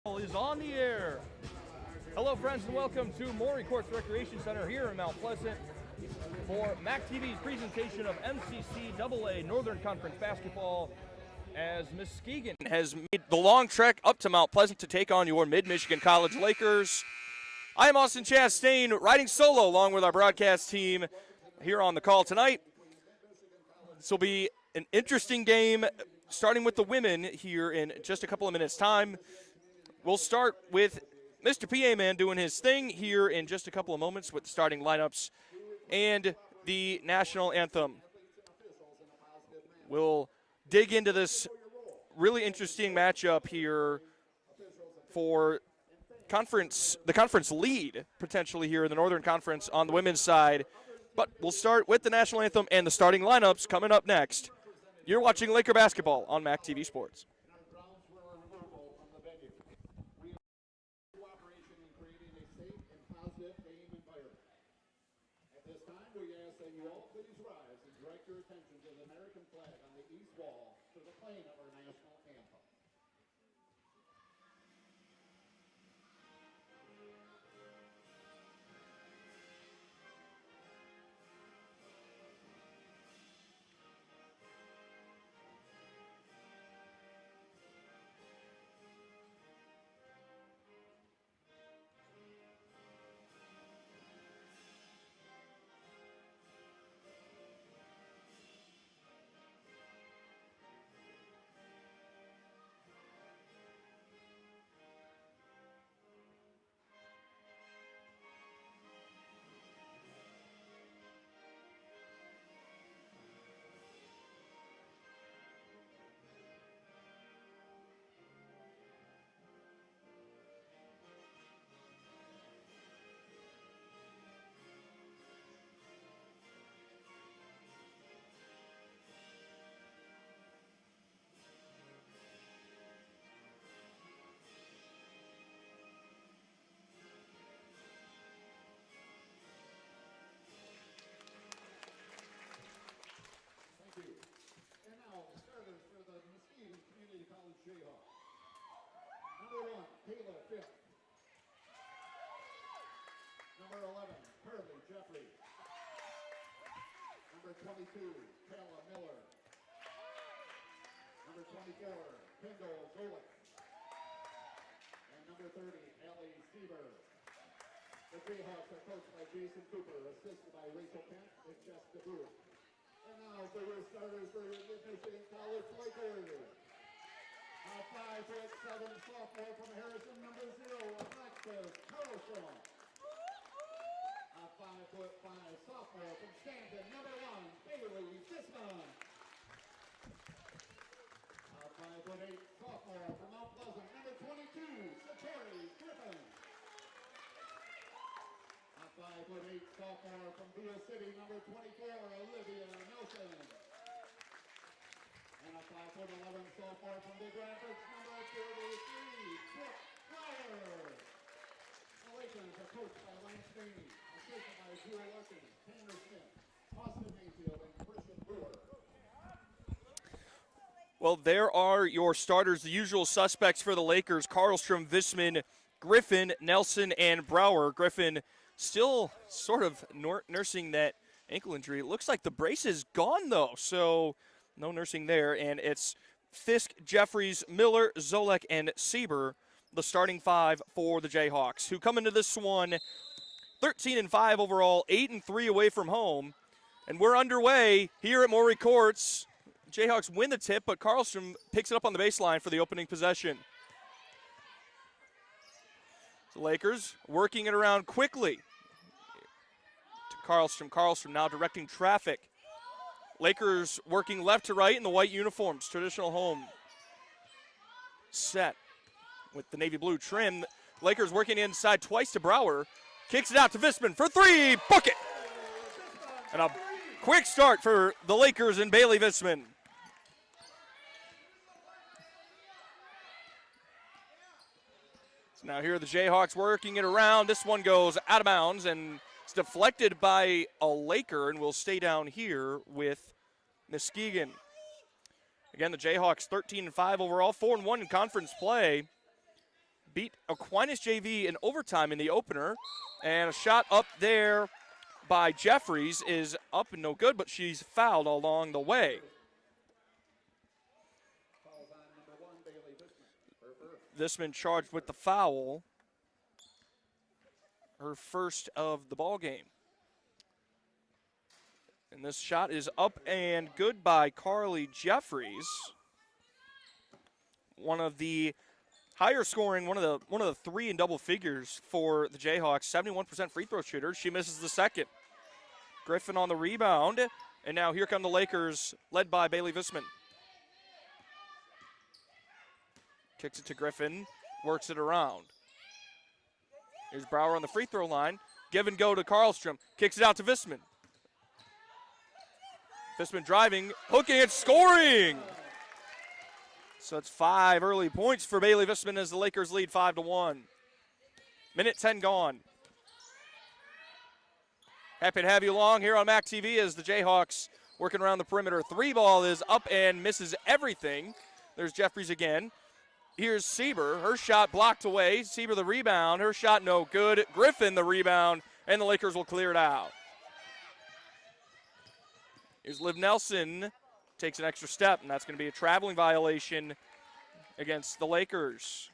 Is on the air. Hello, friends, and welcome to Maury Courts Recreation Center here in Mount Pleasant for MAC TV's presentation of MCCAA Northern Conference basketball as Muskegon has made the long trek up to Mount Pleasant to take on your Mid-Michigan College Lakers. I am Austin Chastain, riding solo along with our broadcast team here on the call tonight. This will be an interesting game, starting with the women here in just a couple of minutes' time. We'll start with Mr. PA Man doing his thing here in just a couple of moments with the starting lineups and the national anthem. We'll dig into this really interesting matchup here for the conference lead potentially here in the Northern Conference on the women's side. But we'll start with the national anthem and the starting lineups coming up next. You're watching Laker basketball on MAC TV Sports. Number 1, Kayla Fick. Number 11, Curly Jeffrey. Number 22, Kayla Miller. Number 24, Kendall Golick. And number 30, Allie Sieber. The Jayhawks are coached by Jason Cooper, assisted by Rachel Kent and Jess DeBoer. And now for your starters for your Mid-Michigan College Lakers. A 5'7" sophomore from Harrison, number 0, Alexis Carlson. A 5'5" sophomore from Stanton, number 1, Bailey Disman. A 5'8" sophomore from Mount Pleasant, number 22, Satori Griffin. A 5'8" sophomore from Beale City, number 24, Olivia Nelson. And a 5'11" sophomore from Big Rapids, number 33, Brooke Flower. The Lakers are coached by Lance Maney, assisted by Drew Larkin, Tanner Smith, Austin Mayfield, and Christian Brewer. Well, there are your starters, the usual suspects for the Lakers: Karlstrom, Visman, Griffin, Nelson, and Brower. Griffin still sort of nursing that ankle injury. It looks like the brace is gone, though, so no nursing there. And it's Fisk, Jeffries, Miller, Zolek, and Sieber, the starting five for the Jayhawks, who come into this one 13-5 overall, 8-3 away from home. And we're underway here at Maury Courts. Jayhawks win the tip, but Karlstrom picks it up on the baseline for the opening possession. The Lakers working it around quickly to Karlstrom. Karlstrom now directing traffic. Lakers working left to right in the white uniforms, traditional home set with the navy blue trim. Lakers working inside twice to Brower. Kicks it out to Visman for three, bucket! And a quick start for the Lakers and Bailey Visman. So now here are the Jayhawks working it around. This one goes out of bounds, and it's deflected by a Laker and will stay down here with Muskegon. Again, the Jayhawks 13-5 overall, 4-1 in conference play. beat Aquinas JV in overtime in the opener. And a shot up there by Jeffries is up and no good, but she's fouled along the way. Visman charged with the foul, her first of the ball game. And this shot is up and good by Carly Jeffries. One of the higher scoring, one of the three in double figures for the Jayhawks, 71% free throw shooter. She misses the second. Griffin on the rebound, and now here come the Lakers, led by Bailey Visman. Kicks it to Griffin, works it around. Here's Brower on the free throw line. Give and go to Karlstrom. Kicks it out to Visman. Visman driving, hooking, and scoring! So it's 5 early points for Bailey Visman as the Lakers lead 5-1. Minute 10 gone. Happy to have you along here on MAC TV as the Jayhawks working around the perimeter. 3 ball is up and misses everything. There's Jeffries again. Here's Sieber. Her shot blocked away. Sieber the rebound. Her shot no good. Griffin the rebound, and the Lakers will clear it out. Here's Liv Nelson. Takes an extra step, and that's going to be a traveling violation against the Lakers.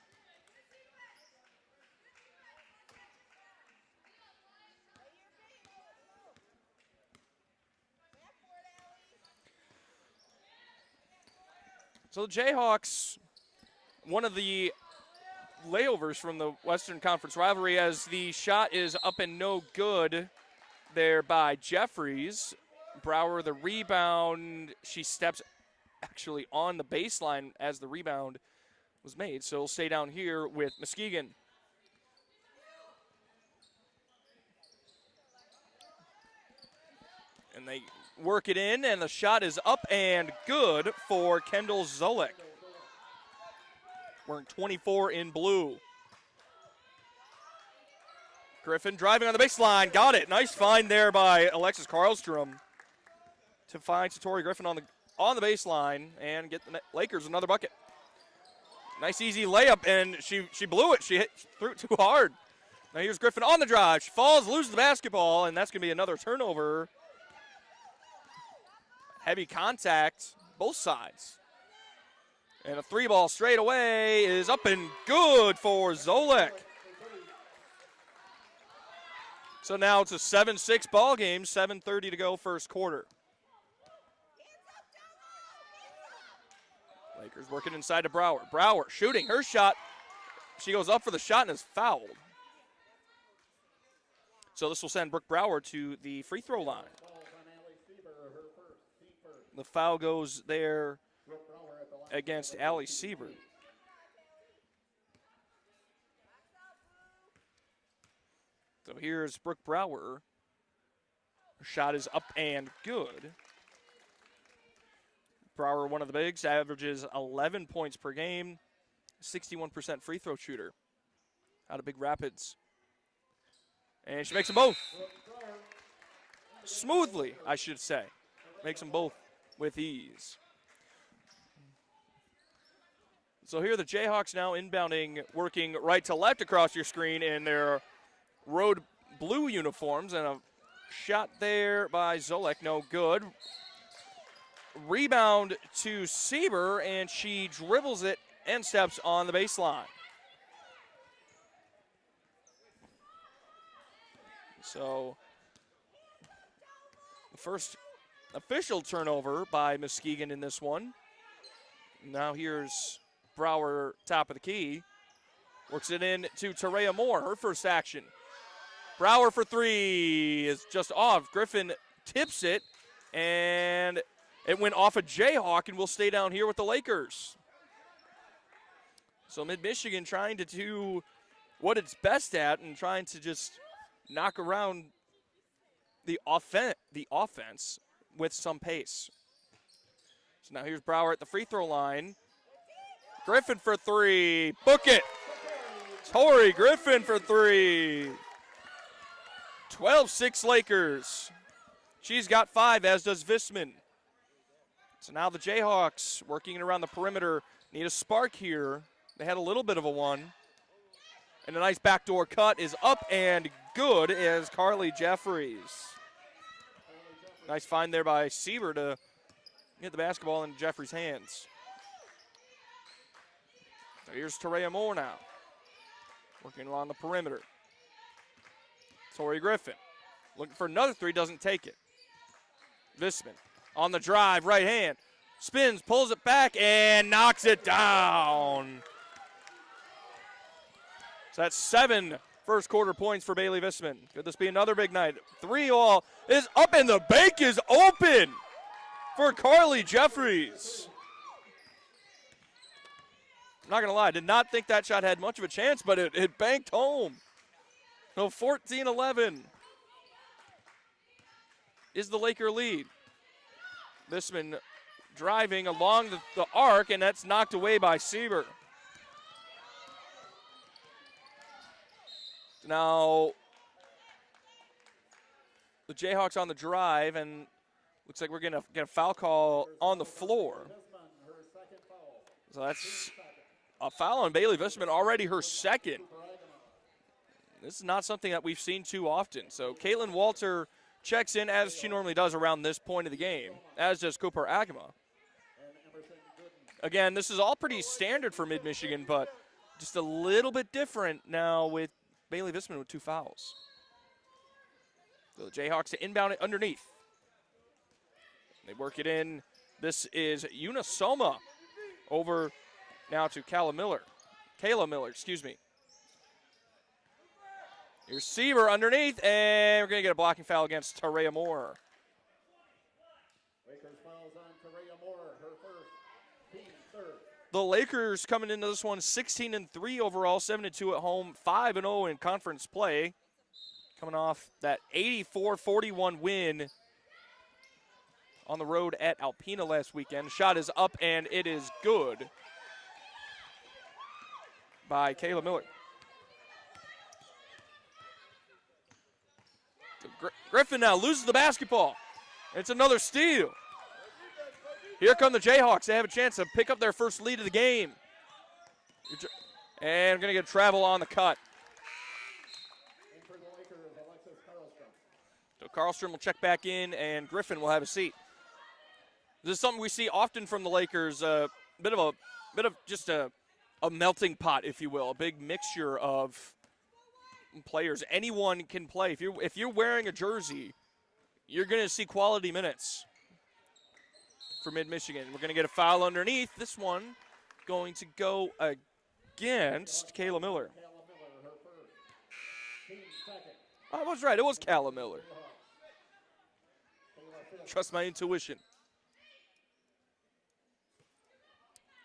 So the Jayhawks, one of the layovers from the Western Conference rivalry, as the shot is up and no good there by Jeffries. Brower the rebound. She steps actually on the baseline as the rebound was made. So we'll stay down here with Muskegon. And they work it in, and the shot is up and good for Kendall Zolik. Wearing 24 in blue. Griffin driving on the baseline, got it. Nice find there by Alexis Karlstrom to find Satori Griffin on the baseline and get the Lakers another bucket. Nice easy layup, and she blew it. She threw it too hard. Now here's Griffin on the drive. She falls, loses the basketball, and that's going to be another turnover. Heavy contact, both sides. And a 3 ball straight away is up and good for Zolik. So now it's a 7-6 ball game, 7:30 to go first quarter. Lakers working inside to Brower. Brower shooting her shot. She goes up for the shot and is fouled. So this will send Brooke Brower to the free throw line. The foul goes there against Allie Sieber. So here's Brooke Brower. Her shot is up and good. Brower, one of the bigs, averages 11 points per game, 61% free throw shooter out of Big Rapids. And she makes them both. Smoothly, I should say. Makes them both with ease. So here are the Jayhawks now inbounding, working right to left across your screen in their road blue uniforms, and a shot there by Zolik, no good. Rebound to Sieber, and she dribbles it and steps on the baseline. So the first official turnover by Muskegon in this one. Now here's Brower, top of the key. Works it in to Terea Moore, her first action. Brower for 3 is just off. Griffin tips it, and it went off a Jayhawk, and will stay down here with the Lakers. So Mid-Michigan trying to do what it's best at and trying to just knock around the offense with some pace. So now here's Brower at the free throw line. Griffin for 3. Book it. Tori Griffin for 3. 12-6 Lakers. She's got 5, as does Visman. So now the Jayhawks working around the perimeter need a spark here. They had a little bit of a one. And a nice backdoor cut is up and good as Carly Jeffries. Nice find there by Sieber to get the basketball in Jeffries' hands. So here's Terea Moore now, working along the perimeter. Tori Griffin looking for another three, doesn't take it. Visman on the drive, right hand, spins, pulls it back, and knocks it down. So that's 7 first quarter points for Bailey Visman. Could this be another big night? 3-all is up, and the bank is open for Carly Jeffries. I'm not going to lie, did not think that shot had much of a chance, but it banked home. So 14-11 is the Laker lead. Visman driving along the arc, and that's knocked away by Sieber. Now, the Jayhawks on the drive, and looks like we're going to get a foul call on the floor. So that's a foul on Bailey Visman, already her second. This is not something that we've seen too often. So Caitlin Walter checks in as she normally does around this point of the game, as does Cooper Agama. Again, this is all pretty standard for Mid-Michigan, but just a little bit different now with Bailey Visman with 2 fouls. So the Jayhawks to inbound it underneath. They work it in. This is Unisoma over now to Kayla Miller, excuse me. Here's Sieber underneath, and we're going to get a blocking foul against Terea Moore. Lakers fouls on Terea Moore, her first, team third. The Lakers coming into this one 16-3 overall, 7-2 at home, 5-0 in conference play. Coming off that 84-41 win on the road at Alpena last weekend. Shot is up, and it is good by Kayla Miller. Griffin now loses the basketball. It's another steal. Here come the Jayhawks. They have a chance to pick up their first lead of the game. And going to get travel on the cut. So Karlstrom will check back in, and Griffin will have a seat. This is something we see often from the Lakers. A bit of just a melting pot, if you will, a big mixture of players. Anyone can play. If you're wearing a jersey, you're going to see quality minutes for Mid-Michigan. We're going to get a foul underneath. This one going to go against Kayla Miller. I was right. It was Kayla Miller. Trust my intuition.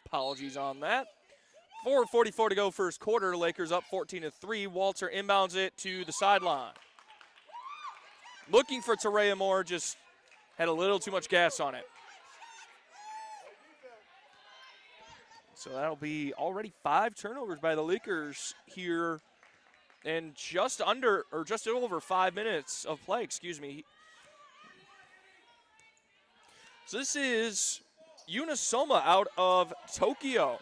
Apologies on that. 4:44 to go first quarter. Lakers up 14-3. Walter inbounds it to the sideline. Looking for Terea Moore, just had a little too much gas on it. So that'll be already 5 turnovers by the Lakers here in just over 5 minutes of play, excuse me. So this is Unisoma out of Tokyo,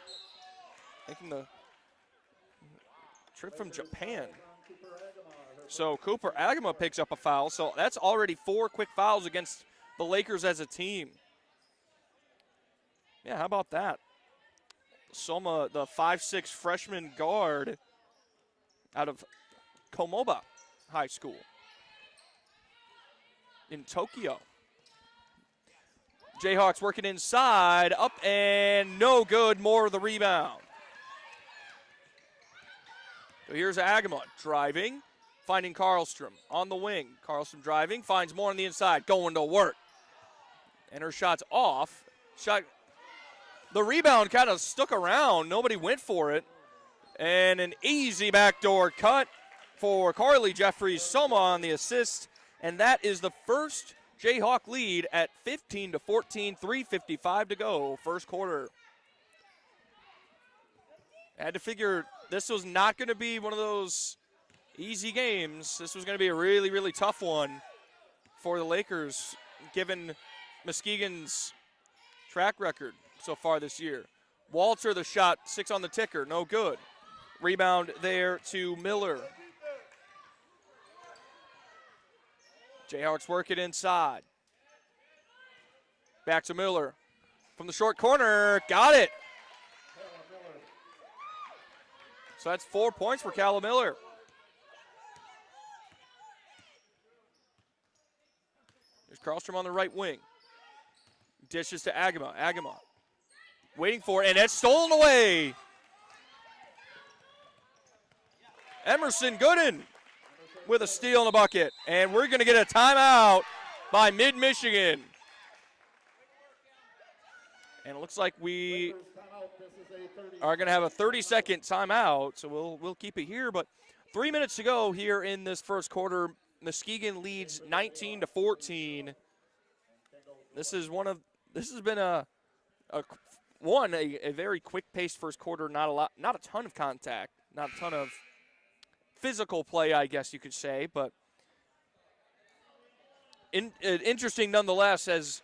making the trip from Japan. So Cooper Agama picks up a foul. So that's already 4 quick fouls against the Lakers as a team. Yeah, how about that? Soma, the 5'6" freshman guard out of Komoba High School in Tokyo. Jayhawks working inside, up and no good, more of the rebound. So here's Agama driving, finding Karlstrom on the wing. Karlstrom driving, finds more on the inside, going to work. And her shot's off. The rebound kind of stuck around. Nobody went for it. And an easy backdoor cut for Carly Jeffries. Soma on the assist. And that is the first Jayhawk lead at 15-14, 3:55 to go, first quarter. I had to figure this was not going to be one of those easy games. This was going to be a really, really tough one for the Lakers, given Muskegon's track record so far this year. Walter, the shot, 6 on the ticker, no good. Rebound there to Miller. Jayhawks work it inside. Back to Miller. From the short corner, got it. So that's 4 points for Callum Miller. There's Karlstrom on the right wing. Dishes to Agama. Agama waiting for it, and it's stolen away. Emerson Gooden with a steal in the bucket. And we're going to get a timeout by Mid-Michigan. And it looks like we are going to have a 30-second timeout, so we'll keep it here. But 3 minutes to go here in this first quarter. Muskegon leads 19-14. This has been a very quick-paced first quarter. Not a ton of contact, not a ton of physical play, I guess you could say, but interesting nonetheless, as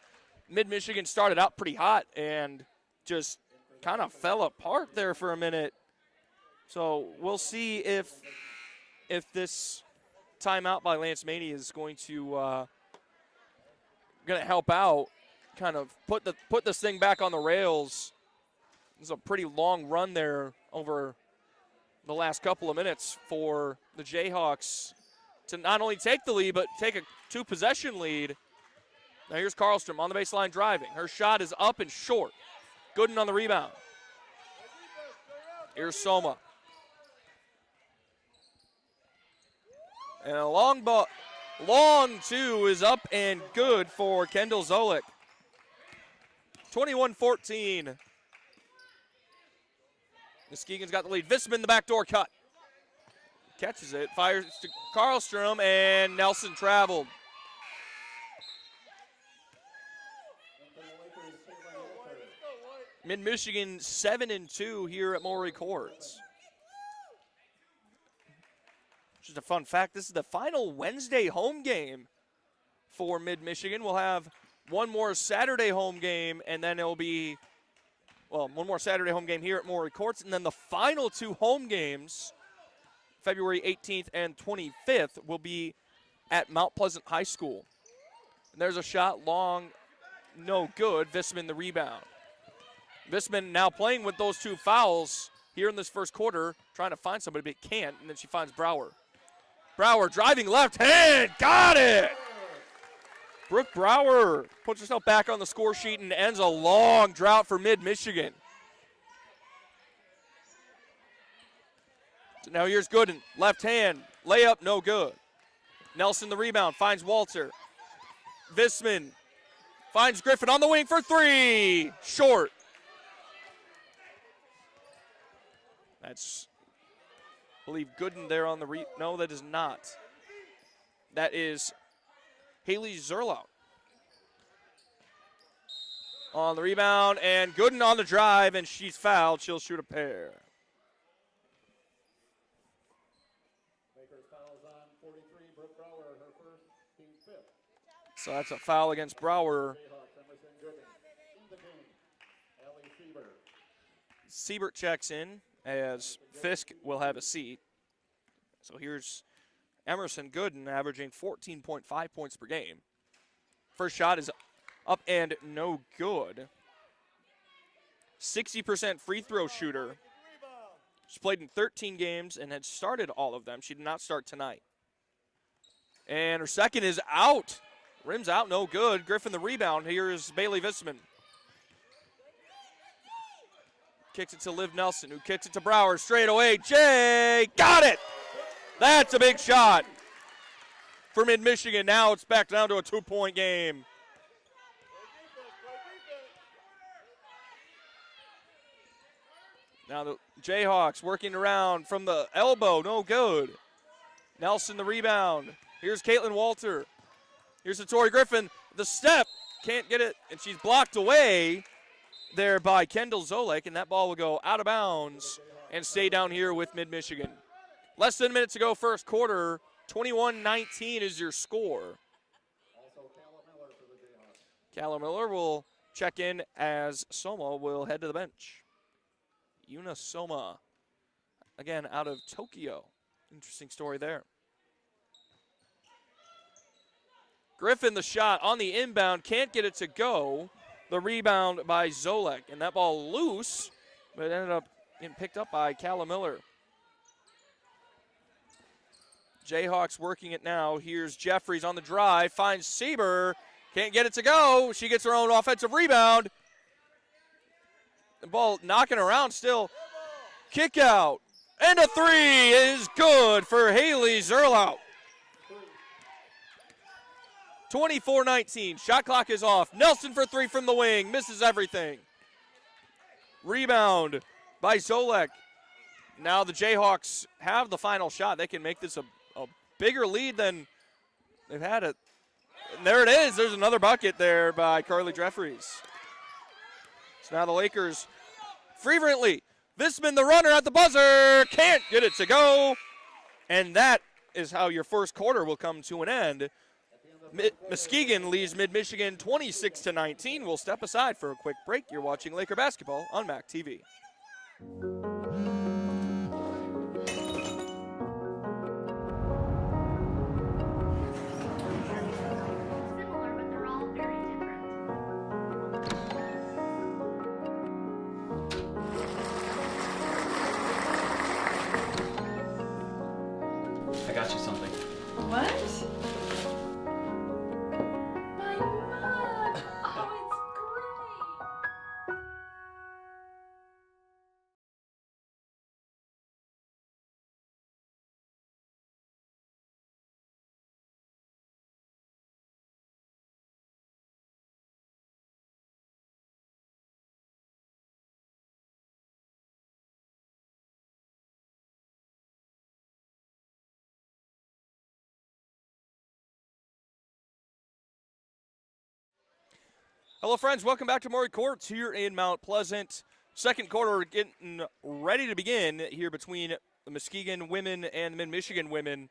Mid-Michigan started out pretty hot and just kind of fell apart there for a minute. So we'll see if this timeout by Lance Maney is going to help out, kind of put this thing back on the rails. There's a pretty long run there over the last couple of minutes for the Jayhawks to not only take the lead, but take a 2-possession lead. Now here's Karlstrom on the baseline driving. Her shot is up and short. Gooden on the rebound. Here's Soma. And a long ball, long two is up and good for Kendall Zolik. 21-14. Muskegon's got the lead. Visman, the backdoor cut. Catches it, fires to Karlstrom, and Nelson traveled. Mid-Michigan 7-2 here at Maury Courts. Just a fun fact, this is the final Wednesday home game for Mid-Michigan. We'll have one more Saturday home game, and then it'll be, one more Saturday home game here at Maury Courts, and then the final 2 home games, February 18th and 25th, will be at Mount Pleasant High School. And there's a shot long, no good. Visman the rebound. Visman now playing with those 2 fouls here in this first quarter, trying to find somebody, but can't, and then she finds Brower. Brower driving left hand, got it! Brooke Brower puts herself back on the score sheet and ends a long drought for Mid-Michigan. So now here's Gooden, left hand, layup, no good. Nelson the rebound, finds Walter. Visman finds Griffin on the wing for 3, short. That's, I believe, Gooden there on the no, that is not. That is Haley Zerlout on the rebound, and Gooden on the drive, and she's fouled. She'll shoot a pair. Makers fouls on 43, Brooke Brower, her first, team 5th. So that's a foul against Brower. Siebert checks in as Fisk will have a seat. So here's Emerson Gooden averaging 14.5 points per game. First shot is up and no good. 60% free throw shooter. She's played in 13 games and had started all of them. She did not start tonight. And her second is out. Rims out, no good. Griffin the rebound. Here is Bailey Visman. Kicks it to Liv Nelson, who kicks it to Brower straight away. Jay, got it! That's a big shot for Mid-Michigan. Now it's back down to a 2-point game. Now the Jayhawks working around from the elbow, no good. Nelson the rebound. Here's Caitlin Walter. Here's the Tori Griffin. The step, can't get it, and she's blocked away there by Kendall Zolik, and that ball will go out of bounds and stay down here with Mid-Michigan. Less than a minute to go first quarter. 21-19 is your score. Callum Miller will check in as Soma will head to the bench. Una Soma again, out of Tokyo. Interesting story there. Griffin, the shot on the inbound, can't get it to go. The rebound by Zolek, and that ball loose, but it ended up getting picked up by Callum Miller. Jayhawks working it now. Here's Jeffries on the drive, finds Sieber, can't get it to go. She gets her own offensive rebound. The ball knocking around still. Kick out, and a three is good for Haley Zerlout. 24-19, shot clock is off. Nelson for three from the wing, misses everything. Rebound by Zolek. Now the Jayhawks have the final shot. They can make this a bigger lead than they've had it. And there it is. There's another bucket there by Carly Jeffries. So now the Lakers fervently. Visman, the runner at the buzzer, can't get it to go. And that is how your first quarter will come to an end. Muskegon leads Mid-Michigan 26-19. We'll step aside for a quick break. You're watching Laker basketball on MAC TV. I got you something. What? My mug! Oh, it's great! Hello, friends. Welcome back to Maury Courts here in Mount Pleasant. Second quarter getting ready to begin here between the Muskegon women and the Mid-Michigan women.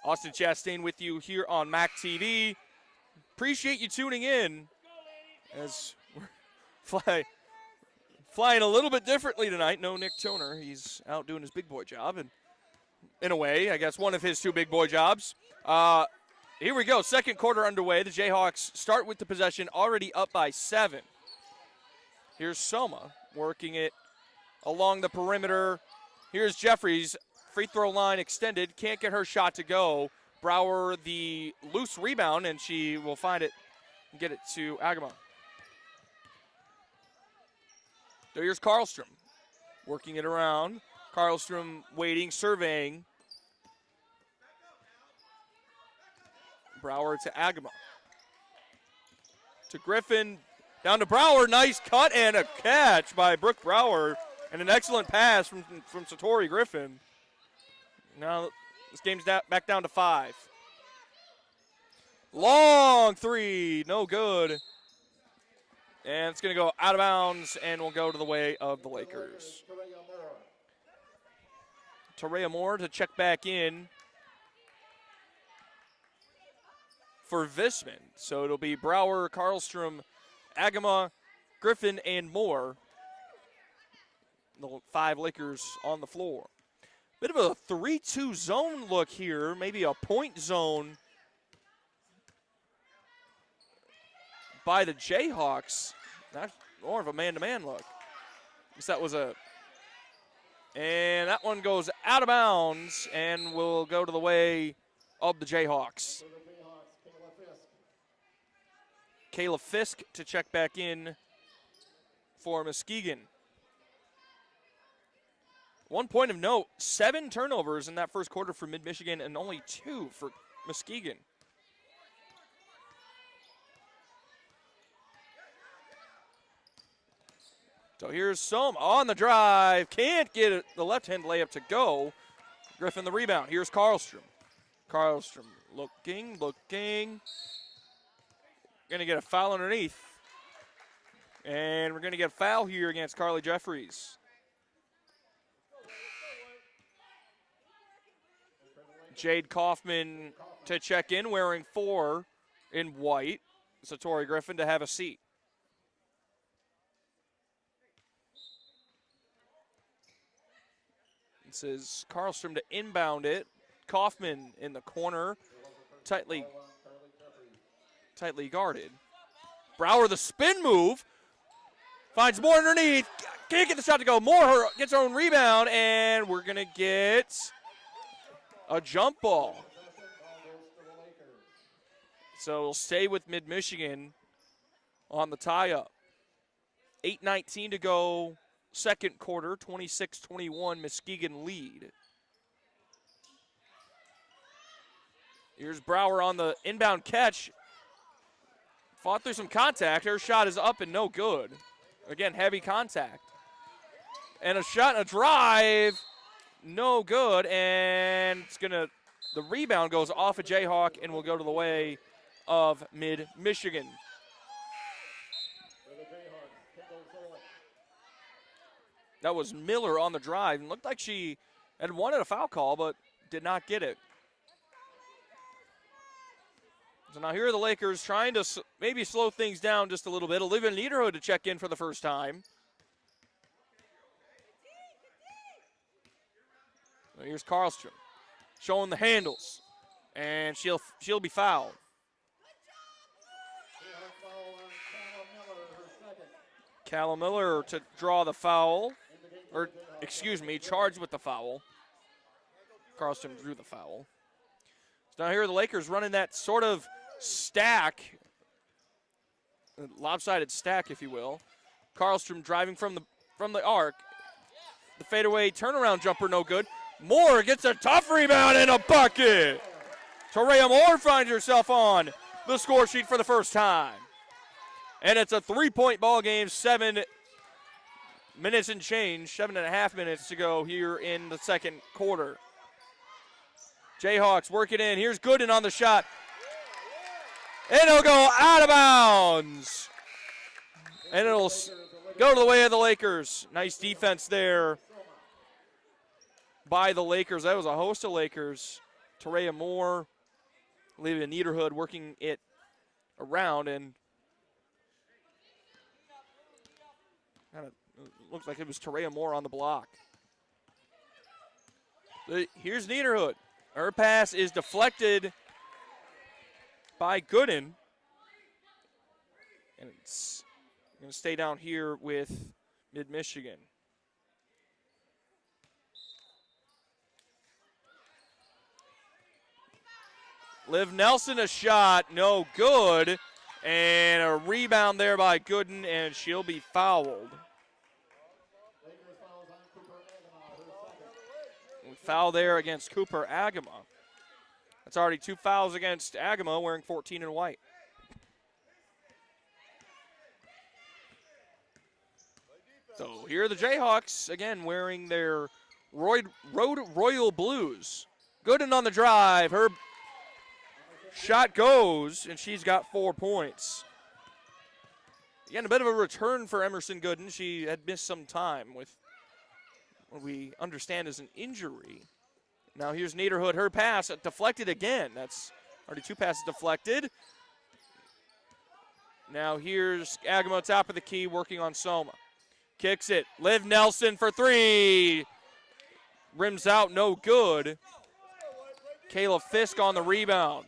Austin Chastain with you here on MAC TV. Appreciate you tuning in as we're flying a little bit differently tonight. No Nick Toner. He's out doing his big boy job, and in a way, I guess one of his two big boy jobs. Here we go, second quarter underway. The Jayhawks start with the possession, already up by 7. Here's Soma working it along the perimeter. Here's Jeffries, free throw line extended, can't get her shot to go. Brower the loose rebound, and she will find it and get it to Agama. So here's Karlstrom working it around. Karlstrom waiting, surveying. Brower to Agama. To Griffin, down to Brower. Nice cut and a catch by Brooke Brower. And an excellent pass from Satori Griffin. Now this game's back down to 5. Long three, no good. And it's going to go out of bounds and will go to the way of the Lakers. Tareya Moore to check back in for Visman. So it'll be Brower, Karlstrom, Agama, Griffin, and Moore. The 5 Lakers on the floor. Bit of a 3-2 zone look here, maybe a point zone by the Jayhawks. That's more of a man-to-man look. I guess that was a... And that one goes out of bounds and will go to the way of the Jayhawks. Kayla Fisk to check back in for Muskegon. 1 point of note, 7 turnovers in that first quarter for Mid-Michigan and only 2 for Muskegon. So here's Soma on the drive. Can't get it, the left-hand layup to go. Griffin the rebound. Here's Karlstrom. Karlstrom looking. Going to get a foul underneath. And we're going to get a foul here against Carly Jeffries. Jade Kaufman to check in, wearing 4 in white. Satori Griffin to have a seat. This is Karlstrom to inbound it. Kaufman in the corner, tightly guarded. Brower the spin move. Finds Moore underneath. Can't get the shot to go. Moore gets her own rebound, and we're going to get a jump ball. So we'll stay with Mid-Michigan on the tie-up. 8:19 to go, second quarter, 26-21, Muskegon lead. Here's Brower on the inbound catch. Fought through some contact. Her shot is up and no good. Again, heavy contact. And a shot and a drive, no good. And the rebound goes off a Jayhawk and will go to the way of Mid-Michigan. That was Miller on the drive. And looked like she had wanted a foul call, but did not get it. So now here are the Lakers trying to maybe slow things down just a little bit. Olivia Niederhood to check in for the first time. So here's Karlstrom showing the handles, and she'll be fouled. Callum Miller to draw the foul, or excuse me, charged with the foul. Karlstrom drew the foul. So now here are the Lakers running that sort of stack, lopsided stack, if you will. Karlstrom driving from the arc. The fadeaway turnaround jumper, no good. Moore gets a tough rebound and a bucket. Torea Moore finds herself on the score sheet for the first time. And it's a 3-point ball game, 7 minutes and change, 7.5 minutes to go here in the second quarter. Jayhawks work it in. Here's Gooden on the shot. And it'll go out of bounds. And it'll go to the way of the Lakers. Nice defense there by the Lakers. That was a host of Lakers. Torea Moore, Olivia Niederhood working it around, and looks like it was Torea Moore on the block. Here's Niederhood. Her pass is deflected by Gooden. And it's going to stay down here with Mid-Michigan. Liv Nelson a shot, no good. And a rebound there by Gooden, and she'll be fouled. Foul there against Cooper Agama. That's already 2 fouls against Agama, wearing 14 in white. So here are the Jayhawks, again, wearing their Road Royal Blues. Gooden on the drive. Her shot goes, and she's got 4 points. Again, a bit of a return for Emerson Gooden. She had missed some time with what we understand is an injury. Now here's Niederhood. Her pass deflected again. That's already 2 passes deflected. Now here's Agama, top of the key, working on Soma. Kicks it. Liv Nelson for 3. Rims out, no good. Kayla Fisk on the rebound.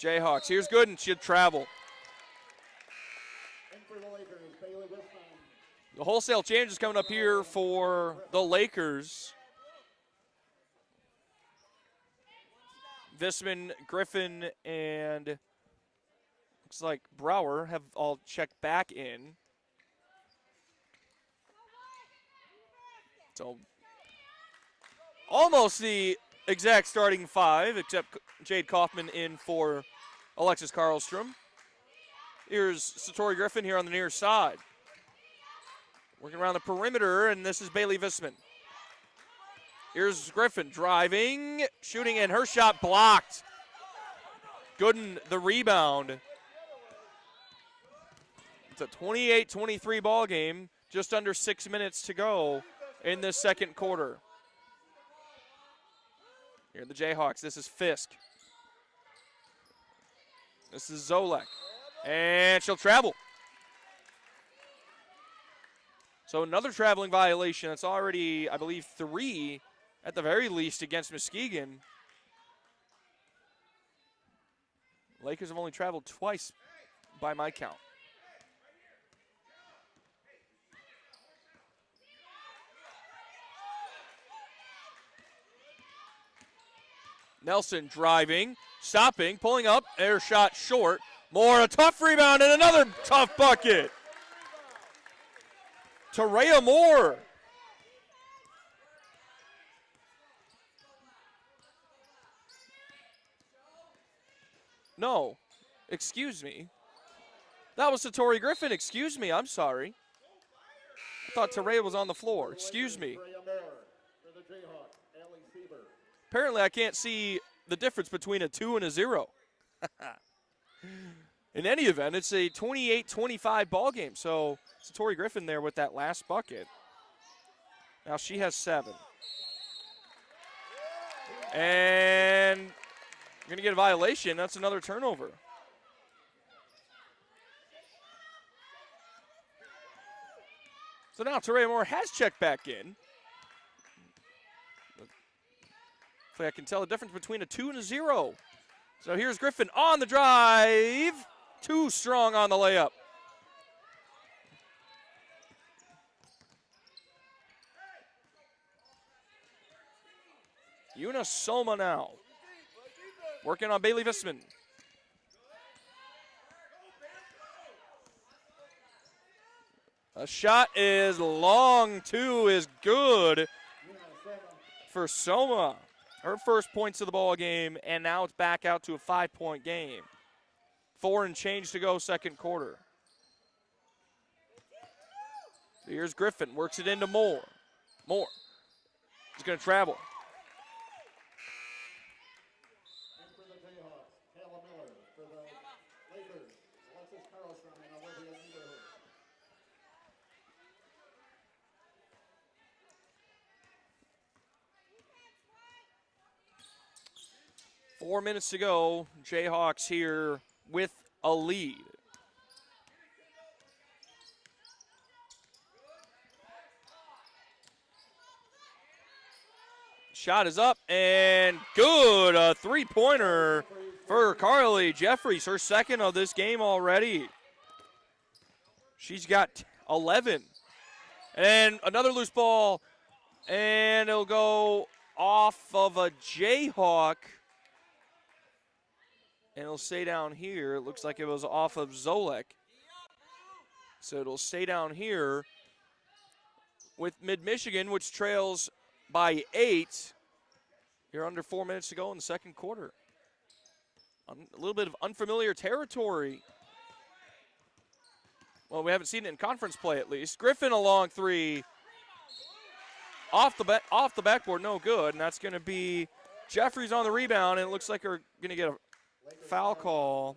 Jayhawks. Here's Gooden. She'll travel. The wholesale change is coming up here for the Lakers. Visman, Griffin, and looks like Brower have all checked back in. So almost the exact starting 5, except Jade Kaufman in for Alexis Karlstrom. Here's Satori Griffin here on the near side. Working around the perimeter, and this is Bailey Visman. Here's Griffin driving, shooting, and her shot blocked. Gooden the rebound. It's a 28-23 ball game, just under 6 minutes to go in this second quarter. Here are the Jayhawks. This is Fisk. This is Zolek. And she'll travel. So another traveling violation. That's already, I believe, 3 at the very least against Muskegon. Lakers have only traveled twice by my count. Nelson driving, stopping, pulling up, air shot short. Moore, a tough rebound and another tough bucket. Tarea Moore. No, excuse me. That was Satori Griffin, excuse me, I'm sorry. I thought Tarea was on the floor, excuse me. Apparently I can't see the difference between a 2 and a 0. In any event, it's a 28-25 ball game. So Satori Griffin there with that last bucket. Now she has 7. And you're going to get a violation. That's another turnover. So now Tarea Moore has checked back in. Hopefully I can tell the difference between a 2 and a 0. So here's Griffin on the drive. Too strong on the layup. Yuna Soma now. Working on Bailey Visman. A shot is long, 2 is good for Soma. Her first points of the ball game, and now it's back out to a 5-point game. 4 and change to go, second quarter. Here's Griffin, works it into Moore. Moore is going to travel. Four minutes to go. Jayhawks here with a lead. Shot is up and good. A three-pointer for Carly Jeffries, her second of this game already. She's got 11. And another loose ball, and it'll go off of a Jayhawk. And it'll stay down here. It looks like it was off of Zolek. So it'll stay down here with Mid-Michigan, which trails by 8. You're under 4 minutes to go in the second quarter. A little bit of unfamiliar territory. Well, we haven't seen it in conference play at least. Griffin a long three. Off the backboard, no good. And that's going to be Jeffries on the rebound. And it looks like we're going to get a foul call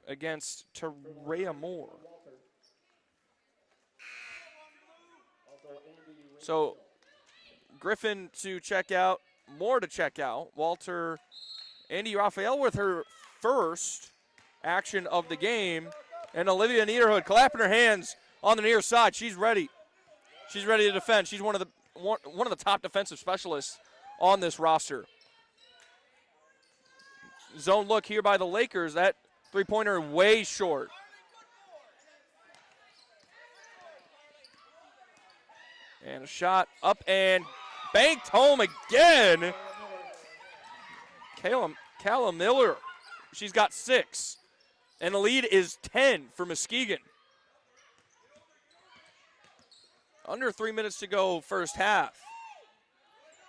against Tarea Moore. So Griffin to check out, Moore to check out. Walter, Andy Raphael with her first action of the game. And Olivia Niederhood clapping her hands on the near side. She's ready. She's ready to defend. She's one of the top defensive specialists on this roster. Zone look here by the Lakers. That three-pointer way short. And a shot up and banked home again. Calla Miller, she's got 6. And the lead is 10 for Muskegon. Under 3 minutes to go first half.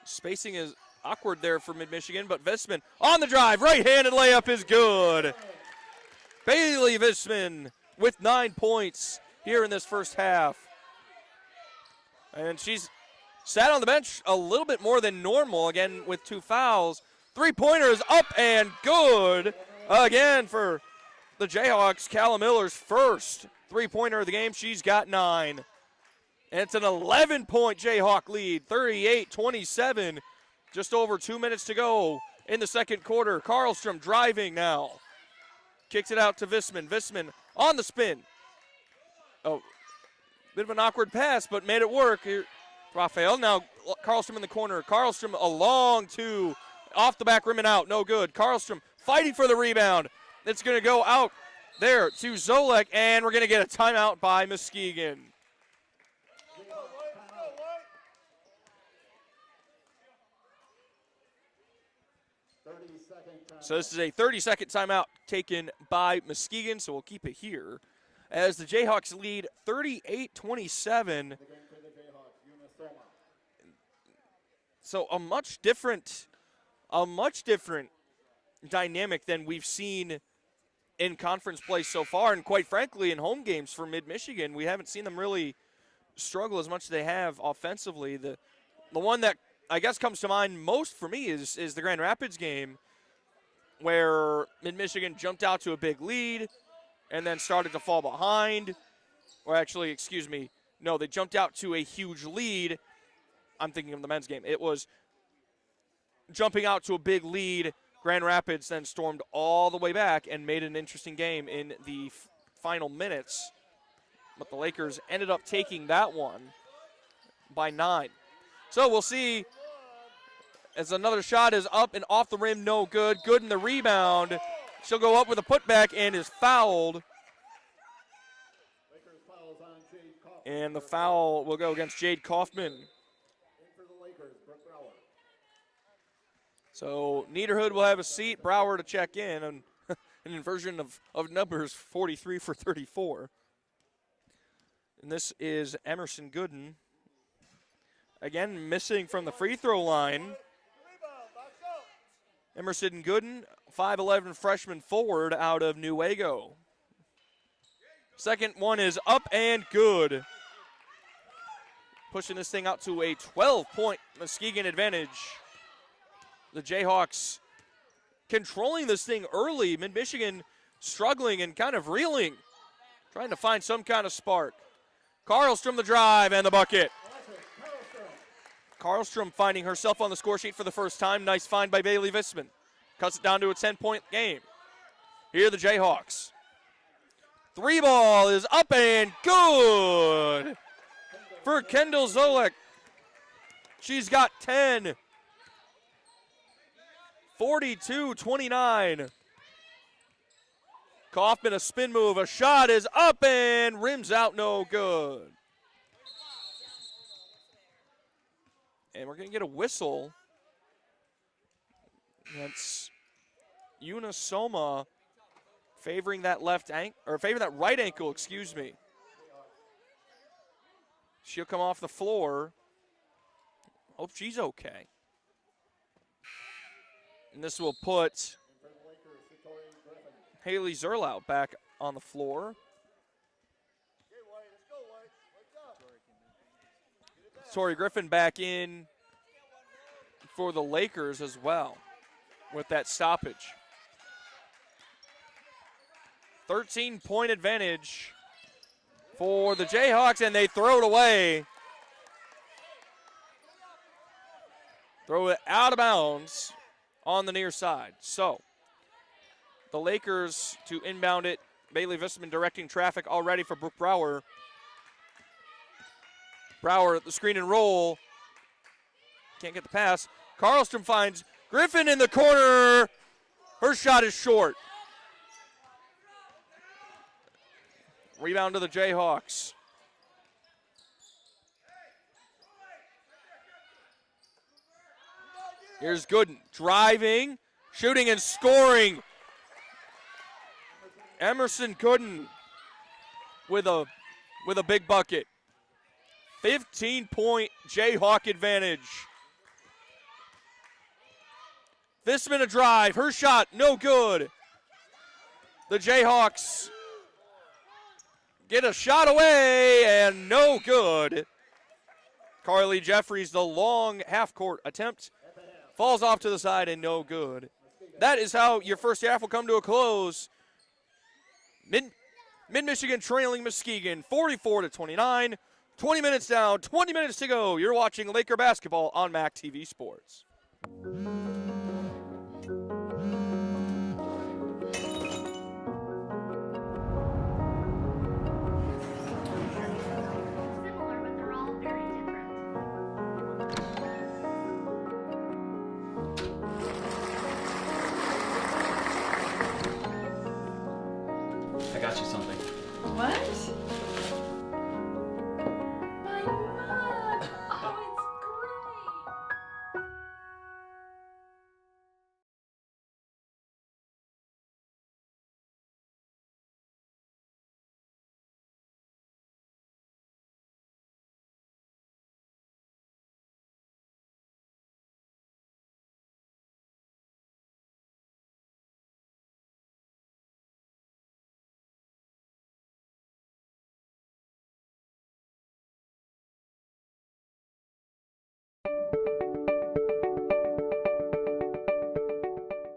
Spacing is awkward there for Mid-Michigan, but Visman on the drive. Right-handed layup is good. Bailey Visman with 9 points here in this first half. And she's sat on the bench a little bit more than normal, again with 2 fouls. Three-pointers up and good again for the Jayhawks. Calla Miller's first three-pointer of the game. She's got 9. And it's an 11-point Jayhawk lead, 38-27. Just over 2 minutes to go in the second quarter. Karlstrom driving now. Kicks it out to Visman. Visman on the spin. Oh, bit of an awkward pass, but made it work. Here, Raphael, now Karlstrom in the corner. Karlstrom a long two. Off the back rim and out. No good. Karlstrom fighting for the rebound. It's going to go out there to Zolek, and we're going to get a timeout by Muskegon. So this is a 30-second timeout taken by Muskegon, so we'll keep it here as the Jayhawks lead 38-27. So a much different dynamic than we've seen in conference play so far, and quite frankly in home games for Mid-Michigan. We haven't seen them really struggle as much as they have offensively. The one that I guess comes to mind most for me is the Grand Rapids game, where Mid-Michigan jumped out to a big lead and then started to fall behind. Or actually, excuse me, no, they jumped out to a huge lead. I'm thinking of the men's game. It was jumping out to a big lead. Grand Rapids then stormed all the way back and made an interesting game in the final minutes. But the Lakers ended up taking that one by 9. So we'll see as another shot is up and off the rim, no good. Good in the rebound. She'll go up with a putback and is fouled. And the foul will go against Jade Kaufman. So Niederhood will have a seat, Brower to check in, and an inversion of numbers, 43 for 34. And this is Emerson Gooden. Again, missing from the free throw line. Emerson Gooden, 5'11" freshman forward out of Newaygo. Second one is up and good. Pushing this thing out to a 12-point Muskegon advantage. The Jayhawks controlling this thing early. Mid-Michigan struggling and kind of reeling, trying to find some kind of spark. Karlstrom the drive and the bucket. Karlstrom finding herself on the score sheet for the first time. Nice find by Bailey Visman. Cuts it down to a 10-point game. Here are the Jayhawks. Three ball is up and good for Kendall Zolek. She's got 10. 42-29. Kaufman, a spin move. A shot is up and rims out, no good. And we're going to get a whistle. That's Una Soma favoring that favoring that right ankle, excuse me. She'll come off the floor. Hope she's okay. And this will put Haley Zerlau back on the floor. Tori Griffin back in for the Lakers as well with that stoppage. 13-point advantage for the Jayhawks, and they throw it away. Throw it out of bounds on the near side. So the Lakers to inbound it. Bailey Visman directing traffic already for Brooke Brower. Brower at the screen and roll. Can't get the pass. Karlstrom finds Griffin in the corner. Her shot is short. Rebound to the Jayhawks. Here's Gooden driving, shooting, and scoring. Emerson Gooden with a big bucket. 15-point Jayhawk advantage. Visman a drive. Her shot, no good. The Jayhawks get a shot away, and no good. Carly Jeffries, the long half-court attempt, falls off to the side and no good. That is how your first half will come to a close. Mid-Michigan trailing Muskegon 44-29. 20 minutes down, 20 minutes to go. You're watching Laker basketball on MAC TV Sports. Similar, but they're all very different. I got you something. What? My mug! Oh, it's great!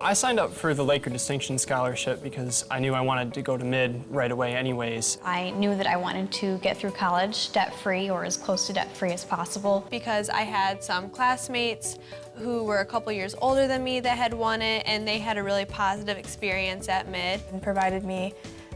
I signed up for the Laker Distinction Scholarship because I knew I wanted to go to mid right away anyways. I knew that I wanted to get through college debt-free or as close to debt-free as possible. Because I had some classmates who were a couple years older than me that had won it, and they had a really positive experience at mid. And provided me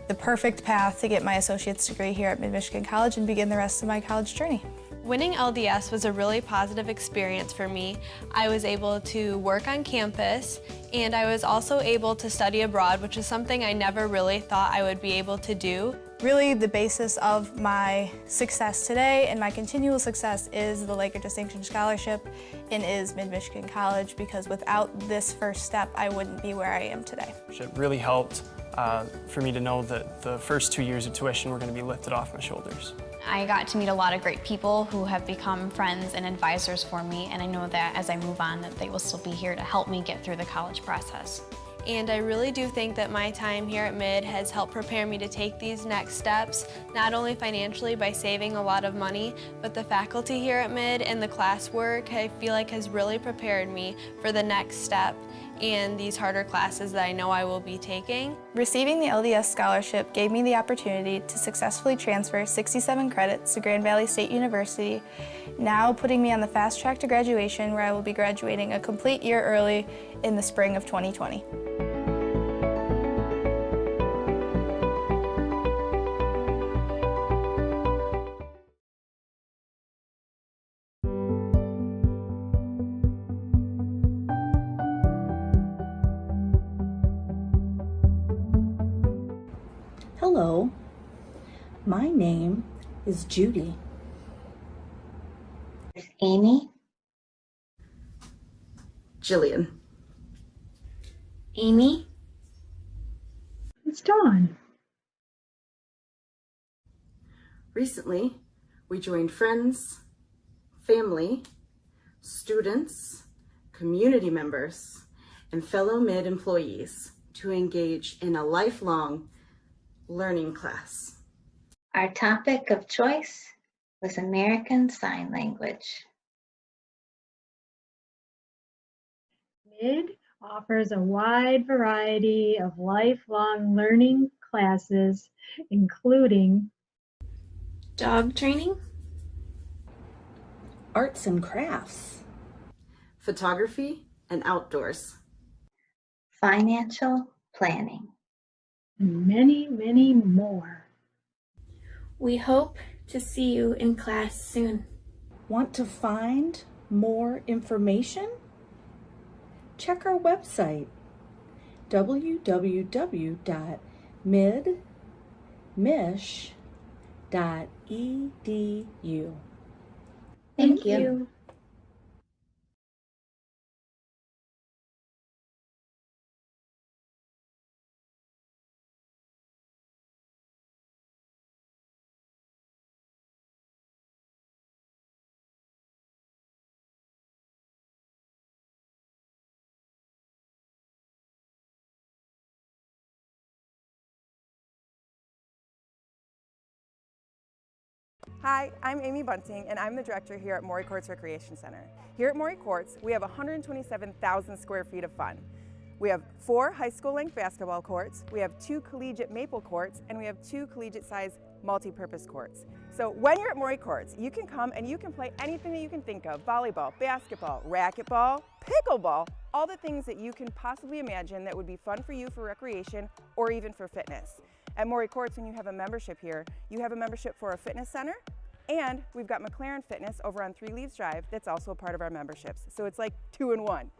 the perfect path to get my associate's degree here at Mid-Michigan College and begin the rest of my college journey. Winning LDS was a really positive experience for me. I was able to work on campus, and I was also able to study abroad, which is something I never really thought I would be able to do. Really, the basis of my success today and my continual success is the Laker Distinction Scholarship and is Mid-Michigan College, because without this first step, I wouldn't be where I am today. It really helped for me to know that the first 2 years of tuition were going to be lifted off my shoulders. I got to meet a lot of great people who have become friends and advisors for me, and I know that as I move on that they will still be here to help me get through the college process. And I really do think that my time here at Mid has helped prepare me to take these next steps, not only financially by saving a lot of money, but the faculty here at Mid and the classwork I feel like has really prepared me for the next step and these harder classes that I know I will be taking. Receiving the LDS scholarship gave me the opportunity to successfully transfer 67 credits to Grand Valley State University, now putting me on the fast track to graduation, where I will be graduating a complete year early in the spring of 2020. Hello, my name is Judy. Amy, Jillian. Amy, It's Dawn. Recently, we joined friends, family, students, community members, and fellow Mid employees to engage in a lifelong learning class. our topic of choice was American Sign Language. Mid offers a wide variety of lifelong learning classes, including Dog training? Arts and crafts. Photography and outdoors. Financial planning. and many, many more. We hope to see you in class soon. Want to find more information? Check our website, www.midmish.edu. Thank you. Hi, I'm Amy Bunting, and I'm the director here at Maury Courts Recreation Center. Here at Maury Courts, we have 127,000 square feet of fun. We have 4 high school length basketball courts, we have 2 collegiate maple courts, and we have 2 collegiate sized multi-purpose courts. So when you're at Maury Courts, you can come and you can play anything that you can think of: volleyball, basketball, racquetball, pickleball, all the things that you can possibly imagine that would be fun for you for recreation or even for fitness. At Maury Courts, when you have a membership here, you have a membership for a fitness center, and we've got McLaren Fitness over on 3 Leaves Drive that's also a part of our memberships. So it's like 2 in 1.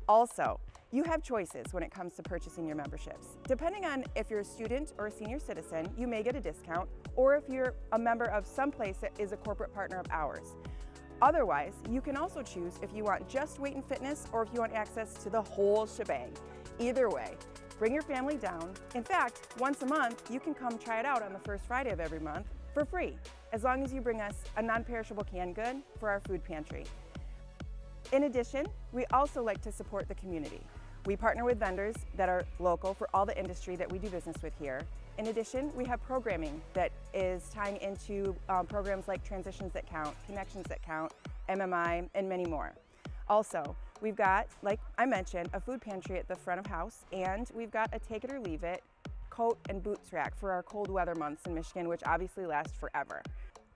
Also, you have choices when it comes to purchasing your memberships. Depending on if you're a student or a senior citizen, you may get a discount, or if you're a member of some place that is a corporate partner of ours. Otherwise, you can also choose if you want just weight and fitness or if you want access to the whole shebang. Either way, bring your family down. In fact, once a month, you can come try it out on the first Friday of every month for free, as long as you bring us a non-perishable canned good for our food pantry. In addition, we also like to support the community. We partner with vendors that are local for all the industry that we do business with here. In addition, we have programming that is tying into programs like Transitions That Count, Connections That Count, MMI, and many more. Also, we've got, like I mentioned, a food pantry at the front of house, and we've got a take it or leave it coat and boots rack for our cold weather months in Michigan, which obviously last forever.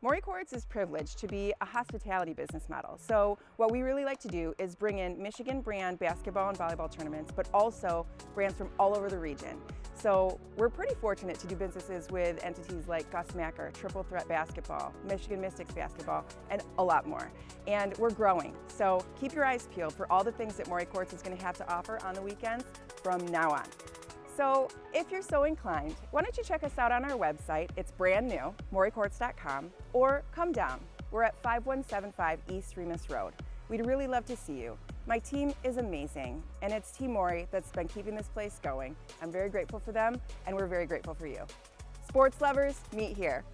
Maury Courts is privileged to be a hospitality business model. So what we really like to do is bring in Michigan brand basketball and volleyball tournaments, but also brands from all over the region. So we're pretty fortunate to do businesses with entities like Gus Macker, Triple Threat Basketball, Michigan Mystics Basketball, and a lot more. And we're growing. So keep your eyes peeled for all the things that Maury Courts is going to have to offer on the weekends from now on. So if you're so inclined, why don't you check us out on our website? It's brand new, maurycourts.com, or come down. We're at 5175 East Remus Road. We'd really love to see you. My team is amazing, and it's Team Maury that's been keeping this place going. I'm very grateful for them, and we're very grateful for you. Sports lovers, meet here.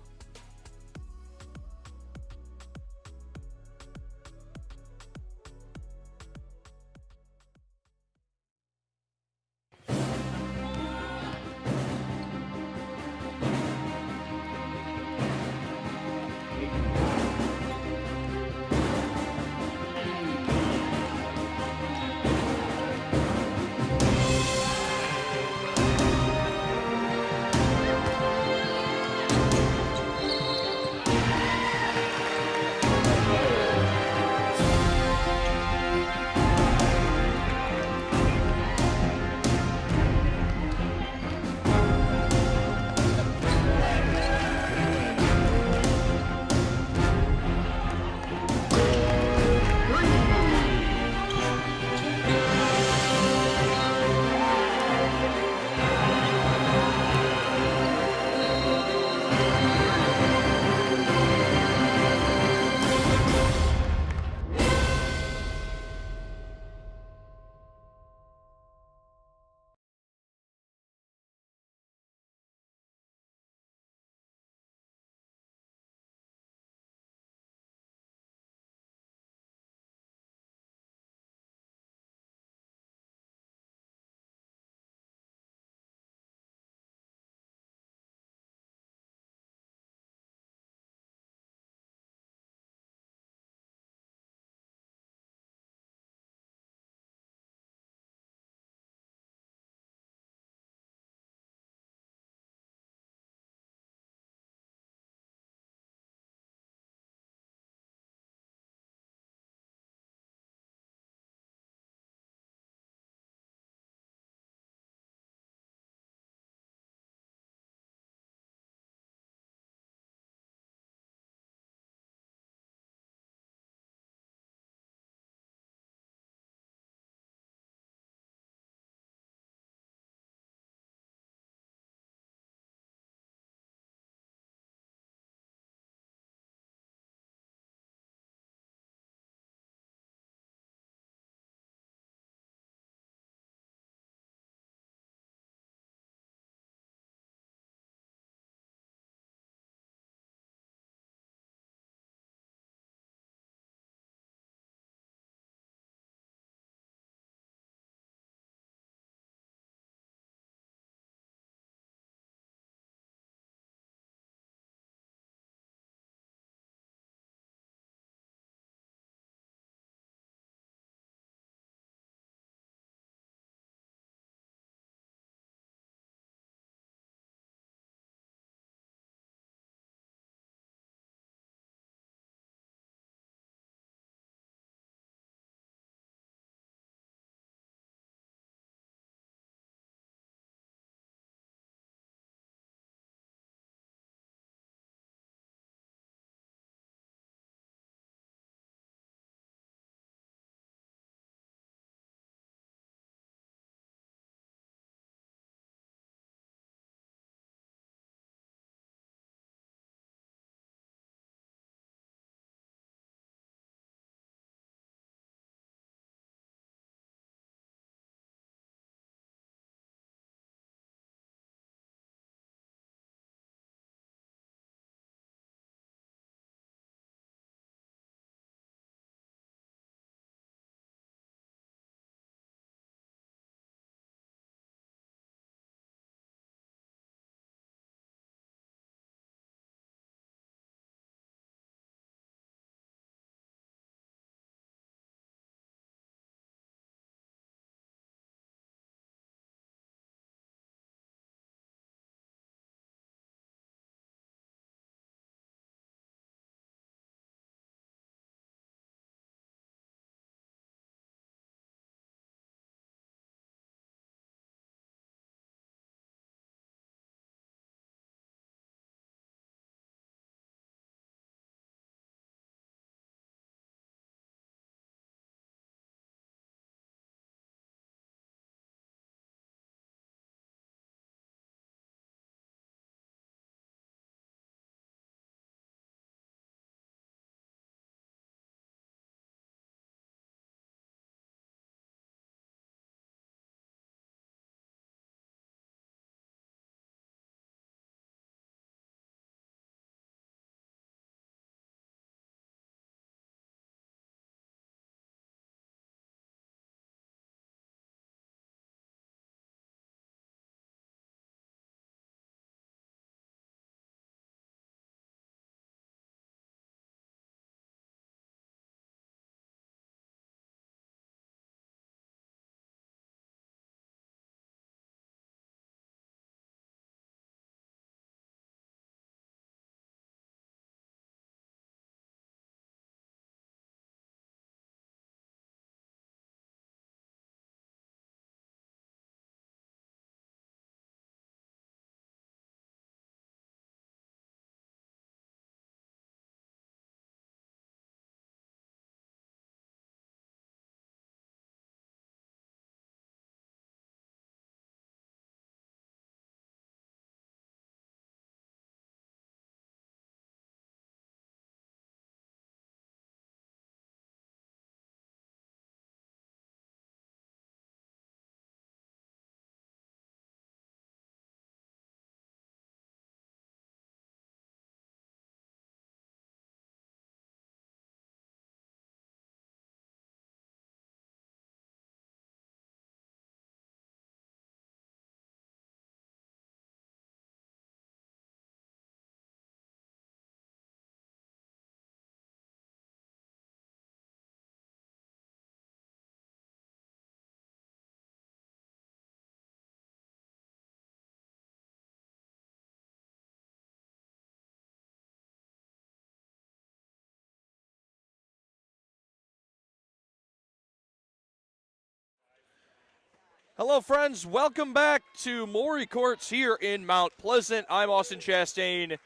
Hello, friends. Welcome back to Maury Courts here in Mount Pleasant. I'm Austin Chastain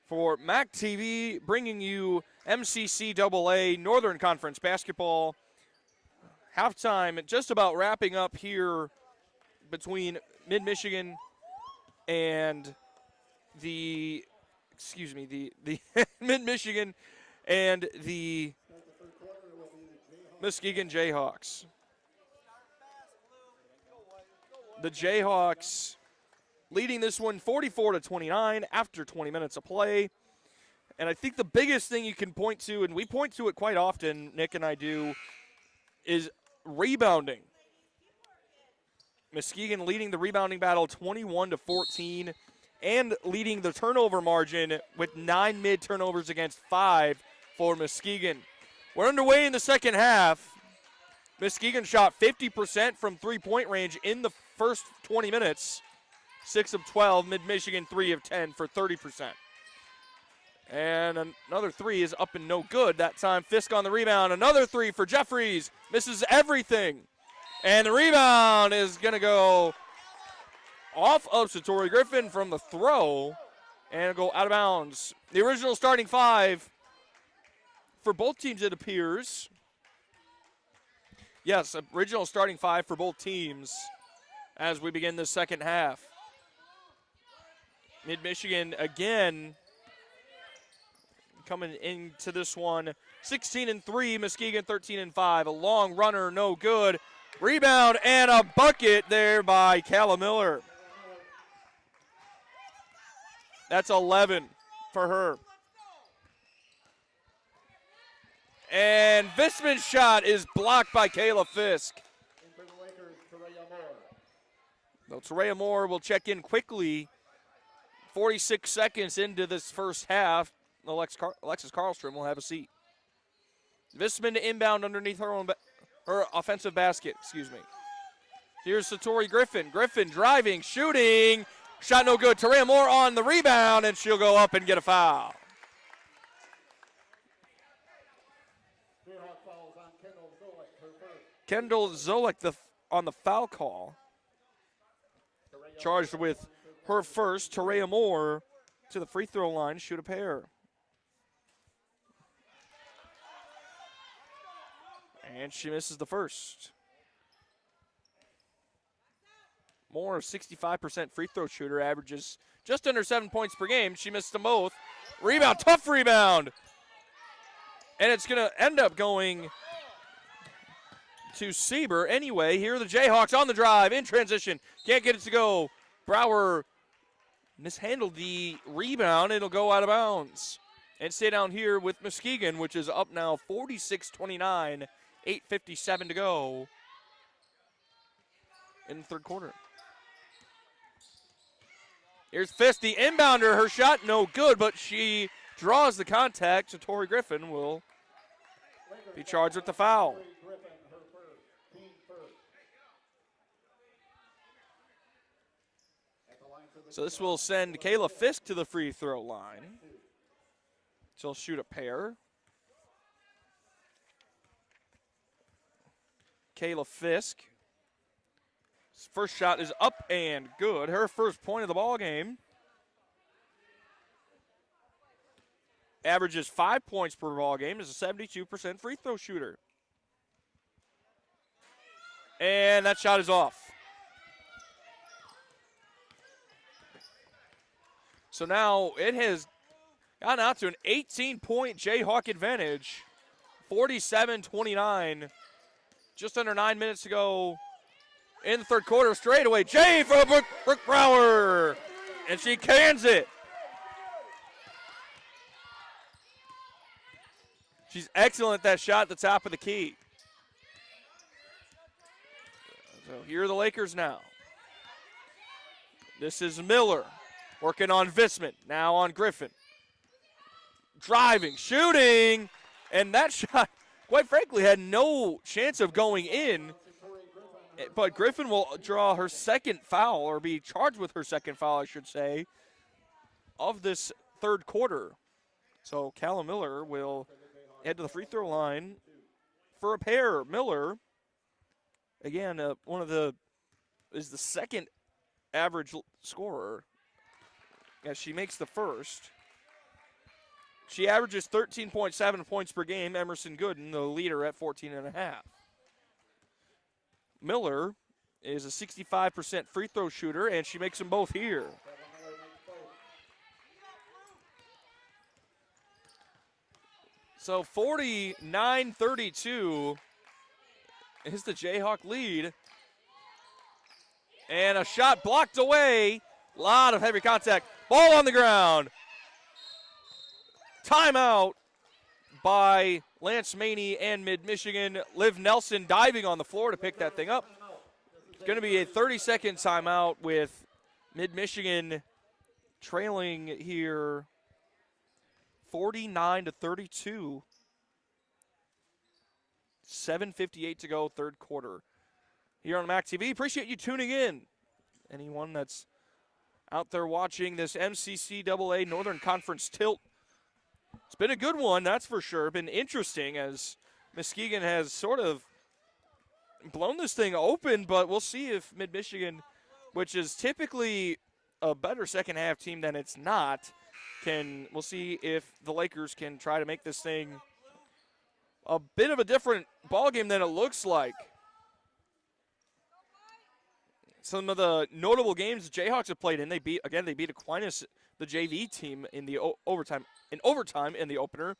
for MAC TV, bringing you MCCAA Northern Conference basketball. Halftime just about wrapping up here between Mid-Michigan and the Mid-Michigan and the Muskegon Jayhawks. The Jayhawks leading this one 44-29 after 20 minutes of play. And I think the biggest thing you can point to, and we point to it quite often, Nick and I do, is rebounding. Muskegon leading the rebounding battle 21-14 and leading the turnover margin with 9 mid-turnovers against 5 for Muskegon. We're underway in the second half. Muskegon shot 50% from three-point range in the first 20 minutes. 6 of 12, Mid-Michigan 3 of 10 for 30%. And another three is up and no good. That time Fisk on the rebound. Another three for Jeffries. Misses everything. And the rebound is going to go off of Satori Griffin from the throw and go out of bounds. The original starting five for both teams, it appears. Yes, original starting five for both teams as we begin the second half. Mid-Michigan again coming into this one 16-3, Muskegon 13-5. A long runner, no good. Rebound and a bucket there by Calla Miller. That's 11 for her. And Visman's shot is blocked by Kayla Fisk. Though Terea Moore will check in quickly. 46 seconds into this first half. Alexis Karlstrom will have a seat. Visman to inbound underneath her offensive basket, Here's Satori Griffin. Griffin driving, shooting. Shot no good. Terea Moore on the rebound, and she'll go up and get a foul. Kendall Zolik on the foul call. Charged with her first. Terea Moore to the free throw line, shoot a pair. And she misses the first. Moore, 65% free throw shooter, averages just under 7 points per game. She missed them both. Rebound, tough rebound. And it's going to end up going to Sieber anyway. Here are the Jayhawks on the drive, in transition. Can't get it to go. Brower mishandled the rebound. It'll go out of bounds. And stay down here with Muskegon, which is up now 46-29. 8:57 to go in the third quarter. Here's Fisk, the inbounder. Her shot no good, but she draws the contact. So Tori Griffin will be charged with the foul. So this will send Kayla Fisk to the free throw line. She'll shoot a pair. Kayla Fisk. First shot is up and good. Her first point of the ball game. Averages 5 points per ball game. Is a 72% free throw shooter. And that shot is off. So now it has gone out to an 18-point Jayhawk advantage. 47-29. Just under 9 minutes to go in the third quarter. Straight away, Jay for Brooke Brower. And she cans it. She's excellent at that shot at the top of the key. So here are the Lakers now. This is Miller working on Visman. Now on Griffin. Driving, shooting, and that shot, quite frankly, had no chance of going in. But Griffin will draw her second foul, or be charged with her second foul, I should say, of this third quarter. So Calla Miller will head to the free throw line for a pair. Miller, again, one of the is the second average scorer as she makes the first. She averages 13.7 points per game. Emerson Gooden, the leader, at 14.5. Miller is a 65% free throw shooter, and she makes them both here. So 49-32 is the Jayhawk lead. And a shot blocked away. A lot of heavy contact. Ball on the ground. Timeout by Lance Maney and Mid-Michigan. Liv Nelson diving on the floor to pick that thing up. It's going to be a 30-second timeout with Mid-Michigan trailing here 49-32. 7:58 to go, third quarter. Here on MAC TV, appreciate you tuning in. Anyone that's out there watching this MCCAA Northern Conference tilt. It's been a good one, that's for sure. Been interesting as Muskegon has sort of blown this thing open, but we'll see if Mid-Michigan, which is typically a better second half team than it's not, we'll see if the Lakers can try to make this thing a bit of a different ball game than it looks like. Some of the notable games the Jayhawks have played in, they beat Aquinas, the JV team, in the overtime in the opener.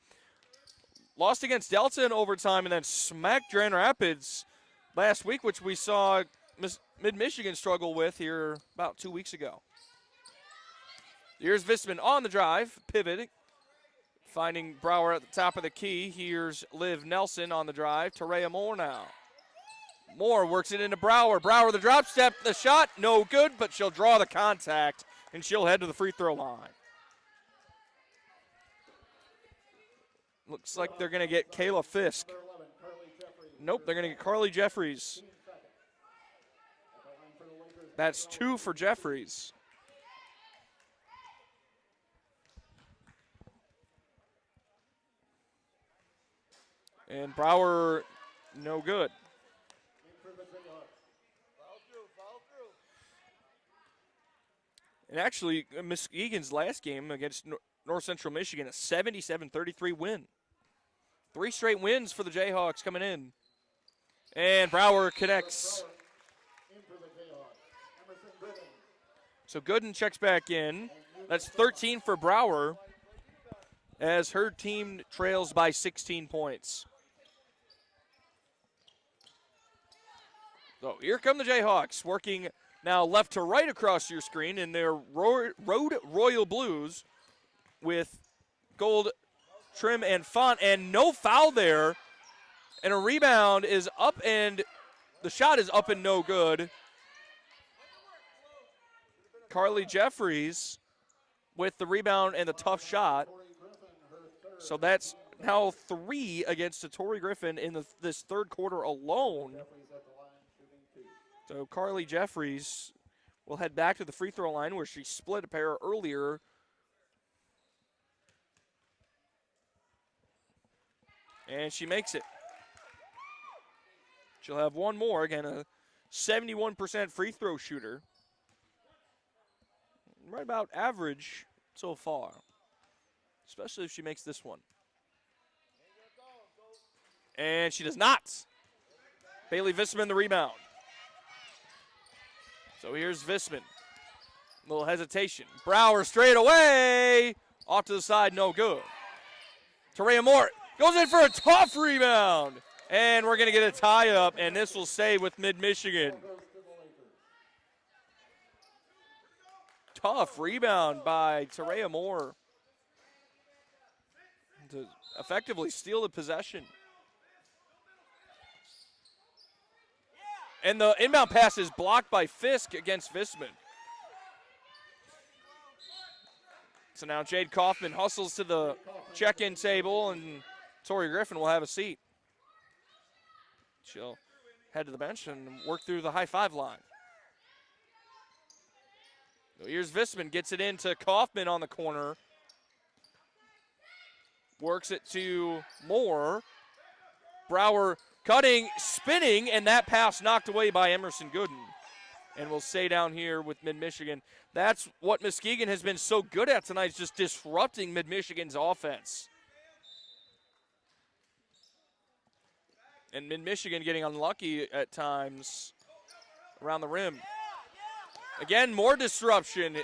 Lost against Delta in overtime, and then smacked Grand Rapids last week, which we saw Mid-Michigan struggle with here about 2 weeks ago. Here's Visman on the drive, pivoting, finding Brower at the top of the key. Here's Liv Nelson on the drive. Terea Moore now. Moore works it into Brower. Brower, the drop step, the shot, no good, but she'll draw the contact, and she'll head to the free throw line. Looks like they're going to get Kayla Fisk. Nope, they're going to get Carly Jeffries. That's 2 for Jeffries. And Brower, no good. And actually, Muskegon's last game against North Central Michigan, a 77-33 win. 3 straight wins for the Jayhawks coming in. And Brower connects. So Gooden checks back in. That's 13 for Brower as her team trails by 16 points. So here come the Jayhawks, working now left to right across your screen in their Road Royal Blues with gold trim and font, and no foul there. And a rebound is up, and the shot is up and no good. Carly Jeffries with the rebound and the tough shot. So that's now 3 against Tori Griffin in this third quarter alone. So Carly Jeffries will head back to the free throw line where she split a pair earlier. And she makes it. She'll have one more. Again, a 71% free throw shooter. Right about average so far, especially if she makes this one. And she does not. Bailey Visman the rebound. So here's Visman. A little hesitation. Brower straight away. Off to the side, no good. Terea Moore goes in for a tough rebound. And we're going to get a tie-up, and this will stay with Mid-Michigan. Tough rebound by Terea Moore to effectively steal the possession. And the inbound pass is blocked by Fisk against Visman. So now Jade Kaufman hustles to the check-in table, and Tori Griffin will have a seat. She'll head to the bench and work through the high-five line. So here's Visman, gets it into Kaufman on the corner. Works it to Moore. Brower cutting, spinning, and that pass knocked away by Emerson Gooden. And we'll say down here with Mid-Michigan, that's what Muskegon has been so good at tonight, is just disrupting Mid-Michigan's offense. And Mid-Michigan getting unlucky at times around the rim. Again, more disruption.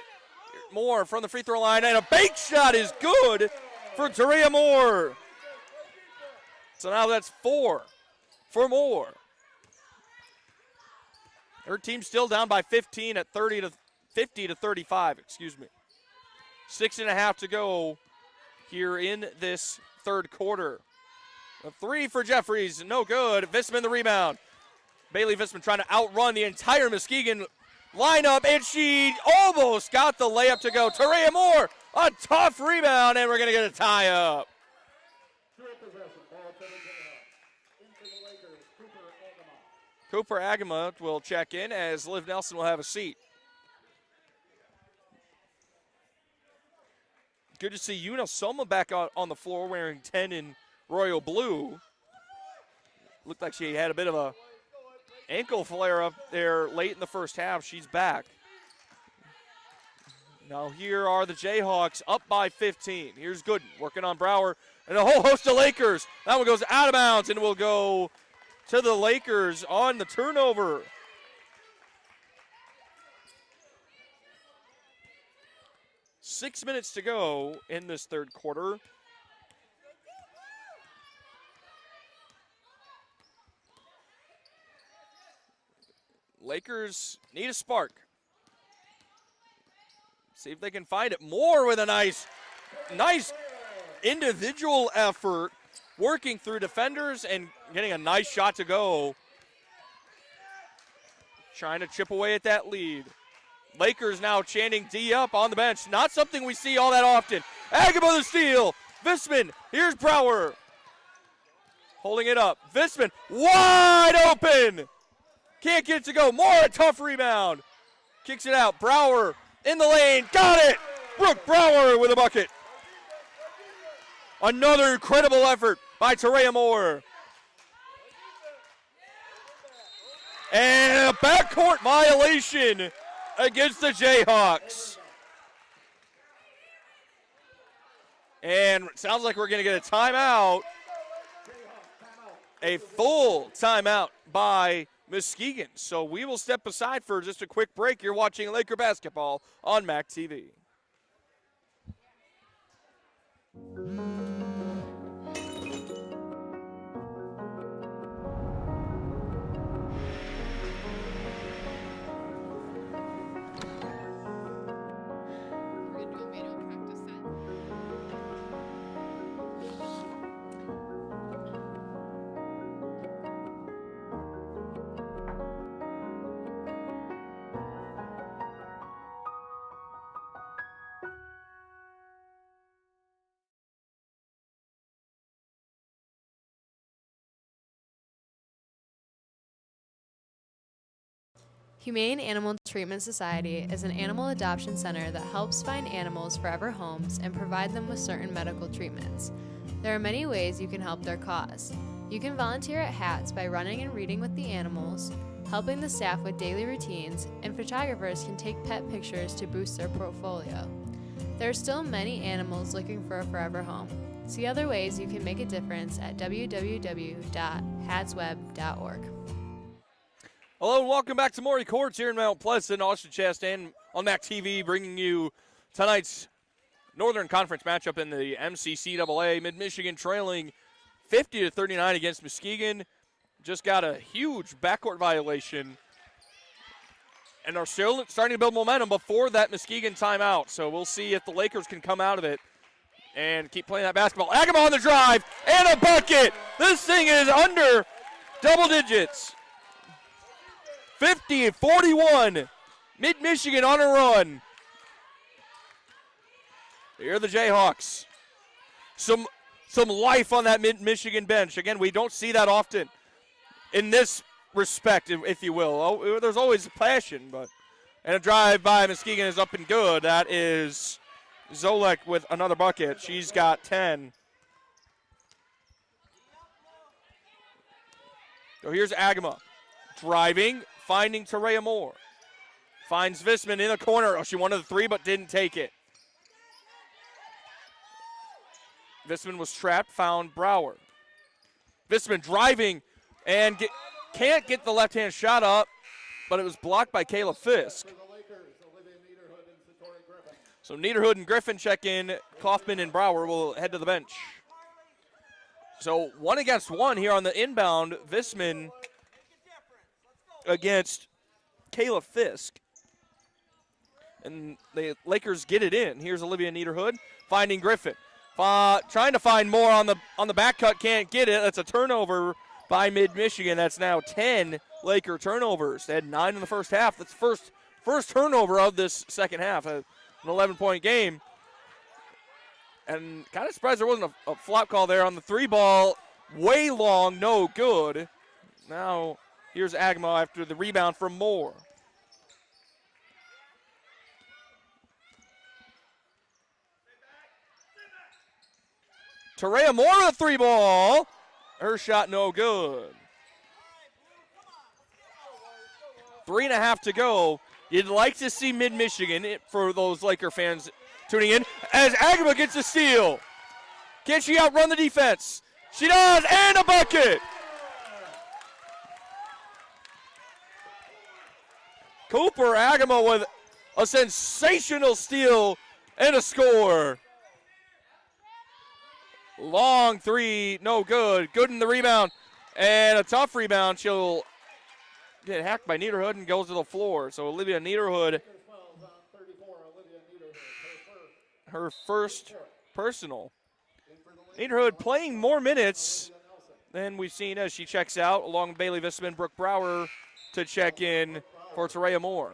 Moore from the free throw line, and a bank shot is good for Taria Moore. So now that's 4 for Moore. Her team's still down by 15 at 50 to 35, excuse me. 6.5 to go here in this third quarter. A 3 for Jeffries, no good. Visman the rebound. Bailey Visman trying to outrun the entire Muskegon lineup, and she almost got the layup to go. Taria Moore, a tough rebound, and we're going to get a tie-up. Cooper Agama will check in as Liv Nelson will have a seat. Good to see Yuna Soma back on the floor wearing 10 in royal blue. Looked like she had a bit of a ankle flare up there late in the first half. She's back. Now here are the Jayhawks up by 15. Here's Gooden working on Brower and a whole host of Lakers. That one goes out of bounds and will go to the Lakers on the turnover. Six minutes to go in this third quarter. Lakers need a spark. See if they can find it. Moore with a nice individual effort, working through defenders and getting a nice shot to go. Trying to chip away at that lead. Lakers now chanting D up on the bench. Not something we see all that often. Agaba the steal. Visman, here's Brower. Holding it up. Visman wide open. Can't get it to go. Moore, a tough rebound. Kicks it out. Brower in the lane. Got it. Brooke Brower with a bucket. Another incredible effort by Taria Moore. And a backcourt violation against the Jayhawks. And it sounds like we're going to get a timeout. A full timeout by Muskegon. So we will step aside for just a quick break. You're watching Laker basketball on MAC TV. Humane Animal Treatment Society is an animal adoption center that helps find animals forever homes and provide them with certain medical treatments. There are many ways you can help their cause. You can volunteer at HATS by running and reading with the animals, helping the staff with daily routines, and photographers can take pet pictures to boost their portfolio. There are still many animals looking for a forever home. See other ways you can make a difference at www.hatsweb.org. Hello and welcome back to Maury Courts here in Mount Pleasant. Austin Chastain on MAC TV bringing you tonight's Northern Conference matchup in the MCCAA. Mid-Michigan trailing 50-39 against Muskegon. Just got a huge backcourt violation and are still starting to build momentum before that Muskegon timeout. So we'll see if the Lakers can come out of it and keep playing that basketball. Agama on the drive and a bucket. This thing is under double digits. 50-41, Mid-Michigan on a run. Here are the Jayhawks. Some life on that Mid-Michigan bench. Again, we don't see that often in this respect, if you will. Oh, there's always passion, and a drive by Muskegon is up and good. That is Zolek with another bucket. She's got 10. So here's Agama driving, finding Taria Moore. Finds Visman in the corner. Oh, she wanted the three but didn't take it. Visman was trapped, found Brower. Visman driving and can't get the left-hand shot up, but it was blocked by Kayla Fisk. So Niederhood and Griffin check in. Kaufman and Brower will head to the bench. So 1 against 1 here on the inbound. Visman against Kayla Fisk. And the Lakers get it in. Here's Olivia Niederhood finding Griffin. Trying to find more on the back cut, can't get it. That's a turnover by Mid-Michigan. That's now 10 Laker turnovers. They had 9 in the first half. That's first turnover of this second half. An 11-point game. And kind of surprised there wasn't a flop call there on the three ball. Way long, no good. Now here's Agma after the rebound from Moore. Terea Moore, a three ball. Her shot no good. 3.5 to go. You'd like to see Mid-Michigan, for those Laker fans tuning in, as Agama gets a steal. Can she outrun the defense? She does, and a bucket. Cooper Agama with a sensational steal and a score. Long three, no good. Good in the rebound, and a tough rebound. She'll get hacked by Niederhood and goes to the floor. So Olivia Niederhood, her first personal. Niederhood playing more minutes than we've seen as she checks out, along with Bailey Visman, Brooke Brower to check in for Terea Moore.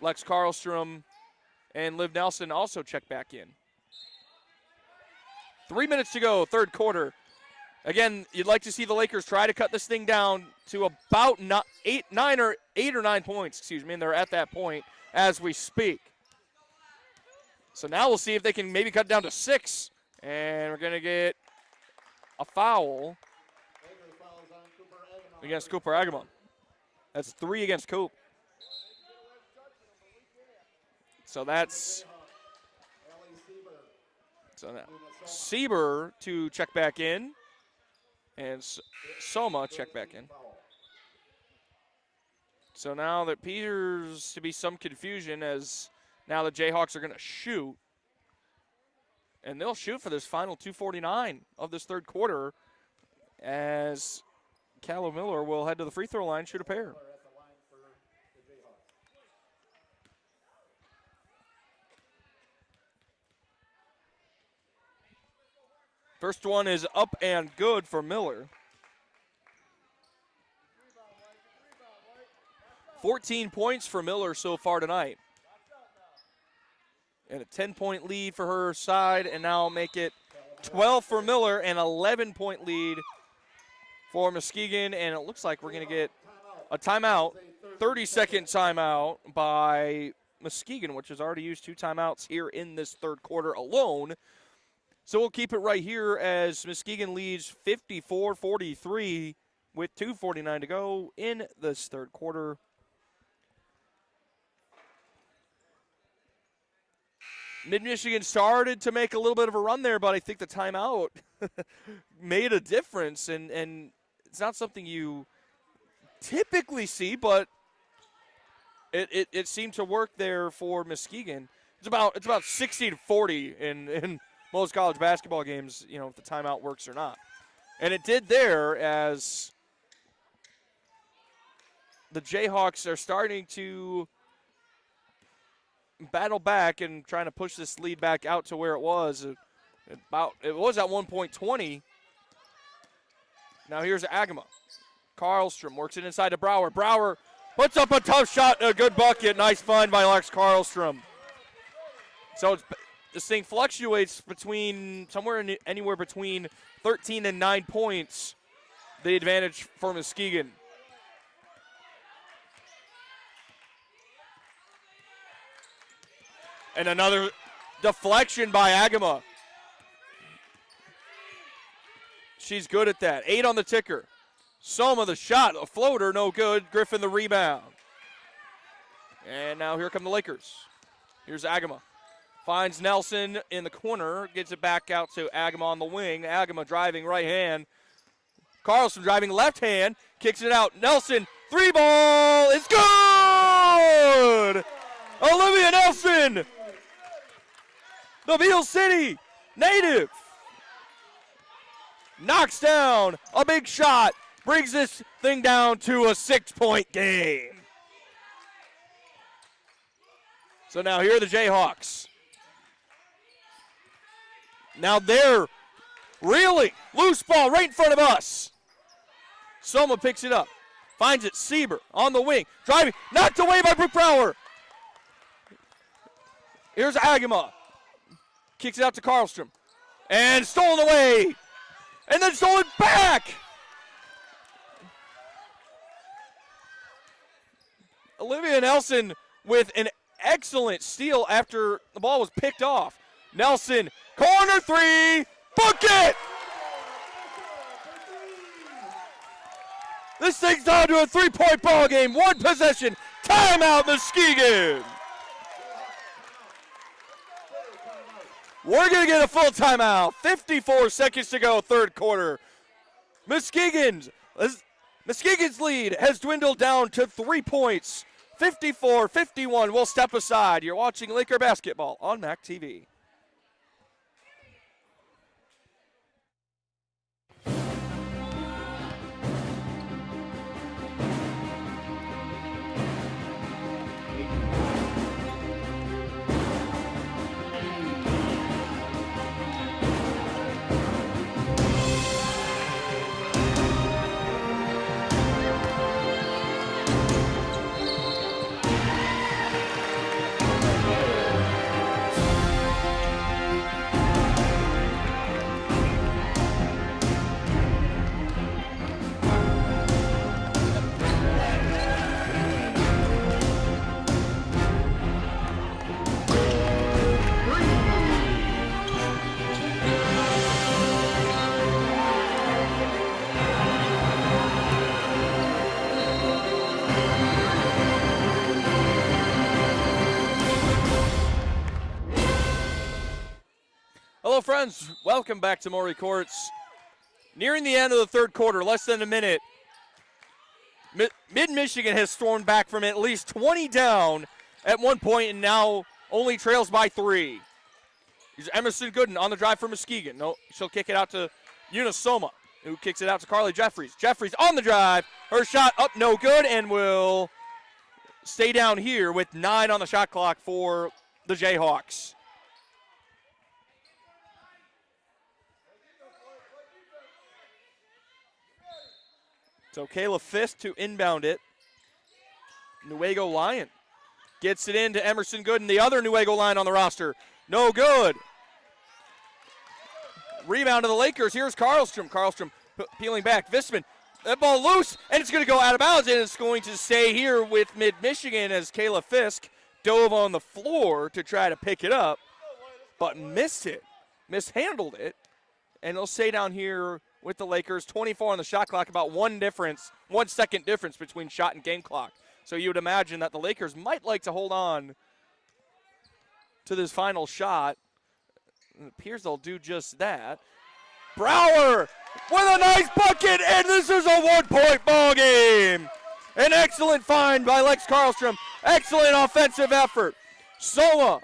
Lex Karlstrom and Liv Nelson also check back in. 3 minutes to go, third quarter. Again, you'd like to see the Lakers try to cut this thing down to about 8 or 9 points, excuse me, and they're at that point as we speak. So now we'll see if they can maybe cut it down to 6, and we're going to get a foul against Cooper Agama. That's 3 against Coop. So that's now Sieber to check back in, and Soma check back in. So now there appears to be some confusion, as now the Jayhawks are going to shoot, and they'll shoot for this final 2:49 of this third quarter, as Callum Miller will head to the free throw line, shoot a pair. First one is up and good for Miller. 14 points for Miller so far tonight. And a 10-point lead for her side, and now make it 12 for Miller, and 11-point lead for Muskegon. And it looks like we're going to get a timeout, 30-second timeout by Muskegon, which has already used 2 timeouts here in this third quarter alone. So we'll keep it right here as Muskegon leads 54-43 with 2:49 to go in this third quarter. Mid-Michigan started to make a little bit of a run there, but I think the timeout made a difference, and it's not something you typically see, but it seemed to work there for Muskegon. It's about 60-40 in most college basketball games, you know, if the timeout works or not. And it did there, as the Jayhawks are starting to battle back and trying to push this lead back out to where it was. It was at 1.20. Now here's Agama. Karlstrom works it inside to Brower. Brower puts up a tough shot and a good bucket. Nice find by Lex Karlstrom. So this thing fluctuates between anywhere between 13 and 9 points. The advantage for Muskegon. And another deflection by Agama. She's good at that. 8 on the ticker. Soma the shot, a floater, no good. Griffin the rebound. And now here come the Lakers. Here's Agama. Finds Nelson in the corner, gets it back out to Agama on the wing. Agama driving right hand. Carlson driving left hand, kicks it out. Nelson, 3-ball, it's good! Olivia Nelson, the Beale City native, knocks down a big shot, brings this thing down to a 6-point game. So now here are the Jayhawks. Now they're really loose ball right in front of us. Soma picks it up, finds it, Sieber on the wing, driving, knocked away by Brooke Brower. Here's Agama, kicks it out to Karlstrom, and stolen away, and then stolen back. Olivia Nelson with an excellent steal after the ball was picked off. Nelson, corner 3, book it! This thing's down to a 3-point ball game. 1 possession. Timeout, Muskegon. We're going to get a full timeout. 54 seconds to go, third quarter. Muskegon's lead has dwindled down to 3 points. 54-51. We'll step aside. You're watching Laker basketball on MAC TV. Hello, friends. Welcome back to Maury Courts. Nearing the end of the third quarter, less than a minute. Mid-Michigan has stormed back from at least 20 down at one point and now only trails by 3. Here's Emerson Gooden on the drive for Muskegon. No, she'll kick it out to Eunice Soma, who kicks it out to Carly Jeffries. Jeffries on the drive. Her shot up, no good, and will stay down here with 9 on the shot clock for the Jayhawks. So Kayla Fisk to inbound it. Newaygo Lion gets it in to Emerson Gooden, the other Newaygo Lion on the roster. No good. Rebound to the Lakers. Here's Karlstrom. Karlstrom peeling back. Visman, that ball loose, and it's going to go out of bounds, and it's going to stay here with Mid-Michigan as Kayla Fisk dove on the floor to try to pick it up, but missed it, mishandled it, and it'll stay down here with the Lakers. 24 on the shot clock, about 1 second difference between shot and game clock. So you would imagine that the Lakers might like to hold on to this final shot. It appears they'll do just that. Brower with a nice bucket, and this is a 1-point ball game. An excellent find by Lex Karlstrom. Excellent offensive effort. Soma,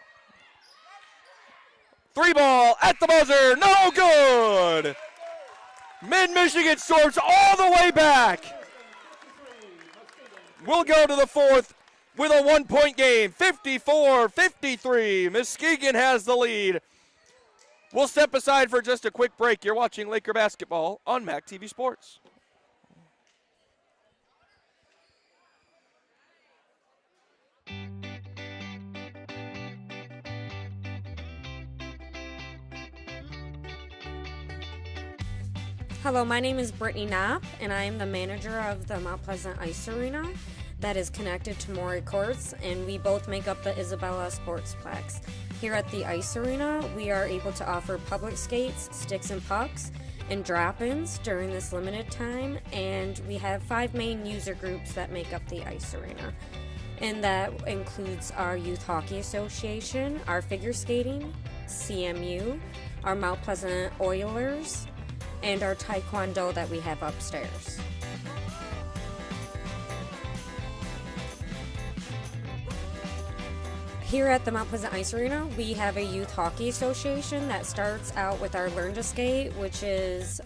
3-ball at the buzzer, no good. Mid-Michigan storms all the way back. We'll go to the fourth with a 1-point game, 54-53. Muskegon has the lead. We'll step aside for just a quick break. You're watching Laker basketball on MAC TV Sports. Hello, my name is Brittany Knopp, and I am the manager of the Mount Pleasant Ice Arena that is connected to Maury Courts, and we both make up the Isabella Sportsplex. Here at the Ice Arena, we are able to offer public skates, sticks and pucks, and drop-ins during this limited time, and we have 5 main user groups that make up the Ice Arena. And that includes our Youth Hockey Association, our figure skating, CMU, our Mount Pleasant Oilers, and our Taekwondo that we have upstairs. Here at the Mount Pleasant Ice Arena, we have a Youth Hockey Association that starts out with our Learn to Skate, which is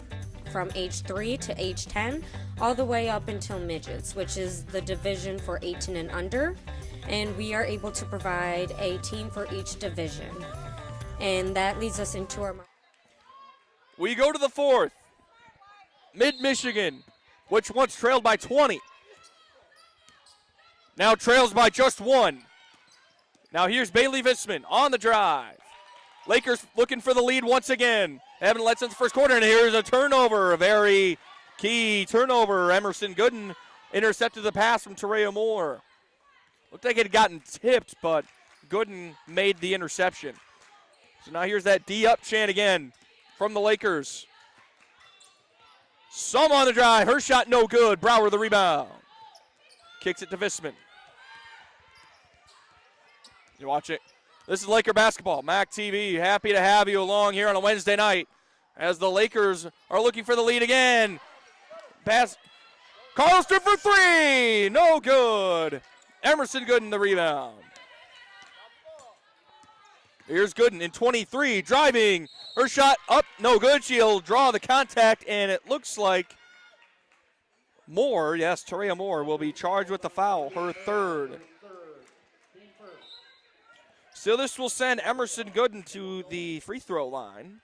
from age 3 to age 10, all the way up until midgets, which is the division for 18 and under. And we are able to provide a team for each division. And that leads us into our... We go to the fourth. Mid-Michigan, which once trailed by 20, now trails by just 1. Now here's Bailey Visman on the drive. Lakers looking for the lead once again. Haven't led since the first quarter, and here's a turnover, a very key turnover. Emerson Gooden intercepted the pass from Terrea Moore. Looked like it had gotten tipped, but Gooden made the interception. So now here's that D-up chant again from the Lakers. Some on the drive. Her shot no good. Brower the rebound. Kicks it to Visman. You watch it. This is Laker basketball. MAC TV, happy to have you along here on a Wednesday night as the Lakers are looking for the lead again. Pass. Carlston for 3. No good. Emerson Gooden the rebound. Here's Gooden in 23, driving. Her shot up, no good. She'll draw the contact, and it looks like Moore, yes, Terrea Moore, will be charged with the foul, her third. So this will send Emerson Gooden to the free throw line.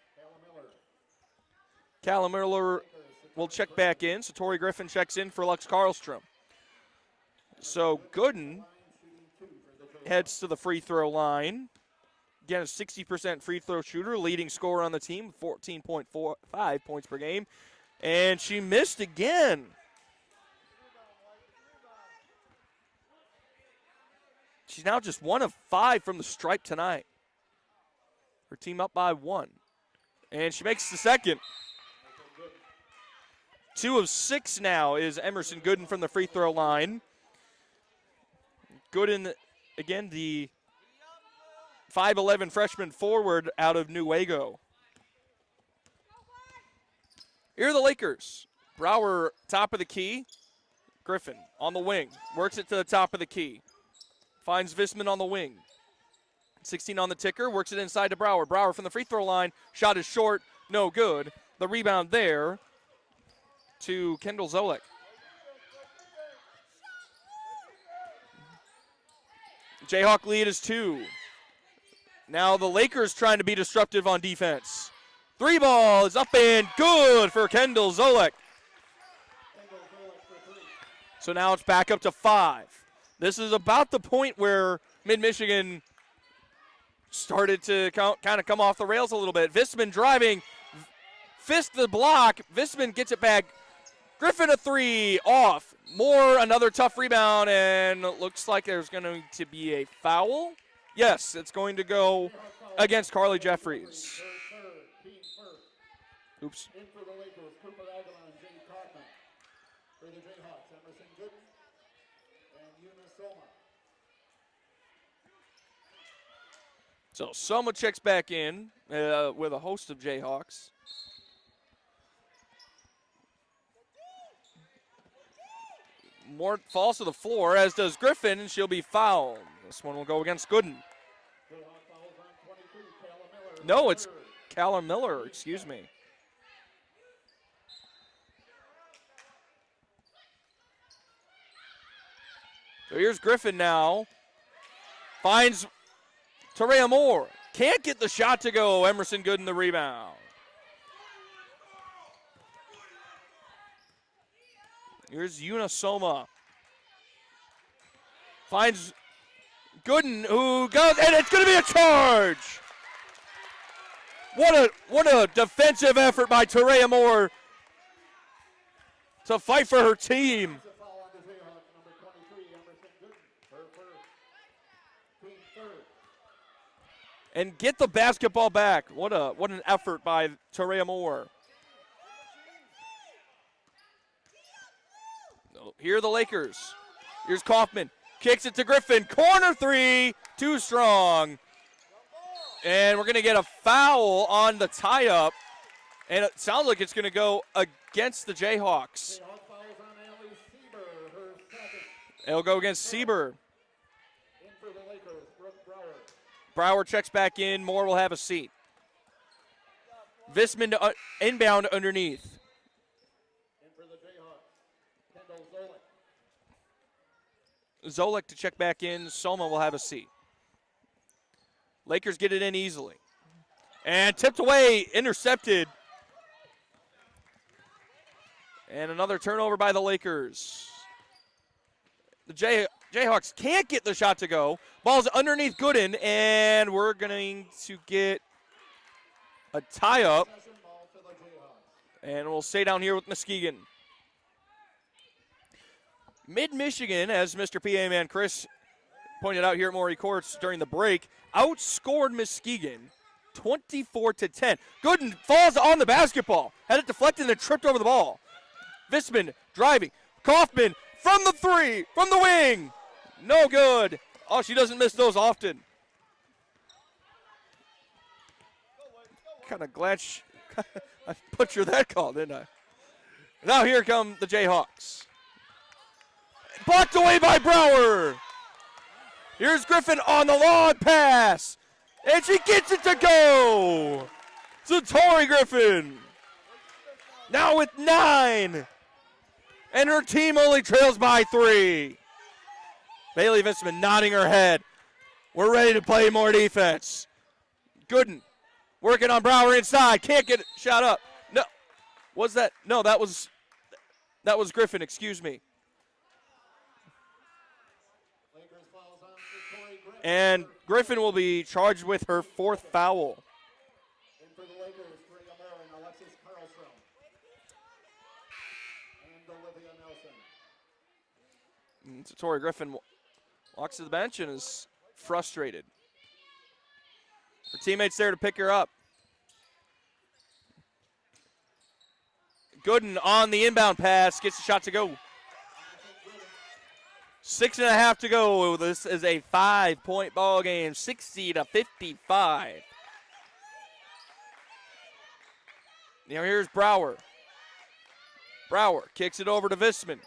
Callum Miller will check back in, so Tori Griffin checks in for Lux Karlstrom. So Gooden heads to the free throw line. Again, a 60% free throw shooter, leading scorer on the team, 14.45 points per game. And she missed again. She's now just 1 of 5 from the stripe tonight. Her team up by 1. And she makes the second. 2 of 6 now is Emerson Gooden from the free throw line. Gooden, again, the 5'11" freshman forward out of Newaygo. Here are the Lakers. Brower, top of the key. Griffin on the wing. Works it to the top of the key. Finds Visman on the wing. 16 on the ticker. Works it inside to Brower. Brower from the free throw line. Shot is short. No good. The rebound there to Kendall Zolek. Jayhawk lead is 2. Now the Lakers trying to be disruptive on defense. 3 ball is up and good for Kendall Zolek. So now it's back up to 5. This is about the point where Mid-Michigan started to kind of come off the rails a little bit. Visman driving, fist the block. Visman gets it back. Griffin a 3 off. Moore another tough rebound, and it looks like there's going to be a foul. Yes, it's going to go against Carly Jeffries. Oops. In for the Lakers, Cooper Aguilar and Jay Kaufman. For the Jayhawks, Emerson Gooden and Eunice Soma. So Soma checks back in with a host of Jayhawks. Moore falls to the floor, as does Griffin, and she'll be fouled. This one will go against Gooden. No, it's Callum Miller, excuse me. So here's Griffin now. Finds Terrea Moore. Can't get the shot to go. Emerson Gooden the rebound. Here's Eunice Soma. Finds Gooden, who goes, and it's going to be a charge. What a defensive effort by Terrea Moore to fight for her team. And get the basketball back. What an effort by Terrea Moore. Here are the Lakers. Here's Kaufman. Kicks it to Griffin. Corner three. Too strong. And we're going to get a foul on the tie-up. And it sounds like it's going to go against the Jayhawks. It'll go against Sieber. Brower checks back in. Moore will have a seat. Visman to inbound underneath. Zolik to check back in. Soma will have a seat. Lakers get it in easily. And tipped away, intercepted. And another turnover by the Lakers. The Jayhawks can't get the shot to go. Ball's underneath Gooden, and we're going to get a tie-up. And we'll stay down here with Muskegon. Mid-Michigan, as Mr. PA man Chris pointed out here at Maury Courts during the break, outscored Muskegon 24-10. Gooden falls on the basketball. Had it deflected and tripped over the ball. Visman driving. Kaufman from the three, from the wing. No good. Oh, she doesn't miss those often. Kind of glad I butchered that call, didn't I? Now here come the Jayhawks. Blocked away by Brower. Here's Griffin on the long pass. And she gets it to go. So Tori Griffin now with 9. And her team only trails by 3. Bailey Visman nodding her head. We're ready to play more defense. Gooden working on Brower inside. Can't get it shot up. No. Was that? No, that was Griffin, excuse me. And Griffin will be charged with her 4th foul. And so Tori Griffin walks to the bench and is frustrated. Her teammate's there to pick her up. Gooden on the inbound pass, gets the shot to go. 6.5 to go. This is a 5-point ball game, 60-55. Now here's Brower. Brower kicks it over to Visman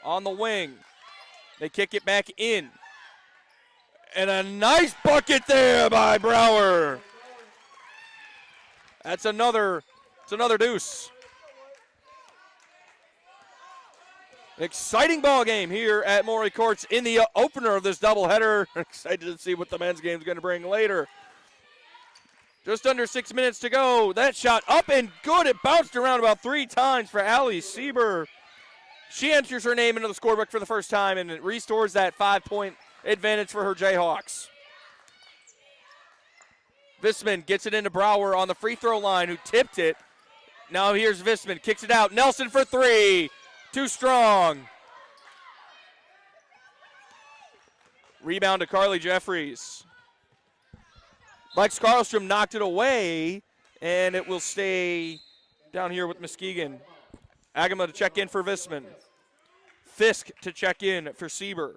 on the wing. They kick it back in. And a nice bucket there by Brower. It's another deuce. An exciting ball game here at Maury Courts in the opener of this doubleheader. Excited to see what the men's game is going to bring later. Just under 6 minutes to go. That shot up and good. It bounced around about 3 times for Allie Sieber. She enters her name into the scorebook for the first time, and it restores that 5-point advantage for her Jayhawks. Visman gets it into Brower on the free throw line, who tipped it. Now here's Visman, kicks it out. Nelson for 3. Too strong. Rebound to Carly Jeffries. Lex Karlstrom knocked it away, and it will stay down here with Muskegon. Agama to check in for Visman. Fisk to check in for Sieber.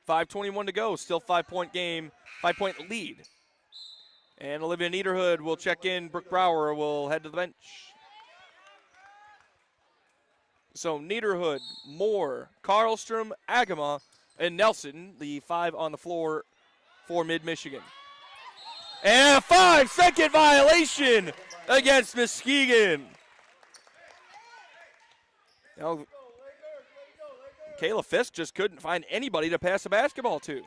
5:21 to go, still 5-point game, 5-point lead. And Olivia Niederhood will check in. Brooke Brower will head to the bench. So Niederhood, Moore, Karlstrom, Agama, and Nelson, the 5 on the floor for Mid-Michigan. And a 5-second violation against Muskegon. Now, Kayla Fisk just couldn't find anybody to pass the basketball to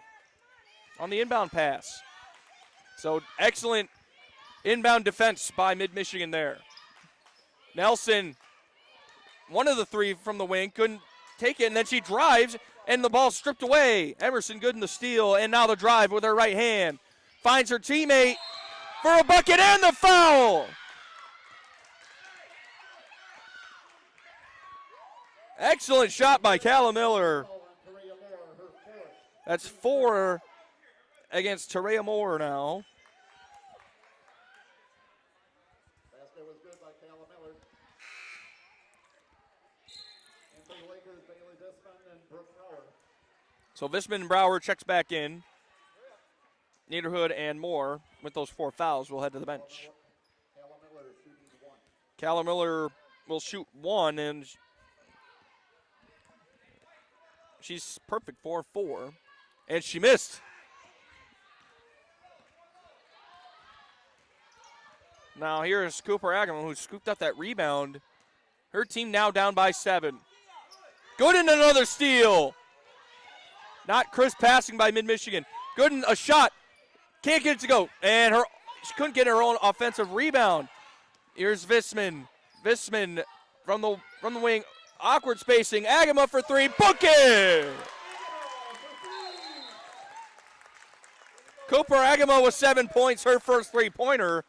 on the inbound pass. So excellent inbound defense by Mid-Michigan there. Nelson, one of the 3 from the wing, couldn't take it, and then she drives, and the ball stripped away. Emerson Gooden the steal, and now the drive with her right hand. Finds her teammate for a bucket and the foul. Excellent shot by Calla Miller. That's 4 against Terea Moore now. So Visman and Brower checks back in. Niederhood and Moore with those 4 fouls will head to the bench. Callum Miller will shoot 1, and she's perfect for 4, and she missed. Now here's Cooper Agam, who scooped up that rebound. Her team now down by 7. Gooden, another steal. Not crisp passing by Mid-Michigan. Gooden, a shot. Can't get it to go. And she couldn't get her own offensive rebound. Here's Visman. Visman from the wing. Awkward spacing. Agama for 3. Book it! Cooper Agama with 7 points, her first 3-pointer.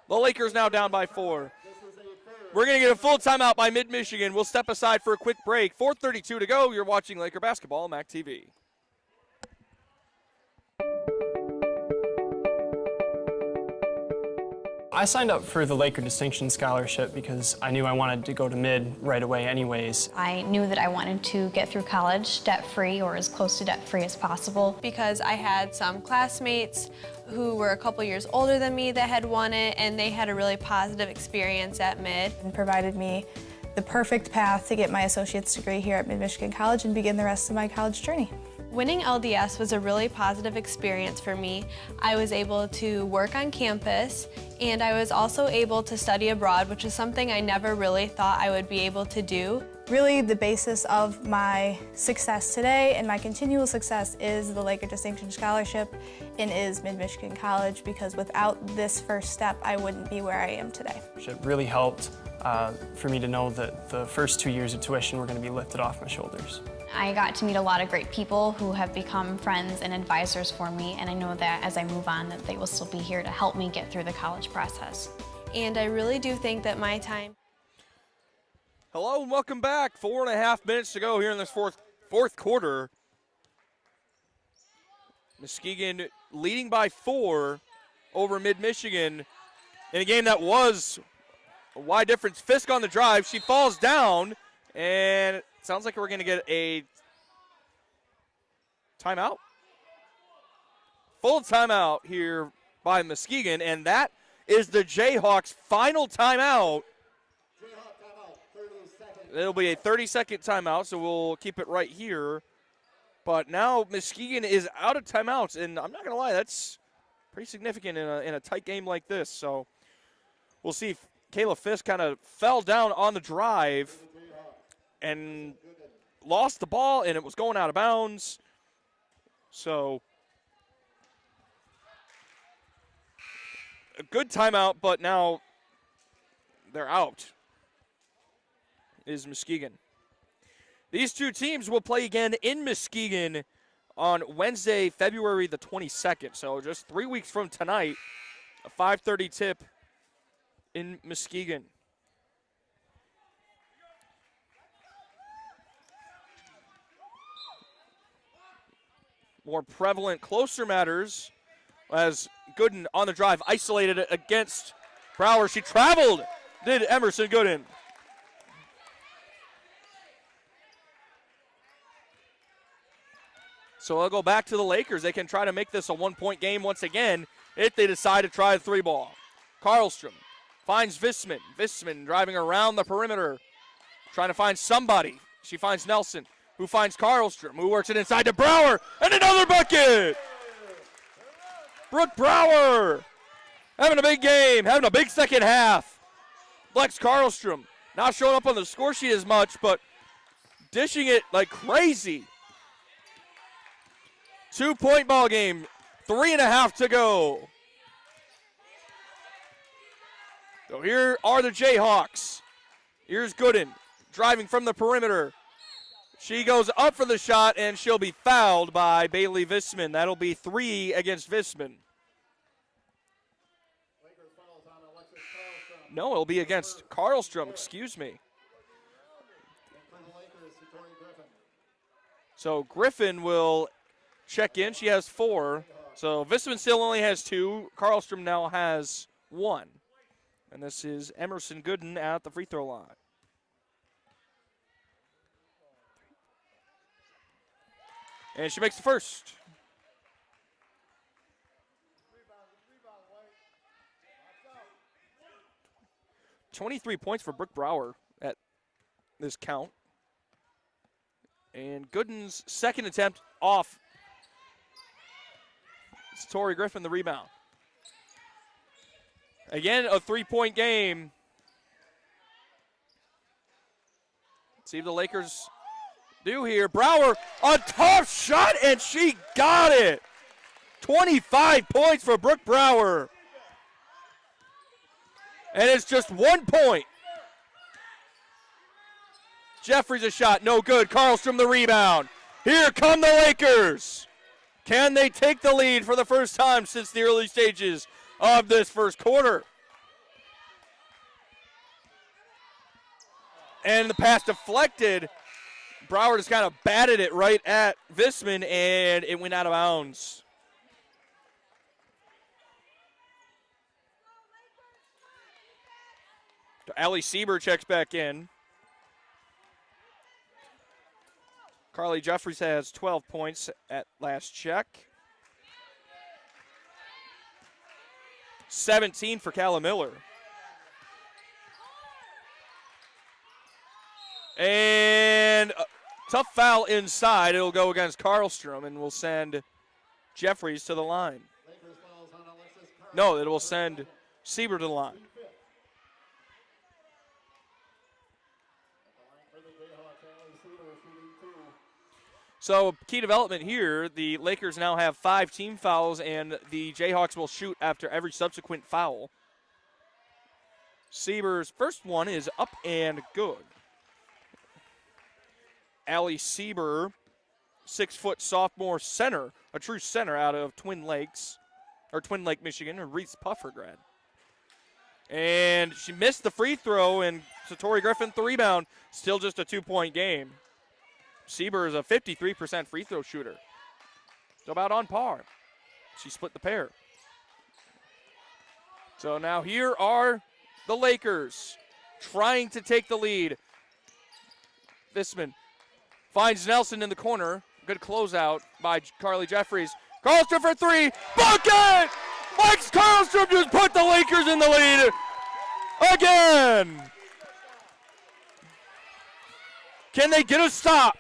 The Lakers now down by 4. We're going to get a full timeout by Mid-Michigan. We'll step aside for a quick break. 4:32 to go. You're watching Laker basketball on MAC TV. I signed up for the Laker Distinction Scholarship because I knew I wanted to go to mid right away anyways. I knew that I wanted to get through college debt-free or as close to debt-free as possible. Because I had some classmates who were a couple years older than me that had won it, and they had a really positive experience at mid. And provided me the perfect path to get my associate's degree here at Mid-Michigan College and begin the rest of my college journey. Winning LDS was a really positive experience for me. I was able to work on campus, and I was also able to study abroad, which is something I never really thought I would be able to do. Really, the basis of my success today and my continual success is the Laker Distinction Scholarship and is Mid-Michigan College, because without this first step, I wouldn't be where I am today. It really helped for me to know that the first 2 years of tuition were going to be lifted off my shoulders. I got to meet a lot of great people who have become friends and advisors for me, and I know that as I move on that they will still be here to help me get through the college process. And I really do think that my time... Hello and welcome back. 4.5 minutes to go here in this fourth quarter. Muskegon leading by 4 over Mid-Michigan in a game that was a wide difference. Fisk on the drive. She falls down, and it sounds like we're going to get a timeout. Full timeout here by Muskegon, and that is the Jayhawks' final timeout. It'll be a 30-second timeout, so we'll keep it right here. But now Muskegon is out of timeouts, and I'm not going to lie, that's pretty significant in a tight game like this. So we'll see if Kayla Fisk kind of fell down on the drive and lost the ball, and it was going out of bounds. So a good timeout, but now they're out. Is Muskegon. These two teams will play again in Muskegon on Wednesday, February the 22nd. So just 3 weeks from tonight, a 5:30 tip in Muskegon. More prevalent, closer matters as Gooden on the drive, isolated against Brower. She traveled, did Emerson Gooden. So they'll go back to the Lakers. They can try to make this a one-point game once again if they decide to try the three ball. Karlstrom finds Visman. Visman driving around the perimeter, trying to find somebody. She finds Nelson, who finds Karlstrom, who works it inside to Brower, and another bucket! Brooke Brower having a big game, having a big second half. Lex Karlstrom not showing up on the score sheet as much, but dishing it like crazy. 2-point ball game, 3.5 to go. So here are the Jayhawks. Here's Gooden driving from the perimeter. She goes up for the shot, and she'll be fouled by Bailey Visman. That'll be 3 against Visman. No, it'll be against Karlstrom, excuse me. So Griffin will check in. She has 4. So Visman still only has 2. Karlstrom now has 1. And this is Emerson Gooden at the free throw line. And she makes the first. $23 points for Brooke Brower at this count. And Gooden's second attempt off. It's Tori Griffin, the rebound. Again, a three-point game. Let's see if the Lakers do here. Brower, a tough shot, and she got it. 25 points for Brooke Brower. And it's just 1 point. Jeffries a shot, no good. Karlstrom the rebound. Here come the Lakers. Can they take the lead for the first time since the early stages of this first quarter? And the pass deflected. Brower just kind of batted it right at Visman, and it went out of bounds. Allie Sieber checks back in. Carly Jeffries has 12 points at last check. 17 for Calla Miller. And a tough foul inside. It'll go against Karlstrom, and we'll send Jeffries to the line. No, it will send Sieber to the line. So key development here, the Lakers now have 5 team fouls, and the Jayhawks will shoot after every subsequent foul. Sieber's first one is up and good. Allie Sieber, 6-foot sophomore center, a true center out of Twin Lake, Michigan, a Reese Puffer grad. And she missed the free throw, and Satori Griffin the rebound. Still just a 2-point game. Sieber is a 53% free throw shooter. So about on par. She split the pair. So now here are the Lakers trying to take the lead. Visman finds Nelson in the corner. Good closeout by Carly Jeffries. Karlstrom for 3. Bucket! Mike Karlstrom just put the Lakers in the lead again. Can they get a stop?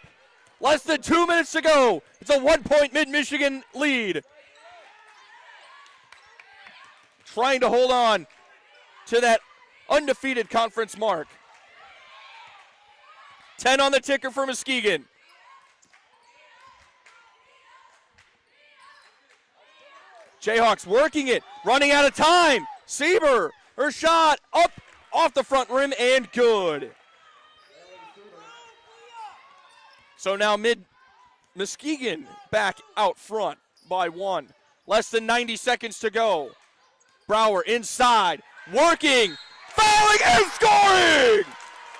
Less than 2 minutes to go. It's a 1-point Mid-Michigan lead. Trying to hold on to that undefeated conference mark. 10 on the ticker for Muskegon. Jayhawks working it, running out of time. Sieber, her shot up off the front rim and good. So now Muskegon back out front by 1. Less than 90 seconds to go. Brower inside, working, fouling and scoring!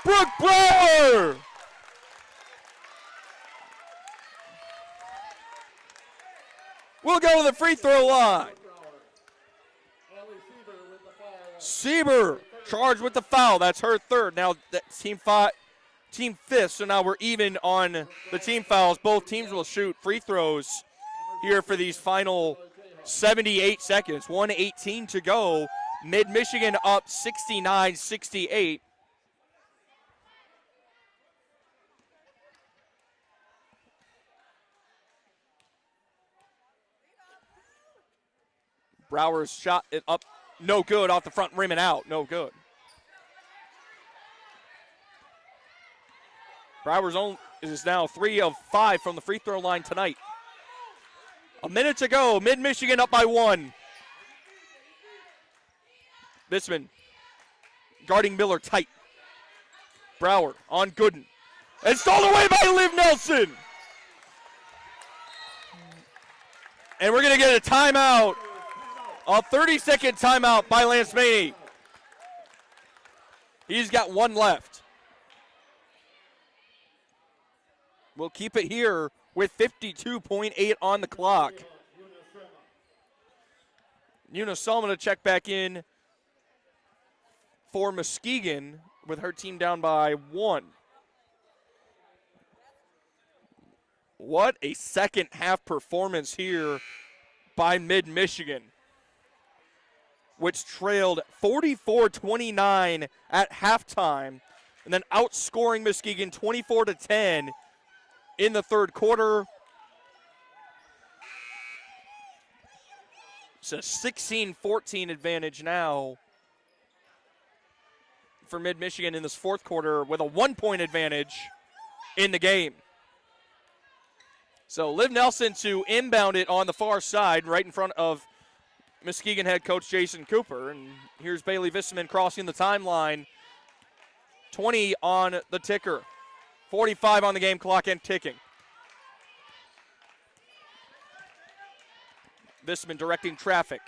Brooke Brower! We'll go to the free throw line. Sieber charged with the foul. That's her third. Now that's team fifth, so now we're even on the team fouls. Both teams will shoot free throws here for these final 78 seconds. 1:18 to go. Mid-Michigan up 69-68. Brower's shot it up, no good, off the front rim and out, no good. Brower's own is now 3 of 5 from the free throw line tonight. A minute to go, Mid-Michigan up by 1. Visman guarding Miller tight. Brower on Gooden. And stolen away by Liv Nelson. And we're going to get a timeout. A 30-second timeout by Lance Maney. He's got 1 left. We'll keep it here with 52.8 on the clock. Una Solomon to check back in for Muskegon with her team down by 1. What a second half performance here by Mid-Michigan, which trailed 44-29 at halftime and then outscoring Muskegon 24-10 in the third quarter. It's a 16-14 advantage now for Mid-Michigan in this fourth quarter with a 1-point advantage in the game. So Liv Nelson to inbound it on the far side right in front of Muskegon head coach Jason Cooper. And here's Bailey Visserman crossing the timeline. 20 on the ticker. 45 on the game clock and ticking. Visserman directing traffic.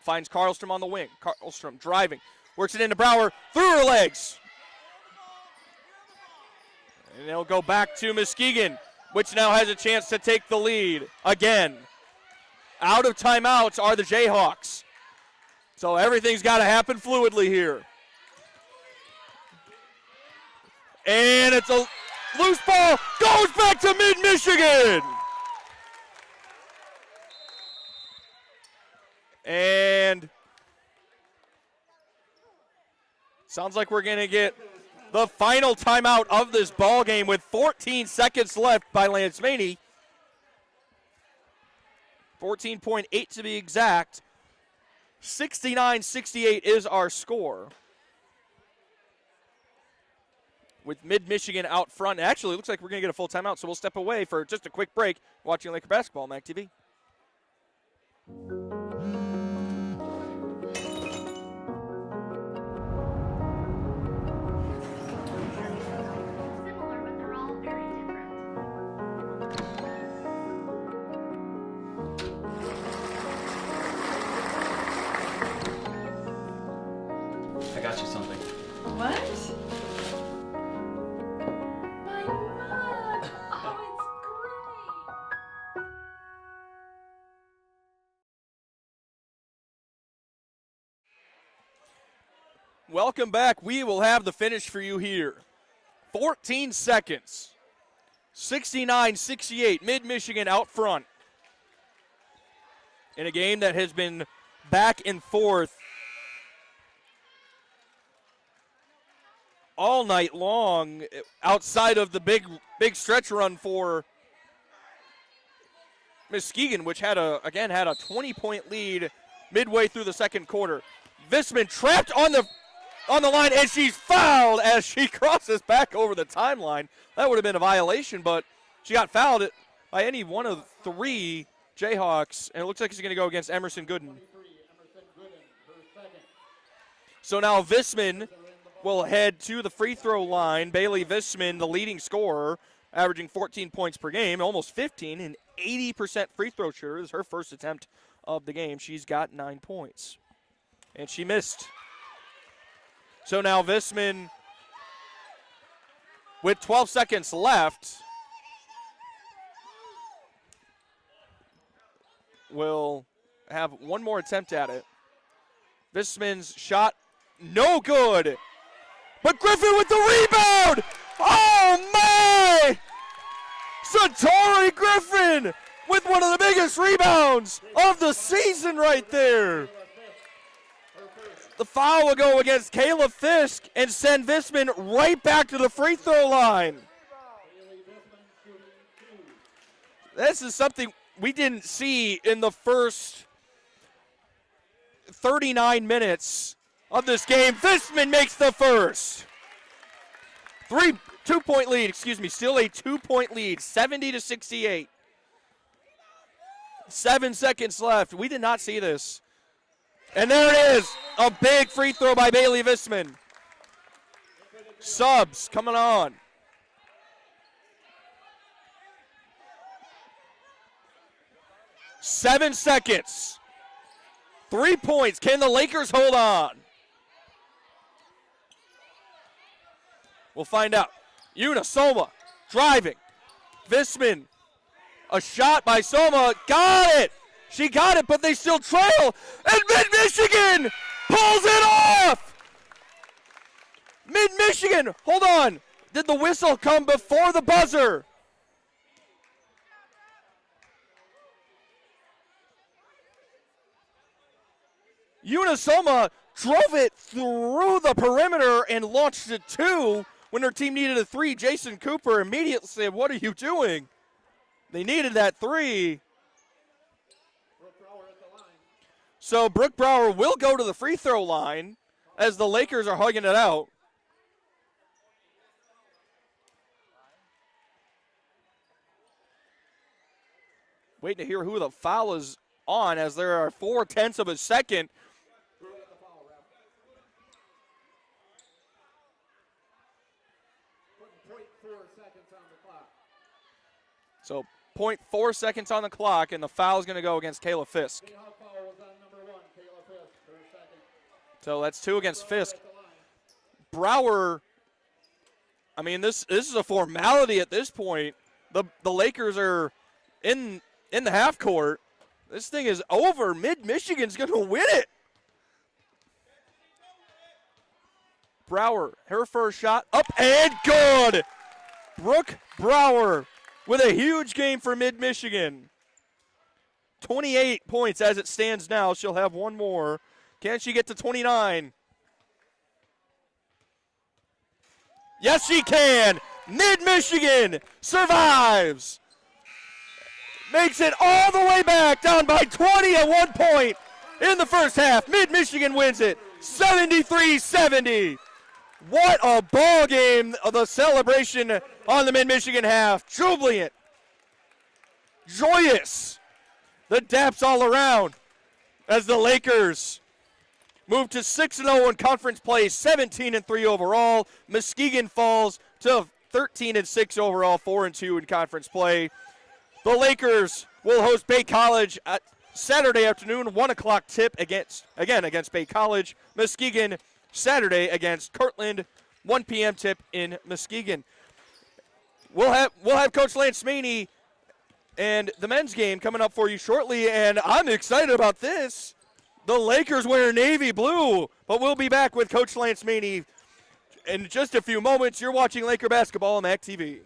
Finds Karlstrom on the wing. Karlstrom driving. Works it into Brower. Through her legs. And it'll go back to Muskegon, which now has a chance to take the lead again. Out of timeouts are the Jayhawks. So everything's got to happen fluidly here. And it's a loose ball. Goes back to Mid-Michigan. And sounds like we're going to get the final timeout of this ball game with 14 seconds left by Lance Maney. 14.8 to be exact. 69-68 is our score. With Mid-Michigan out front. Actually, it looks like we're going to get a full timeout, so we'll step away for just a quick break watching Laker basketball on MAC TV. I got you something. What? My mug! Oh, it's great! Welcome back. We will have the finish for you here. 14 seconds. 69-68. Mid-Michigan out front. In a game that has been back and forth all night long, outside of the big stretch run for Muskegon, which had a 20-point lead midway through the second quarter. Visserman trapped on the line, and she's fouled as she crosses back over the timeline. That would have been a violation, but she got fouled by any one of three Jayhawks, and it looks like it's going to go against Emerson Gooden. So now Visserman will head to the free throw line. Bailey Visserman, the leading scorer, averaging 14 points per game, almost 15, and 80% free throw shooter. This is her first attempt of the game. She's got 9 points, and she missed. So now Visserman, with 12 seconds left, will have one more attempt at it. Visserman's shot, no good. But Griffin with the rebound! Oh my! Satori Griffin with one of the biggest rebounds of the season right there. The foul will go against Kayla Fisk and send Visserman right back to the free throw line. This is something we didn't see in the first 39 minutes of this game. Visserman makes the first. 2-point lead, still a 2-point lead, 70-68. 7 seconds left. We did not see this. And there it is, a big free throw by Bailey Visserman. Subs coming on. Seven seconds. 3 points. Can the Lakers hold on? We'll find out. Una Soma driving. Visserman. A shot by Soma. Got it. She got it, but they still trail. And Mid-Michigan pulls it off. Mid-Michigan. Hold on. Did the whistle come before the buzzer? Unisoma drove it through the perimeter and launched a 2 when their team needed a 3. Jason Cooper immediately said, what are you doing? They needed that 3. So Brooke Brower will go to the free throw line as the Lakers are hugging it out. Waiting to hear who the foul is on as there are 0.4 of a second. So 0.4 seconds on the clock, and the foul is going to go against Kayla Fisk. So that's 2 against Fisk. Brower, I mean, this is a formality at this point. The Lakers are in the half court. This thing is over. Mid-Michigan's going to win it. Brower, her first shot, up and good. Brooke Brower with a huge game for Mid-Michigan. 28 points as it stands now. She'll have one more. Can she get to 29? Yes, she can. Mid-Michigan survives. Makes it all the way back, down by 20 at one point in the first half. Mid-Michigan wins it, 73-70. What a ball game, the celebration on the Mid-Michigan half. Jubilant, joyous, the daps all around as the Lakers move to 6-0 in conference play, 17-3 overall. Muskegon falls to 13-6 overall, 4-2 in conference play. The Lakers will host Bay College at Saturday afternoon, 1 o'clock tip against Bay College. Muskegon Saturday against Kirtland, 1 p.m. tip in Muskegon. We'll have Coach Lance Maney and the men's game coming up for you shortly, and I'm excited about this. The Lakers wear navy blue, but we'll be back with Coach Lance Maney in just a few moments. You're watching Laker basketball on MAC TV.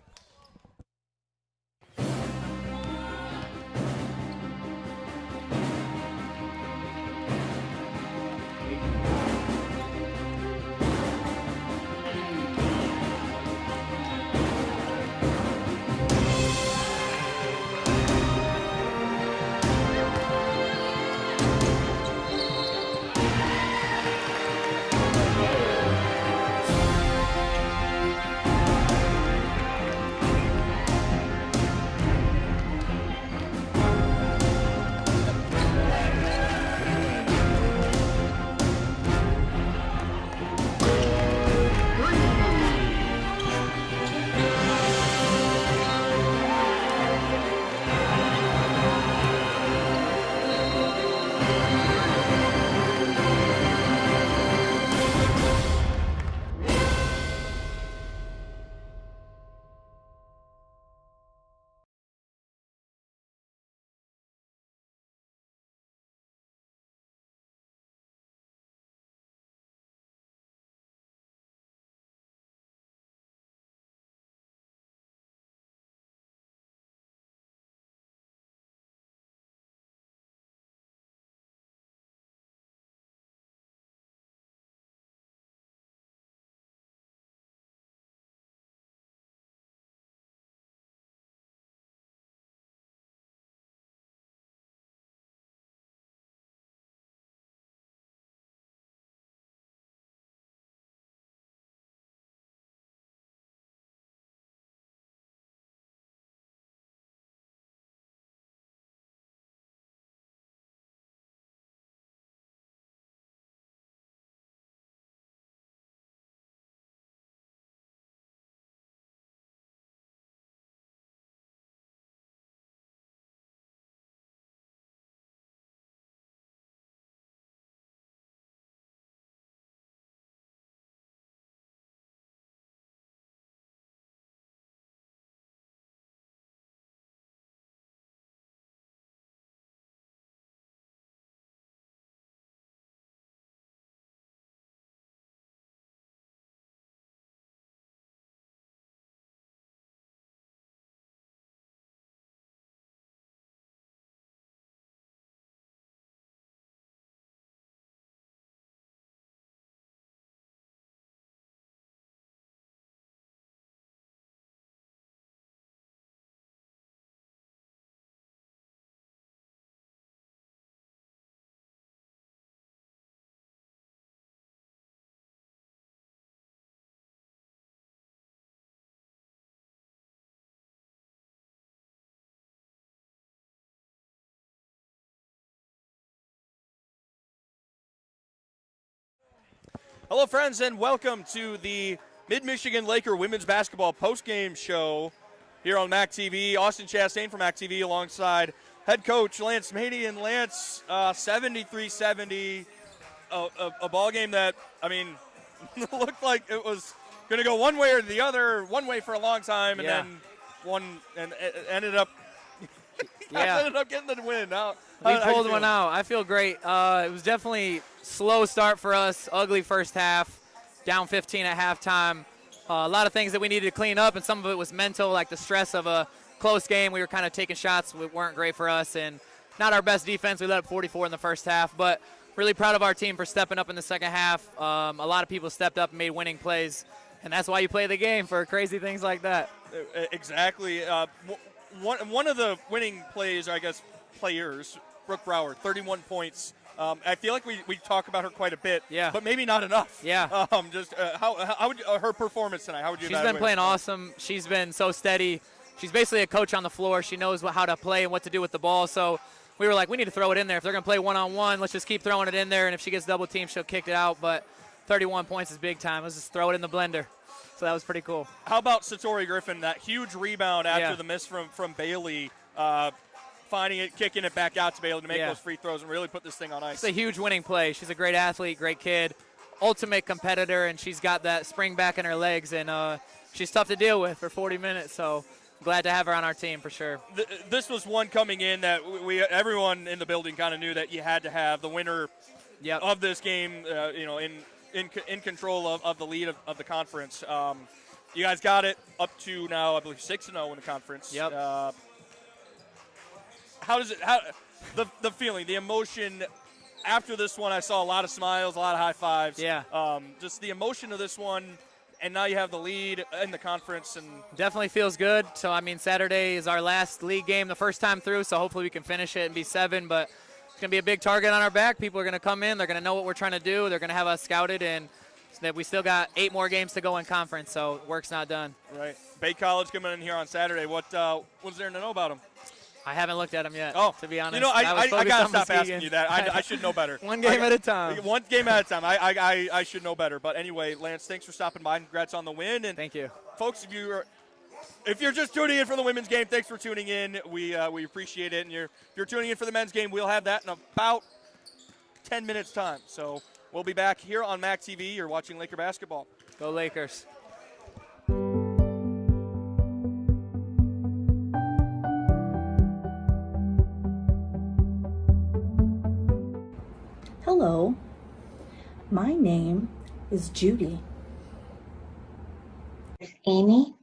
Hello, friends, and welcome to the Mid-Michigan Laker women's basketball postgame show here on MAC TV. Austin Chastain from MAC TV alongside head coach Lance Mady. And Lance, 73-70, a ball game that, I mean, looked like it was going to go one way or the other, one way for a long time, and then it ended up ended up getting the win. We pulled one out. I feel great. It was definitely slow start for us, ugly first half, down 15 at halftime. A lot of things that we needed to clean up, and some of it was mental, like the stress of a close game. We were kind of taking shots that weren't great for us, and not our best defense. We let up 44 in the first half, but really proud of our team for stepping up in the second half. A lot of people stepped up and made winning plays, and that's why you play the game, for crazy things like that. Exactly. One of the winning plays, or I guess players, Brooke Brower, 31 points. I feel like we talk about her quite a bit, but maybe not enough. Yeah. How would her performance tonight? How would you? She's been playing awesome. She's been so steady. She's basically a coach on the floor. She knows how to play and what to do with the ball. So we were like, we need to throw it in there. If they're going to play one-on-one, let's just keep throwing it in there. And if she gets double teamed, she'll kick it out. But 31 points is big time. Let's just throw it in the blender. So that was pretty cool. How about Satori Griffin? That huge rebound after the miss from Bailey. Finding it, kicking it back out to Bailey to make those free throws and really put this thing on ice. It's a huge winning play. She's a great athlete, great kid, ultimate competitor, and she's got that spring back in her legs, and she's tough to deal with for 40 minutes, so glad to have her on our team for sure. This was one coming in that everyone in the building kind of knew that you had to have the winner of this game, in control of the lead of the conference. You guys got it up to now, I believe, 6-0 in the conference. Yep. How the feeling, the emotion after this one? I saw a lot of smiles, a lot of high fives. Yeah. Just the emotion of this one, and now you have the lead in the conference, and definitely feels good. So I mean, Saturday is our last league game, the first time through. So hopefully we can finish it and be 7. But it's gonna be a big target on our back. People are gonna come in. They're gonna know what we're trying to do. They're gonna have us scouted, and that we still got 8 more games to go in conference. So work's not done. Right. Bay College coming in here on Saturday. What's there to know about them? I haven't looked at them yet, to be honest. You know, I got to stop Muskegon. asking you that. I should know better. One game at a time. One game at a time. I should know better. But anyway, Lance, thanks for stopping by. Congrats on the win. And thank you. Folks, if you're just tuning in for the women's game, thanks for tuning in. We appreciate it. And if you're tuning in for the men's game, we'll have that in about 10 minutes' time. So we'll be back here on MAC TV. You're watching Laker basketball. Go Lakers. Hello, my name is Judy. There's Amy.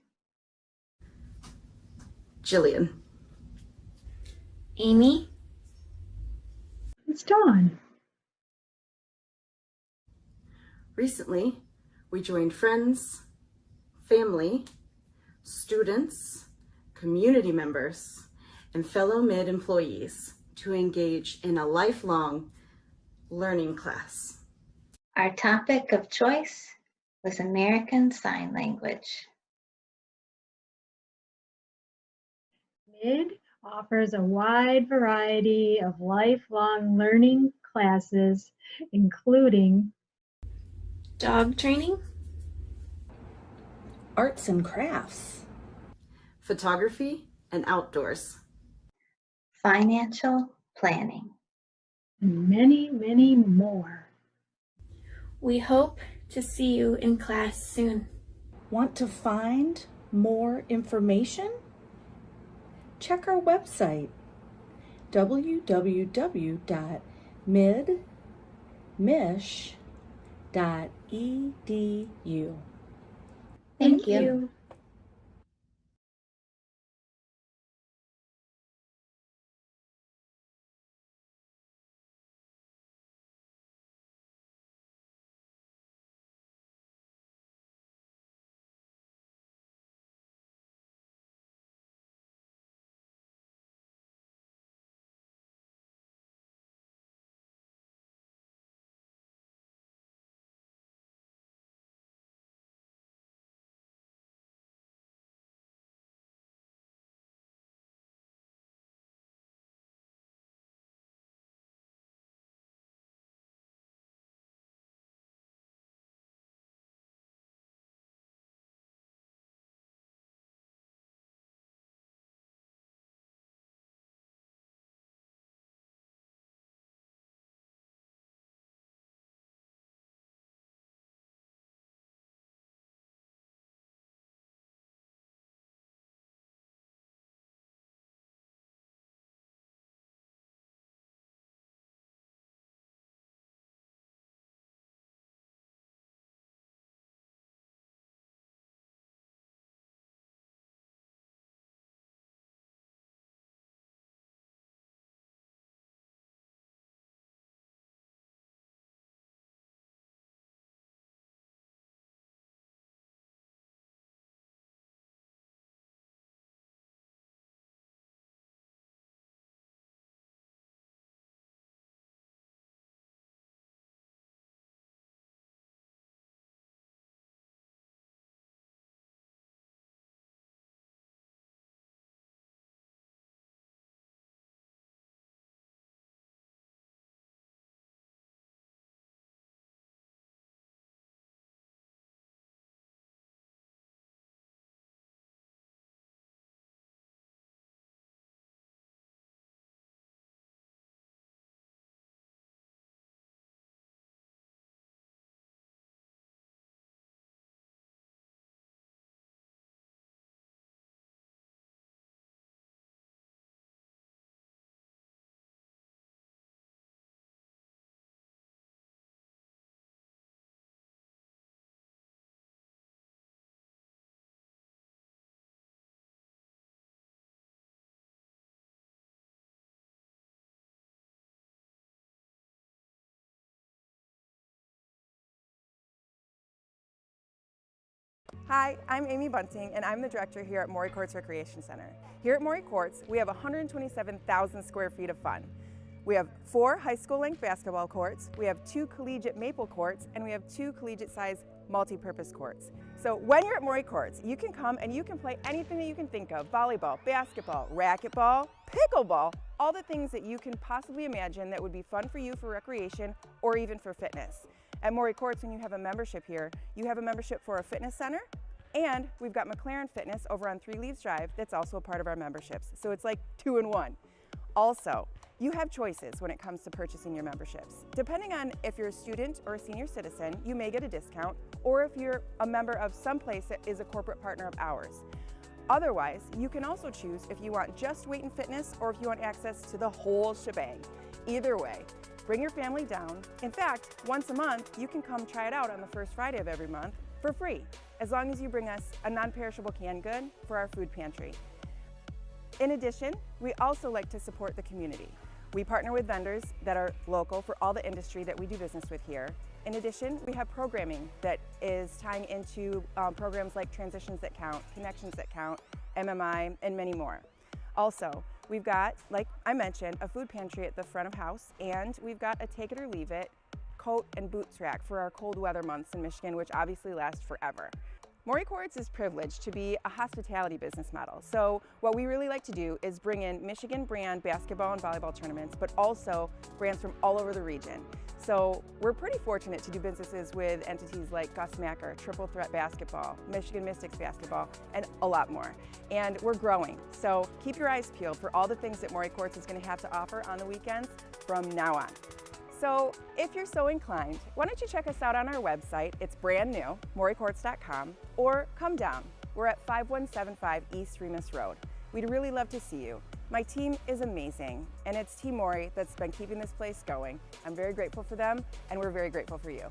Jillian. Amy. It's Dawn. Recently, we joined friends, family, students, community members, and fellow MID employees to engage in a lifelong learning class. Our topic of choice was American Sign Language. MID offers a wide variety of lifelong learning classes, including dog training, arts and crafts, photography and outdoors, financial planning, and many, many more. We hope to see you in class soon. Want to find more information? Check our website, www.midmish.edu. Thank you. Hi, I'm Amy Bunting, and I'm the director here at Maury Courts Recreation Center. Here at Maury Courts, we have 127,000 square feet of fun. We have 4 high school-length basketball courts, we have 2 collegiate maple courts, and we have 2 collegiate-sized multi-purpose courts. So when you're at Maury Courts, you can come and you can play anything that you can think of: volleyball, basketball, racquetball, pickleball, all the things that you can possibly imagine that would be fun for you for recreation or even for fitness. At Maury Courts, when you have a membership here, you have a membership for a fitness center, and we've got McLaren Fitness over on 3 Leaves Drive that's also a part of our memberships. So it's like 2 in 1. Also, you have choices when it comes to purchasing your memberships. Depending on if you're a student or a senior citizen, you may get a discount, or if you're a member of some place that is a corporate partner of ours. Otherwise, you can also choose if you want just weight and fitness or if you want access to the whole shebang. Either way, bring your family down. In fact, once a month, you can come try it out on the first Friday of every month for free, as long as you bring us a non-perishable canned good for our food pantry. In addition, we also like to support the community. We partner with vendors that are local for all the industry that we do business with here. In addition, we have programming that is tying into programs like Transitions That Count, Connections That Count, MMI, and many more. Also, we've got, like I mentioned, a food pantry at the front of house, and we've got a take it or leave it coat and boots rack for our cold weather months in Michigan, which obviously last forever. Maury Courts is privileged to be a hospitality business model. So what we really like to do is bring in Michigan brand basketball and volleyball tournaments, but also brands from all over the region. So we're pretty fortunate to do businesses with entities like Gus Macker, Triple Threat Basketball, Michigan Mystics Basketball, and a lot more. And we're growing. So keep your eyes peeled for all the things that Maury Courts is going to have to offer on the weekends from now on. So if you're so inclined, why don't you check us out on our website? It's brand new, maurycourts.com, or come down. We're at 5175 East Remus Road. We'd really love to see you. My team is amazing, and it's Team Maury that's been keeping this place going. I'm very grateful for them, and we're very grateful for you.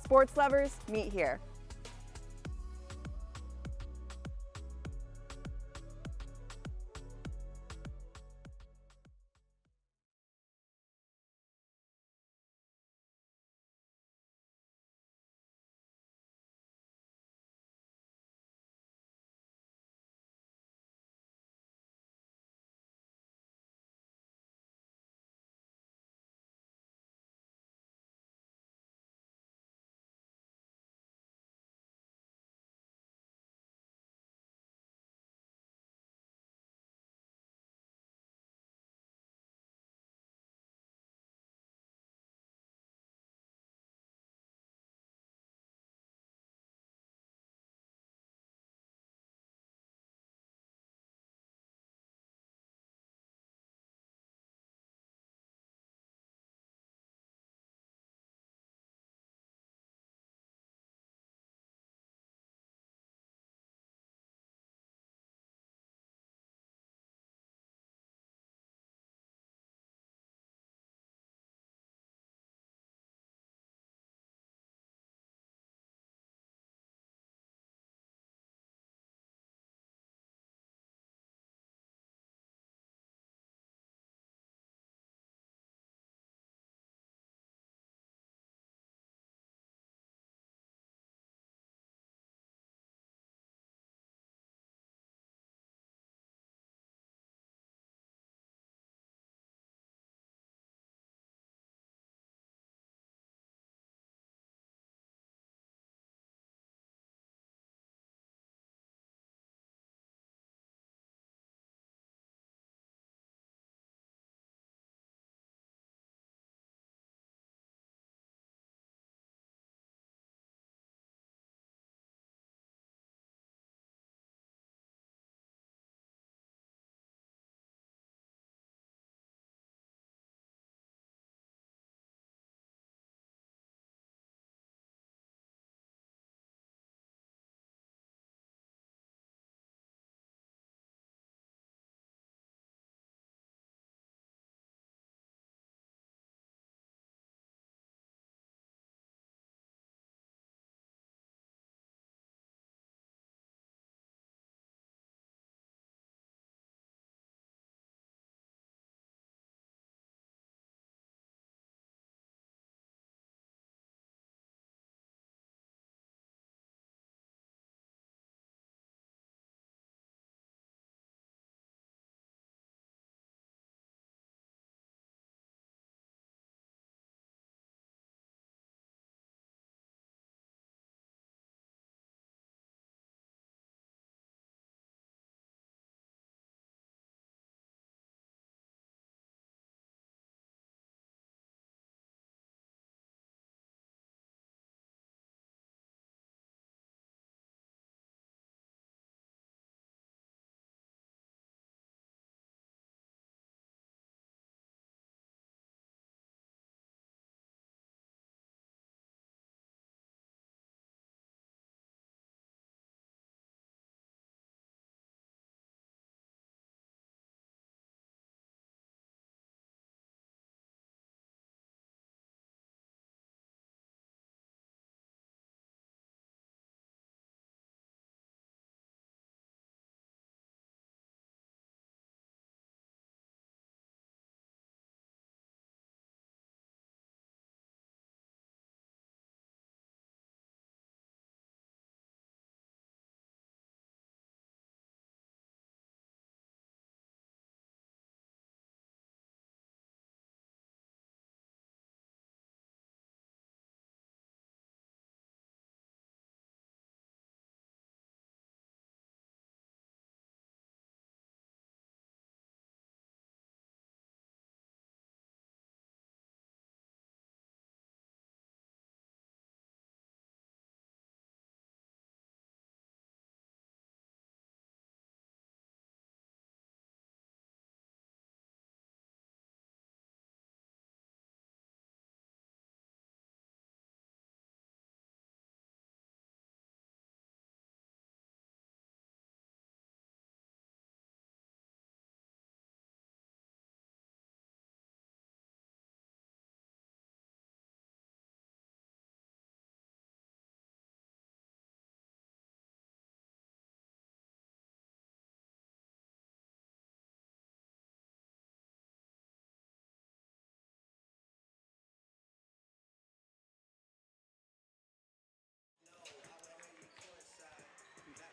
Sports lovers, meet here.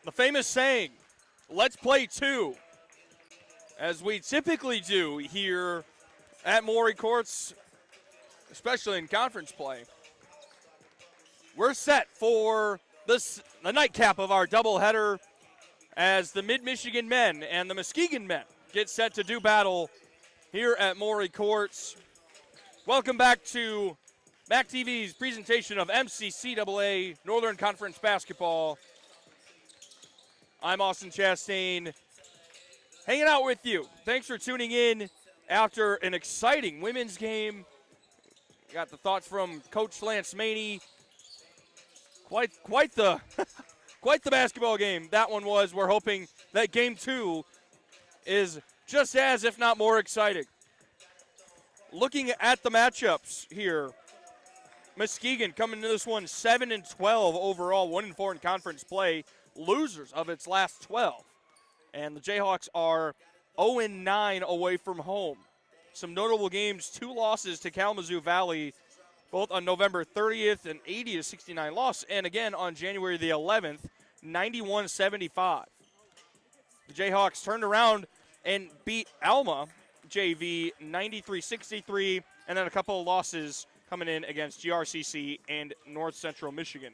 the famous saying, let's play two, as we typically do here at Maury Courts, especially in conference play. We're set for the nightcap of our doubleheader as the Mid-Michigan men and the Muskegon men get set to do battle here at Maury Courts. Welcome back to MAC TV's presentation of MCCAA Northern Conference Basketball. I'm Austin Chastain, hanging out with you. Thanks for tuning in after an exciting women's game. Got the thoughts from Coach Lance Maney. Quite the quite the basketball game that one was. We're hoping that game 2 is just as, if not more, exciting. Looking at the matchups here, Muskegon coming into this one 7-12 overall, 1-4 in conference play, losers of its last 12. And the Jayhawks are 0-9 away from home. Some notable games, 2 losses to Kalamazoo Valley, both on November 30th, an 80-69 loss, and again on January the 11th, 91-75. The Jayhawks turned around and beat Alma JV 93-63, and then a couple of losses coming in against GRCC and North Central Michigan.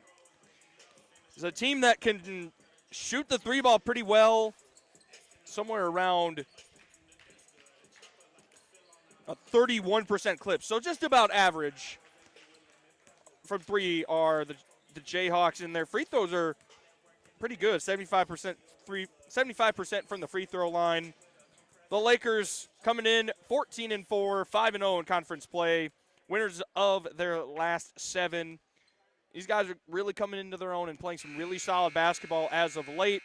It's a team that can shoot the 3-ball pretty well, somewhere around a 31% clip, so just about average. From 3 are the Jayhawks, and their free throws are pretty good, 75% from the free throw line. The Lakers coming in 14-4, 5-0 in conference play, winners of their last 7. These guys are really coming into their own and playing some really solid basketball as of late.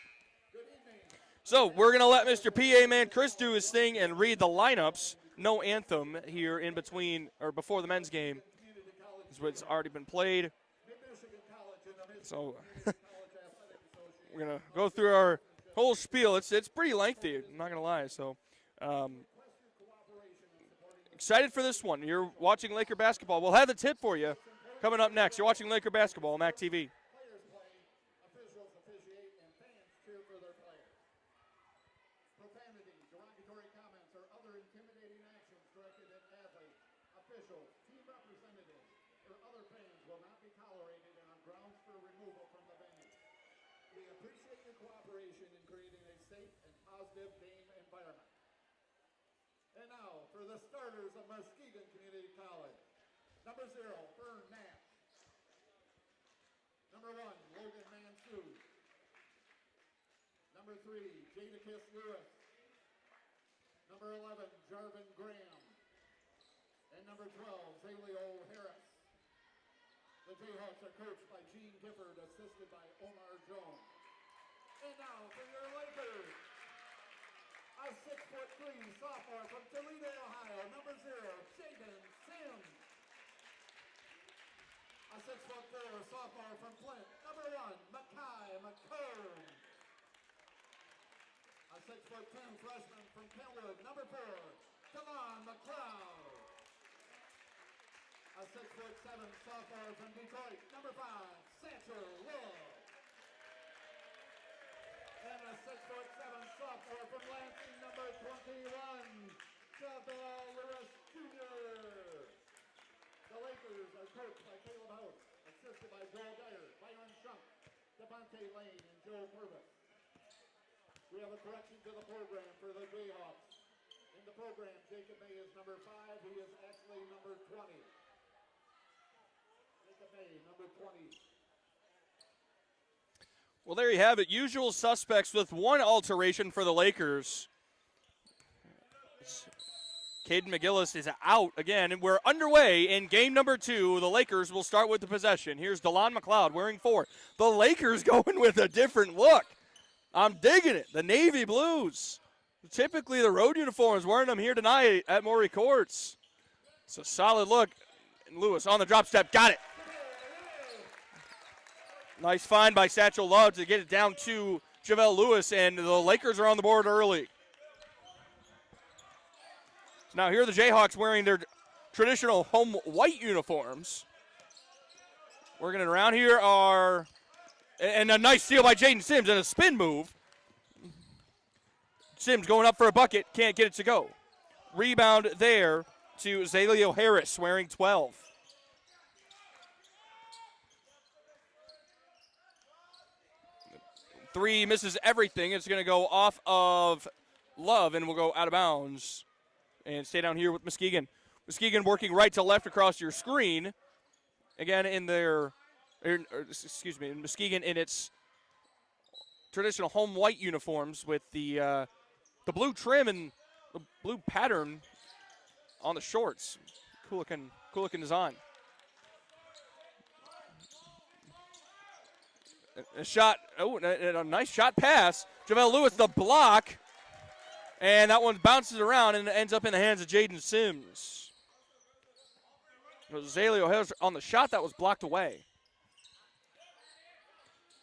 So we're going to let Mr. PA Man Chris do his thing and read the lineups. No anthem here in between or before the men's game. It's already been played. So we're going to go through our whole spiel. It's pretty lengthy, I'm not going to lie. So excited for this one. You're watching Laker basketball. We'll have the tip for you coming up next. You're watching Laker basketball on MAC TV. And now for the starters of Muskegon Community College. Number 0, Fern Knapp. Number 1, Logan Mansue. Number 3, Jadakiss Lewis. Number 11, Jarvin Graham. And number 12, Zaleo Harris. The Jayhawks are coached by Gene Gifford, assisted by Omar Jones. And now for your Lakers. A 6'3" sophomore from Toledo, Ohio, number 0, Jaden Sims. A 6'4" sophomore from Flint, number 1, Makai McComb. A 6'10" freshman from Kenwood, number 4, Devon McLeod. A 6'7" sophomore from Detroit, number 5, Satchel Love. And a 6'7" sophomore from Lansing, number 21, Javel Lewis Jr. The Lakers are coached by Caleb House, assisted by Joel Dyer, Byron Schunk, Devontae Lane, and Joe Purvis. We have a correction to the program for the Jayhawks. In the program, Jacob May is number 5. He is actually number 20. Jacob May, number 20. Well, there you have it. Usual suspects with one alteration for the Lakers. Caden McGillis is out again, and we're underway in game number 2. The Lakers will start with the possession. Here's DeLon McLeod wearing 4. The Lakers going with a different look. I'm digging it. The navy blues. Typically the road uniforms, wearing them here tonight at Maury Courts. It's a solid look. And Lewis on the drop step. Got it. Nice find by Satchel Love to get it down to Javel Lewis, and the Lakers are on the board early. So now here are the Jayhawks wearing their traditional home white uniforms. Working it around here are And a nice steal by Jaden Sims and a spin move. Sims going up for a bucket, can't get it to go. Rebound there to Zaleo Harris, wearing 12. Three misses everything. It's going to go off of Love and will go out of bounds and stay down here with Muskegon. Muskegon working right to left across your screen. Again, in their, Muskegon in its traditional home white uniforms with the blue trim and the blue pattern on the shorts. Cool looking design. A shot, a nice shot pass. JaVale Lewis, the block. And that one bounces around and ends up in the hands of Jaden Sims. Zaleo Harris on the shot that was blocked away.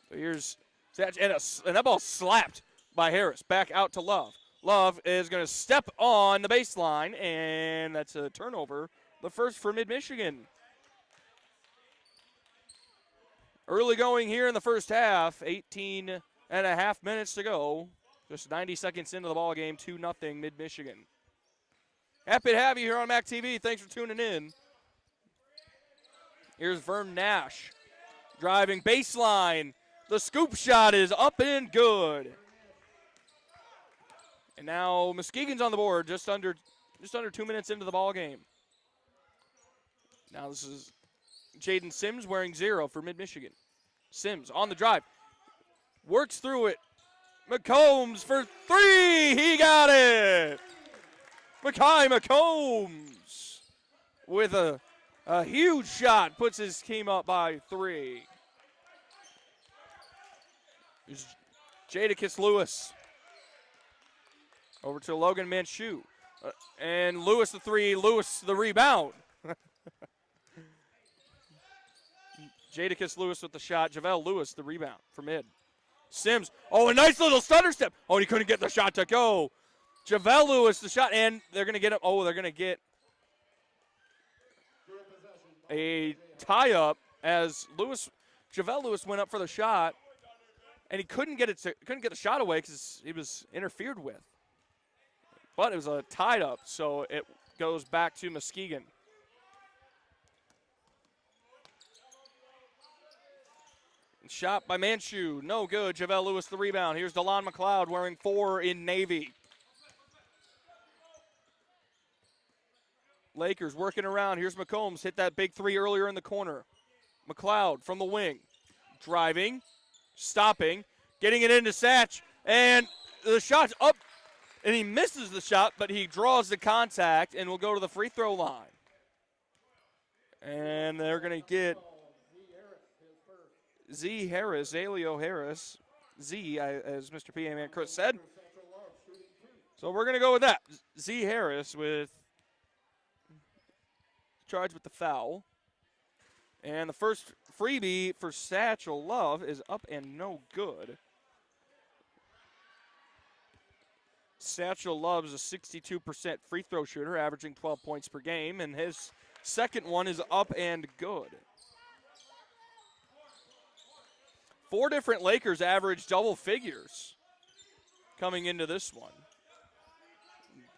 So here's, and that ball slapped by Harris. Back out to Love. Love is going to step on the baseline, and that's a turnover. The first for Mid-Michigan. Early going here in the first half, 18 and a half minutes to go. Just 90 seconds into the ball game, 2-0 Mid-Michigan. Happy to have you here on MAC TV. Thanks for tuning in. Here's Vern Nash driving baseline. The scoop shot is up and good. And now Muskegon's on the board, just under 2 minutes into the ball game. Now this is Jaden Sims wearing 0 for Mid-Michigan. Sims on the drive. Works through it. McCombs for 3. He got it. Makai McCombs with a huge shot. Puts his team up by 3. Here's Jadakiss Lewis. Over to Logan Manchu. And Lewis the 3. Lewis the rebound. Jadakiss Lewis with the shot. JaVale Lewis the rebound for mid. Sims. Oh, a nice little stutter step. Oh, he couldn't get the shot to go. JaVale Lewis the shot, and they're going to get him. Oh, they're going to get a tie-up as JaVale Lewis went up for the shot, and he couldn't get the shot away because he was interfered with. But it was a tied-up, so it goes back to Muskegon. Shot by Manchu, no good. JaVale Lewis the rebound. Here's DeLon McLeod wearing 4 in Navy. Lakers working around. Here's McCombs, hit that big 3 earlier in the corner. McLeod from the wing, driving, stopping, getting it into Satch, and the shot's up, and he misses the shot, but he draws the contact and will go to the free throw line. And they're going to get Zaleo Harris, as Mr. PA Man Chris said. So we're going to go with that. Z Harris with charged with the foul. And the first freebie for Satchel Love is up and no good. Satchel Love's a 62% free throw shooter, averaging 12 points per game, and his second one is up and good. 4 different Lakers average double figures coming into this one.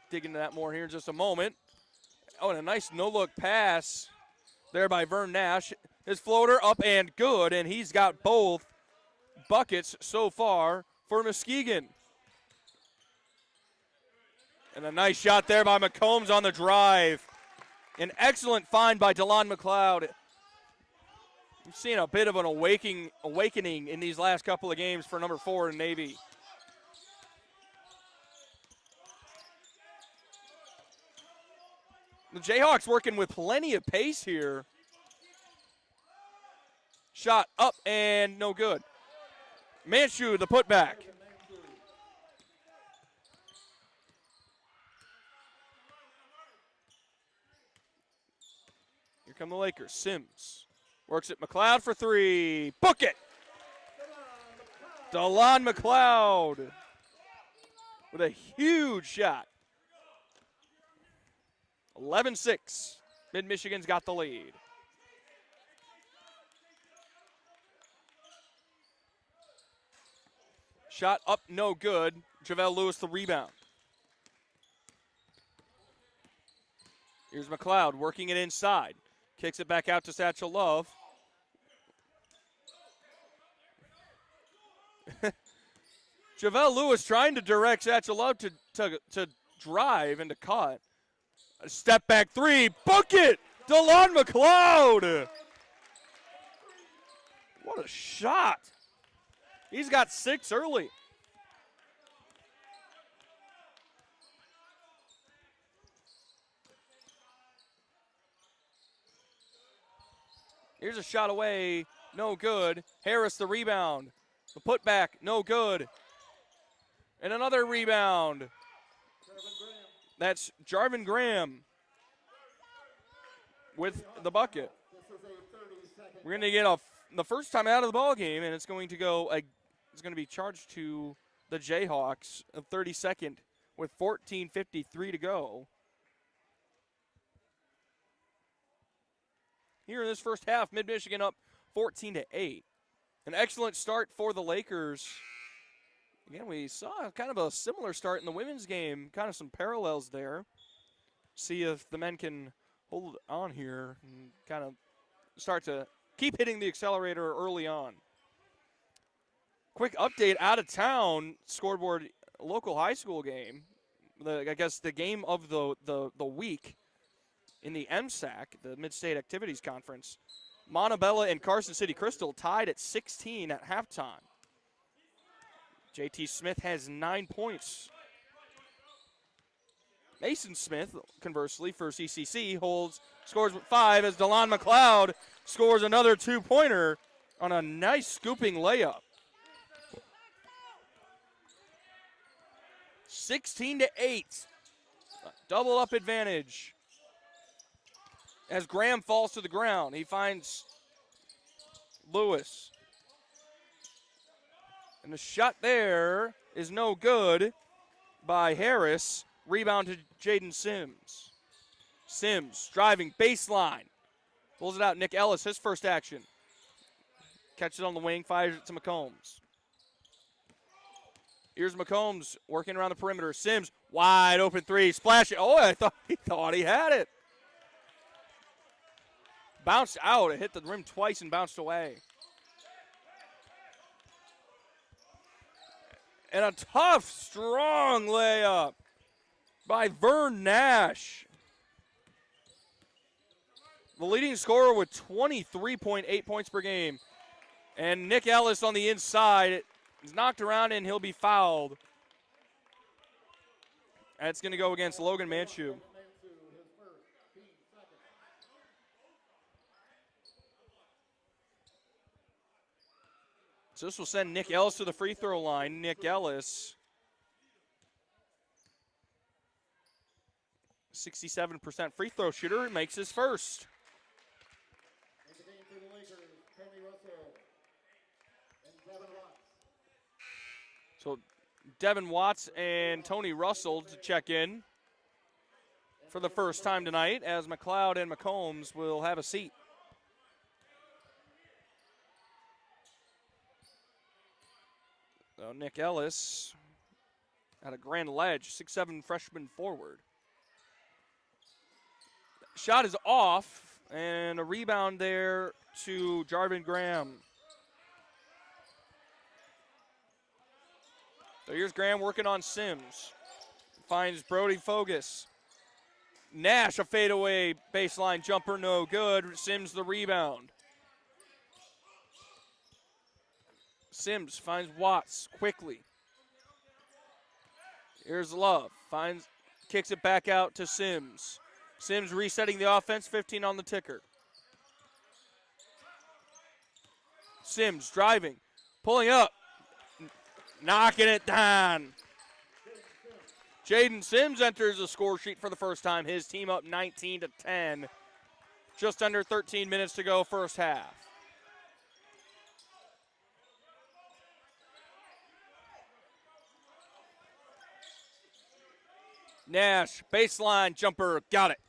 Dig into that more here in just a moment. Oh, and a nice no-look pass there by Vern Nash. His floater up and good, and he's got both buckets so far for Muskegon. And a nice shot there by McCombs on the drive. An excellent find by DeLon McLeod. We've seen a bit of an awakening in these last couple of games for number 4 in Navy. The Jayhawks working with plenty of pace here. Shot up and no good. Manchu, the putback. Here come the Lakers. Sims works it. McLeod for 3. Book it. DeLon McLeod with a huge shot. 11-6. Mid-Michigan's got the lead. Shot up, no good. JaVale Lewis the rebound. Here's McLeod working it inside. Kicks it back out to Satchel Love. JaVale Lewis trying to direct Satchel Love to drive and to cut. A step back three. Bucket! DeLon McLeod! What a shot. He's got 6 early. Here's a shot away, no good. Harris the rebound. The putback, no good. And another rebound. That's Jarvin Graham with the bucket. We're going to get the first time out of the ball game, and it's going to be charged to the Jayhawks, a 32nd with 14:53 to go. Here in this first half, Mid-Michigan up 14-8. An excellent start for the Lakers. Again, we saw kind of a similar start in the women's game, kind of some parallels there. See if the men can hold on here and kind of start to keep hitting the accelerator early on. Quick update, out of town scoreboard, local high school game. I guess the game of the week in the MSAC, the Mid-State Activities Conference. Montebello and Carson City Crystal tied at 16 at halftime. JT Smith has 9 points. Mason Smith, conversely, for CCC, scores with 5 as DeLon McLeod scores another 2-pointer on a nice scooping layup. 16-8. Double up advantage. As Graham falls to the ground, he finds Lewis. And the shot there is no good by Harris. Rebound to Jaden Sims. Sims driving baseline. Pulls it out. Nick Ellis, his first action. Catches it on the wing, fires it to McCombs. Here's McCombs working around the perimeter. Sims, wide open three. Splash it. Oh, he thought he had it. Bounced out. It hit the rim twice and bounced away. And a tough, strong layup by Vern Nash. The leading scorer with 23.8 points per game. And Nick Ellis on the inside is knocked around and he'll be fouled. That's going to go against Logan Manchu. So this will send Nick Ellis to the free throw line. Nick Ellis, 67% free throw shooter, makes his first. In the game for the Lakers, Tony Russell and Devin Watts. So Devin Watts and Tony Russell to check in for the first time tonight, as McLeod and McCombs will have a seat. So Nick Ellis at a grand ledge, 6'7" freshman forward. Shot is off, and a rebound there to Jarvin Graham. So here's Graham working on Sims. Finds Brody Fogus. Nash, a fadeaway baseline jumper, no good. Sims the rebound. Sims finds Watts quickly. Here's Love. Kicks it back out to Sims. Sims resetting the offense, 15 on the ticker. Sims driving, pulling up, knocking it down. Jaden Sims enters the score sheet for the first time. His team up 19-10. Just under 13 minutes to go, first half. Nash, baseline jumper, got it.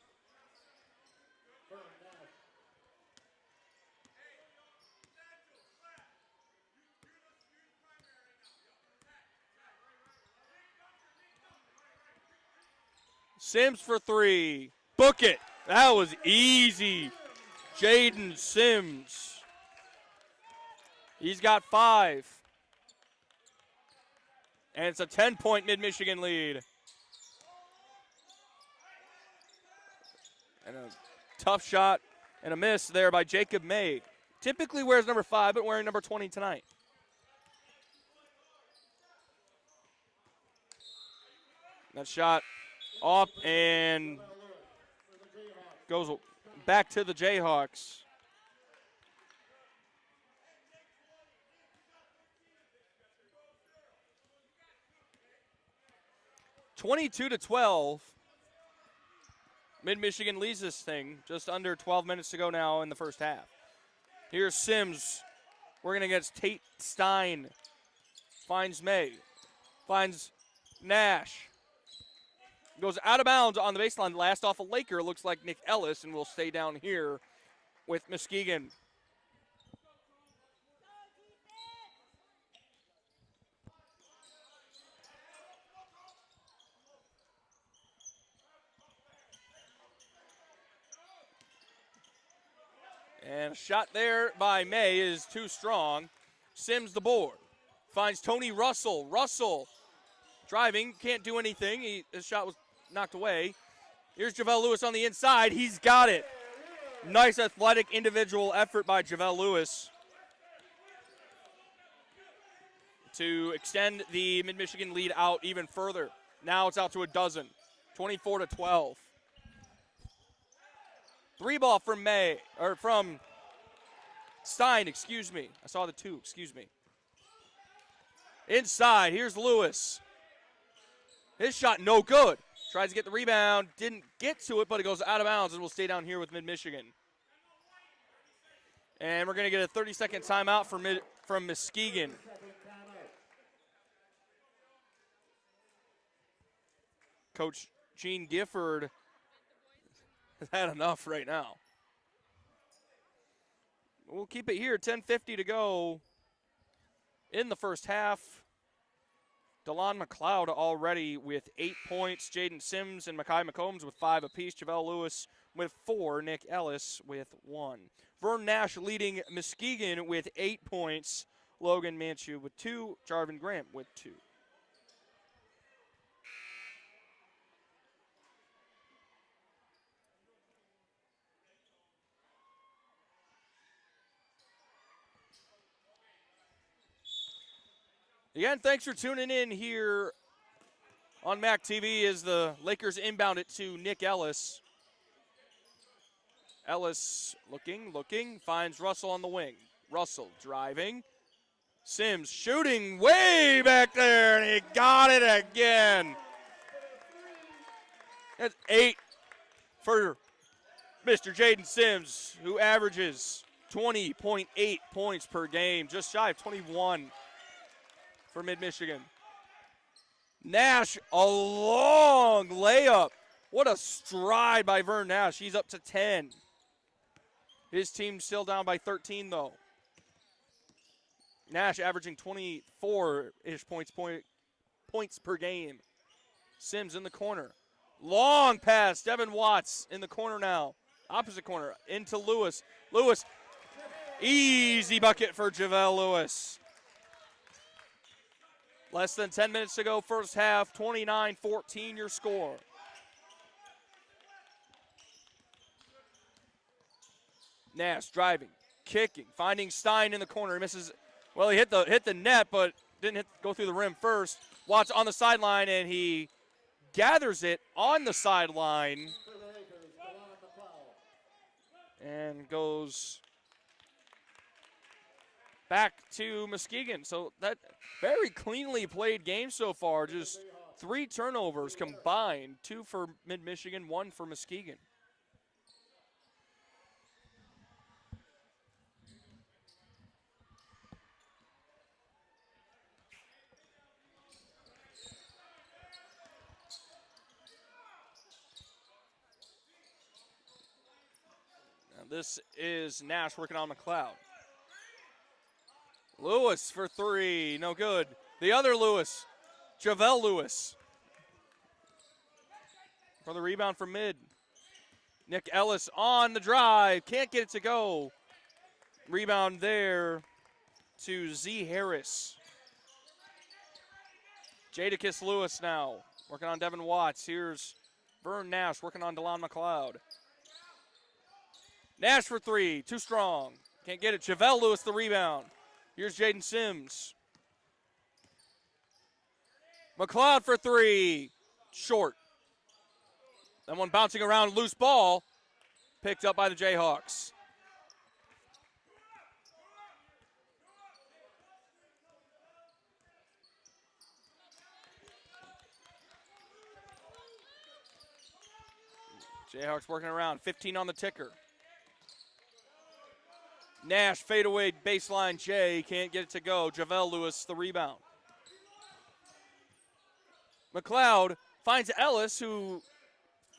Sims for three. Book it. That was easy. Jaden Sims. He's got 5. And it's a 10-point Mid-Michigan lead. And a tough shot and a miss there by Jacob May. Typically wears number 5, but wearing number 20 tonight. That shot off and goes back to the Jayhawks. (22-12). Mid-Michigan leads this thing. Just under 12 minutes to go now in the first half. Here's Sims. Working against Tate Stein. Finds May. Finds Nash. Goes out of bounds on the baseline. Last off a Laker. Looks like Nick Ellis, and will stay down here with Muskegon. And a shot there by May is too strong. Sims the board. Finds Tony Russell. Russell driving, can't do anything. His shot was knocked away. Here's JaVale Lewis on the inside. He's got it. Nice athletic individual effort by JaVale Lewis to extend the Mid-Michigan lead out even further. Now it's out to a dozen. 24-12. 3-ball from from Stein, excuse me. I saw the 2, excuse me. Inside, here's Lewis. His shot no good. Tries to get the rebound, didn't get to it, but it goes out of bounds and will stay down here with Mid-Michigan. And we're going to get a 30-second timeout from Muskegon. Coach Gene Gifford has had enough right now. We'll keep it here, 10:50 to go in the first half. DeLon McLeod already with 8 points. Jaden Sims and Makai McCombs with 5 apiece. JaVale Lewis with 4. Nick Ellis with 1. Vern Nash leading Muskegon with 8 points. Logan Manchu with 2. Jarvin Grant with 2. Again, thanks for tuning in here on MAC TV as the Lakers inbound it to Nick Ellis. Ellis looking, finds Russell on the wing. Russell driving. Sims shooting way back there, and he got it again. That's 8 for Mr. Jaden Sims, who averages 20.8 points per game, just shy of 21 for Mid-Michigan. Nash, a long layup. What a stride by Vern Nash. He's up to 10. His team's still down by 13, though. Nash averaging 24-ish points per game. Sims in the corner. Long pass. Devin Watts in the corner now. Opposite corner. Into Lewis. Lewis. Easy bucket for JaVale Lewis. Less than 10 minutes to go, first half, 29-14 your score. Nash driving, kicking, finding Stein in the corner. He misses, well, he hit the net, but didn't go through the rim first. Watts on the sideline, and he gathers it on the sideline and goes back to Muskegon. So that very cleanly played game so far. Just 3 turnovers combined, 2 for Mid-Michigan, 1 for Muskegon. Now this is Nash working on McLeod. Lewis for 3, no good. The other Lewis, JaVale Lewis. for the rebound from mid. Nick Ellis on the drive. Can't get it to go. Rebound there to Z. Harris. Jadakiss Lewis now working on Devin Watts. Here's Vern Nash working on DeLon McLeod. Nash for three. Too strong. Can't get it. Javelle Lewis the rebound. Here's Jaden Sims. McLeod for three. Short. That one bouncing around, loose ball. Picked up by the Jayhawks. Jayhawks working around, 15 on the ticker. Nash fadeaway baseline J, can't get it to go. Javelle Lewis the rebound. McLeod finds Ellis, who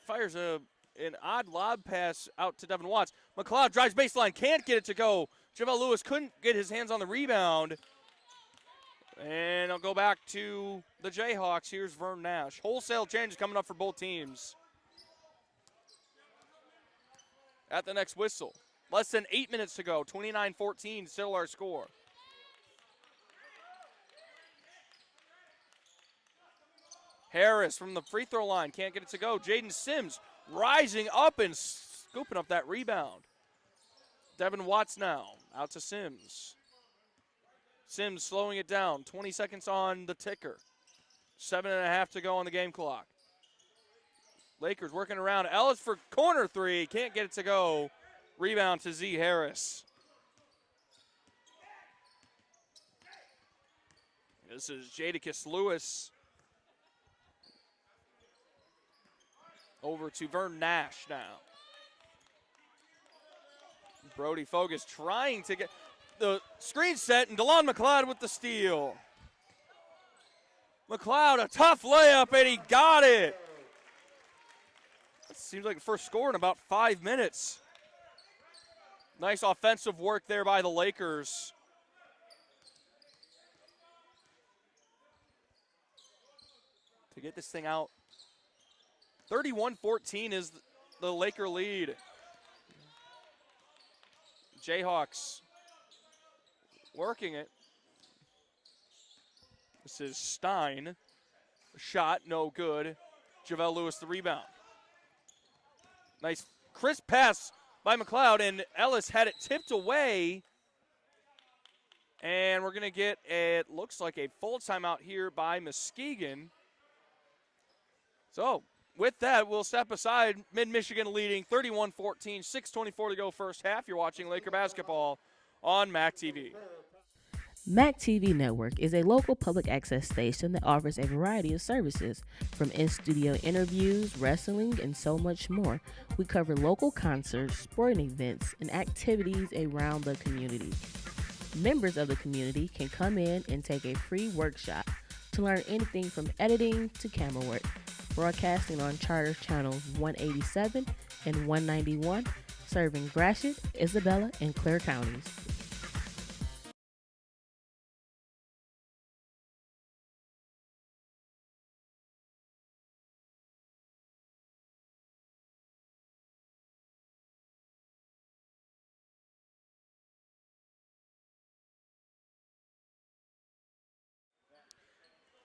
fires an odd lob pass out to Devin Watts. McLeod drives baseline, can't get it to go. Javelle Lewis couldn't get his hands on the rebound. And I'll go back to the Jayhawks. Here's Vern Nash. Wholesale changes coming up for both teams. At the next whistle. Less than 8 minutes to go. 29-14, still our score. Harris from the free throw line. Can't get it to go. Jaden Sims rising up and scooping up that rebound. Devin Watts now. Out to Sims. Sims slowing it down. 20 seconds on the ticker. 7.5 to go on the game clock. Lakers working around. Ellis for corner three. Can't get it to go. Rebound to Z. Harris. This is Jadakiss Lewis. Over to Vern Nash now. Brody Fogus trying to get the screen set, and DeLon McLeod with the steal. McLeod, a tough layup, and he got it. That seems like the first score in about 5 minutes. Nice offensive work there by the Lakers. To get this thing out. 31-14 is the Laker lead. Jayhawks working it. This is Stein. Shot, no good. Javelle Lewis the rebound. Nice crisp pass by McLeod, and Ellis had it tipped away. And we're going to get, it looks like a full timeout here by Muskegon. So, with that, we'll step aside. Mid-Michigan leading 31-14, 6:24 to go first half. You're watching Laker basketball on MAC TV. MAC TV Network is a local public access station that offers a variety of services, from in-studio interviews, wrestling, and so much more. We cover local concerts, sporting events, and activities around the community. Members of the community can come in and take a free workshop to learn anything from editing to camera work. Broadcasting on Charter Channels 187 and 191, serving Gratiot, Isabella, and Clare counties.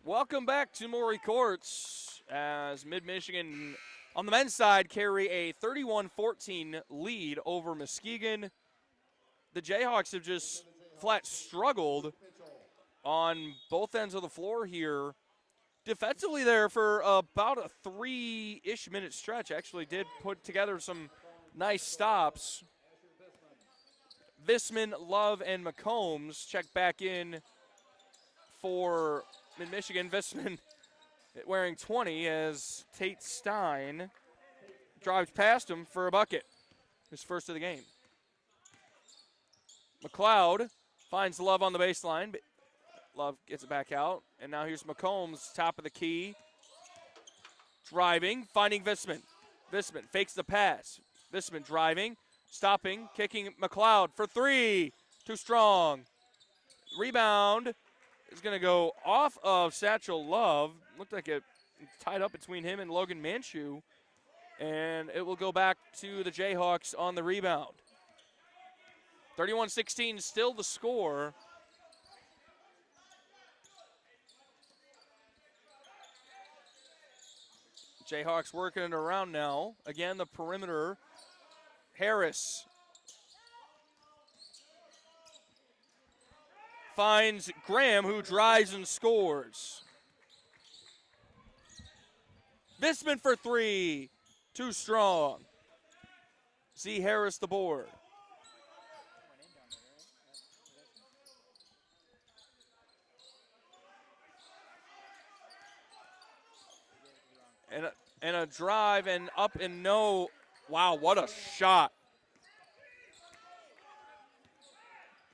Welcome back to Maury Courts as Mid-Michigan on the men's side carry a 31-14 lead over Muskegon. The Jayhawks have just flat struggled on both ends of the floor here. Defensively there for about a 3-ish minute stretch. Actually did put together some nice stops. Visman, Love, and McCombs check back in for Mid-Michigan. Visman wearing 20 as Tate Stein drives past him for a bucket. His first of the game. McLeod finds Love on the baseline. But Love gets it back out. And now here's McCombs, top of the key. Driving, finding Visman. Visman fakes the pass. Visman driving, stopping, kicking McLeod for three. Too strong. Rebound is going to go off of Satchel Love. Looked like it tied up between him and Logan Manchu. And it will go back to the Jayhawks on the rebound. 31-16 still the score. Jayhawks working it around now. Again, the perimeter. Harris finds Graham, who drives and scores. Visman for three. Too strong. Z. Harris the board. And a drive and up and no. Wow, what a shot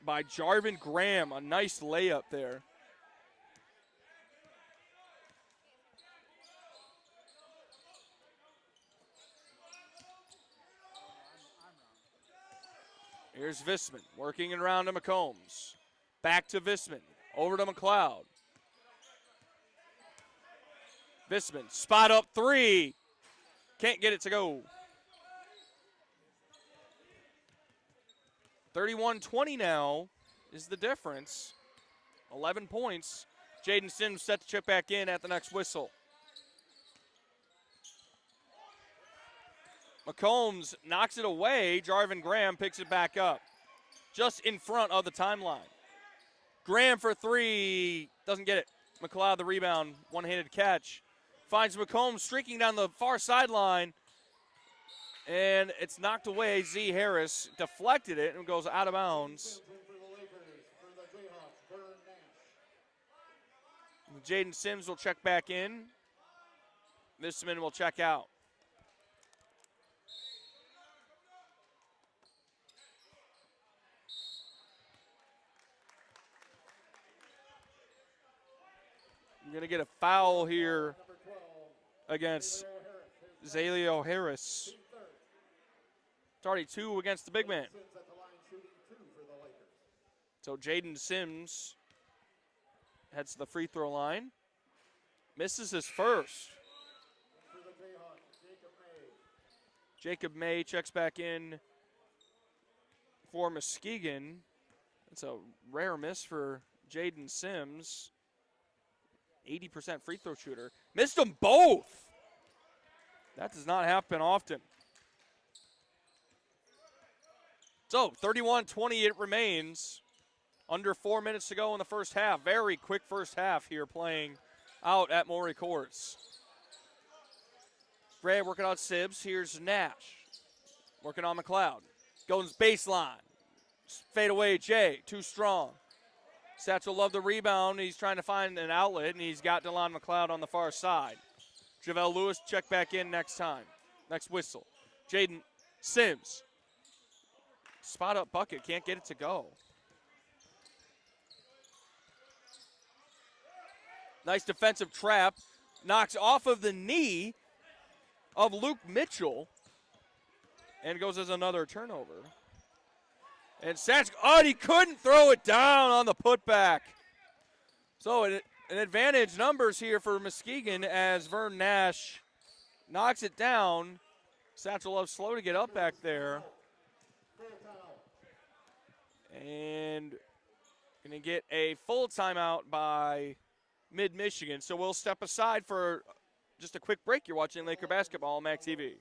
by Jarvin Graham. A nice layup there. Here's Visman working it around to McCombs. Back to Visman. Over to McLeod. Visman, spot up three. Can't get it to go. 31-20 now is the difference. 11 points. Jaden Sims set to chip back in at the next whistle. McCombs knocks it away. Jarvin Graham picks it back up. Just in front of the timeline. Graham for three. Doesn't get it. McLeod the rebound. One-handed catch. Finds McCombs streaking down the far sideline. And it's knocked away. Z. Harris deflected it and goes out of bounds. Jaden Sims will check back in. Visman will check out. You're going to get a foul here against Zaleo Harris. It's already two against the big man. So Jaden Sims heads to the free throw line. Misses his first. Jacob May checks back in for Muskegon. It's a rare miss for Jaden Sims. 80% free throw shooter. Missed them both. That does not happen often. So 31-20 it remains. Under 4 minutes to go in the first half. Very quick first half here playing out at Maury Courts. Gray working on Sibbs. Here's Nash. Working on McLeod. Goes baseline. Fade away Jay. Too strong. Satchel Love the rebound. He's trying to find an outlet, and he's got DeLon McLeod on the far side. JaVale Lewis check back in next time. Next whistle. Jaden Sims. Spot up bucket. Can't get it to go. Nice defensive trap. Knocks off of the knee of Luke Mitchell. And goes as another turnover. And Satch, he couldn't throw it down on the putback. So an advantage numbers here for Muskegon as Vern Nash knocks it down. Satchel Love slow to get up back there. And going to get a full timeout by Mid-Michigan. So we'll step aside for just a quick break. You're watching Laker basketball on MAC TV.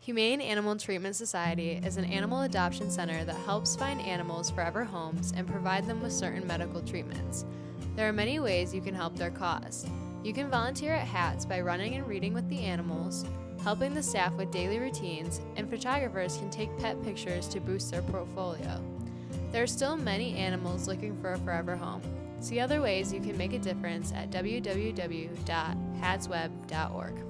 Humane Animal Treatment Society is an animal adoption center that helps find animals forever homes and provide them with certain medical treatments. There are many ways you can help their cause. You can volunteer at HATS by running and reading with the animals, helping the staff with daily routines, and photographers can take pet pictures to boost their portfolio. There are still many animals looking for a forever home. See other ways you can make a difference at www.hatsweb.org.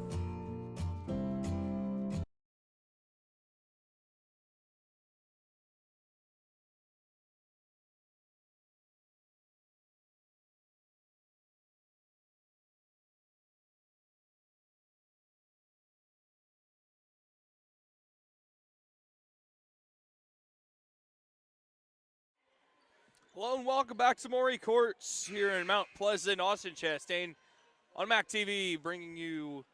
Hello and welcome back to Maury Courts here in Mount Pleasant. Austin Chastain on MAC TV bringing you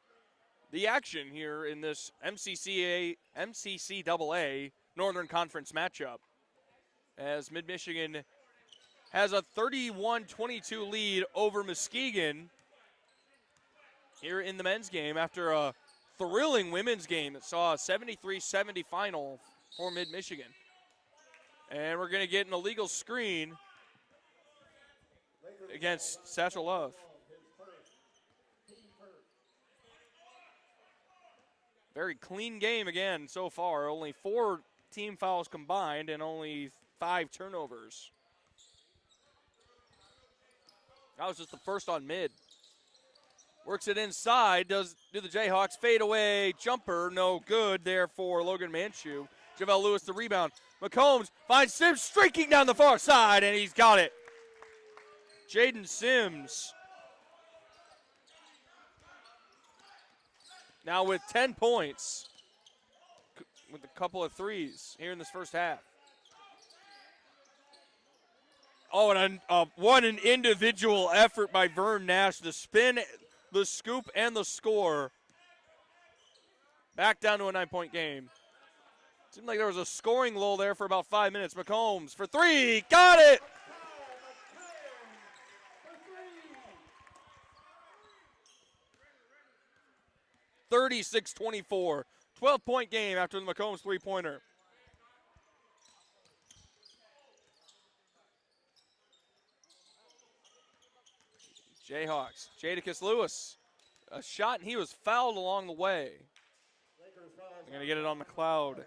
the action here in this MCCAA Northern Conference matchup, as Mid-Michigan has a 31-22 lead over Muskegon here in the men's game after a thrilling women's game that saw a 73-70 final for Mid-Michigan. And we're going to get an illegal screen against Satchel Love. Very clean game again so far. Only 4 team fouls combined and only 5 turnovers. That was just the first on Mid. Works it inside. Do the Jayhawks fade away jumper? No good there for Logan Manchu. Javelle Lewis the rebound. McCombs finds Sims streaking down the far side, and he's got it. Jaden Sims now with 10 points with a couple of threes here in this first half. Oh, and what an individual effort by Vern Nash. The spin, the scoop, and the score. Back down to a 9-point game. Seemed like there was a scoring lull there for about 5 minutes. McCombs for 3, got it! (36-24). 12-point game after the McCombs three-pointer. Jayhawks, Jadakiss Lewis. A shot, and he was fouled along the way. They're going to get it on McLeod.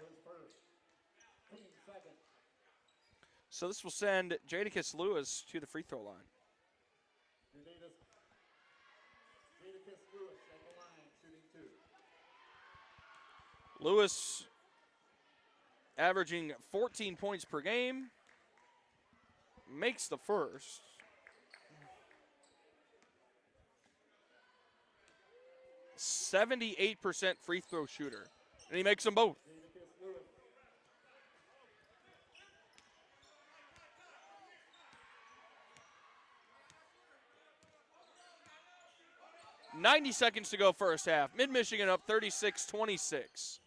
So this will send Jadakiss Lewis to the free throw line. Lewis averaging 14 points per game. Makes the first. .78% free throw shooter. And he makes them both. .90 seconds to go first half. Mid-Michigan up 36-26.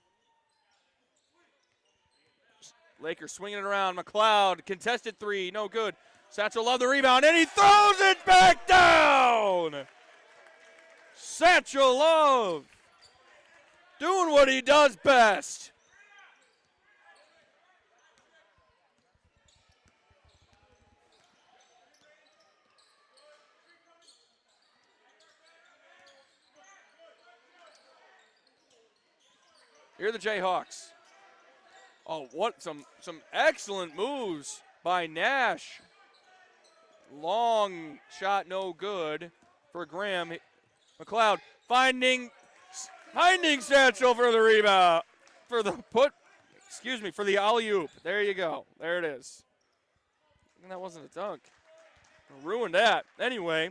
Lakers swinging it around. McLeod, contested 3, no good. Satchel Love the rebound, and he throws it back down! Satchel Love doing what he does best. Here are the Jayhawks. Oh, what some excellent moves by Nash. Long shot, no good for Graham. McLeod finding Satchel for the rebound, for the alley-oop. There you go. There it is. And that wasn't a dunk. Ruined that. Anyway,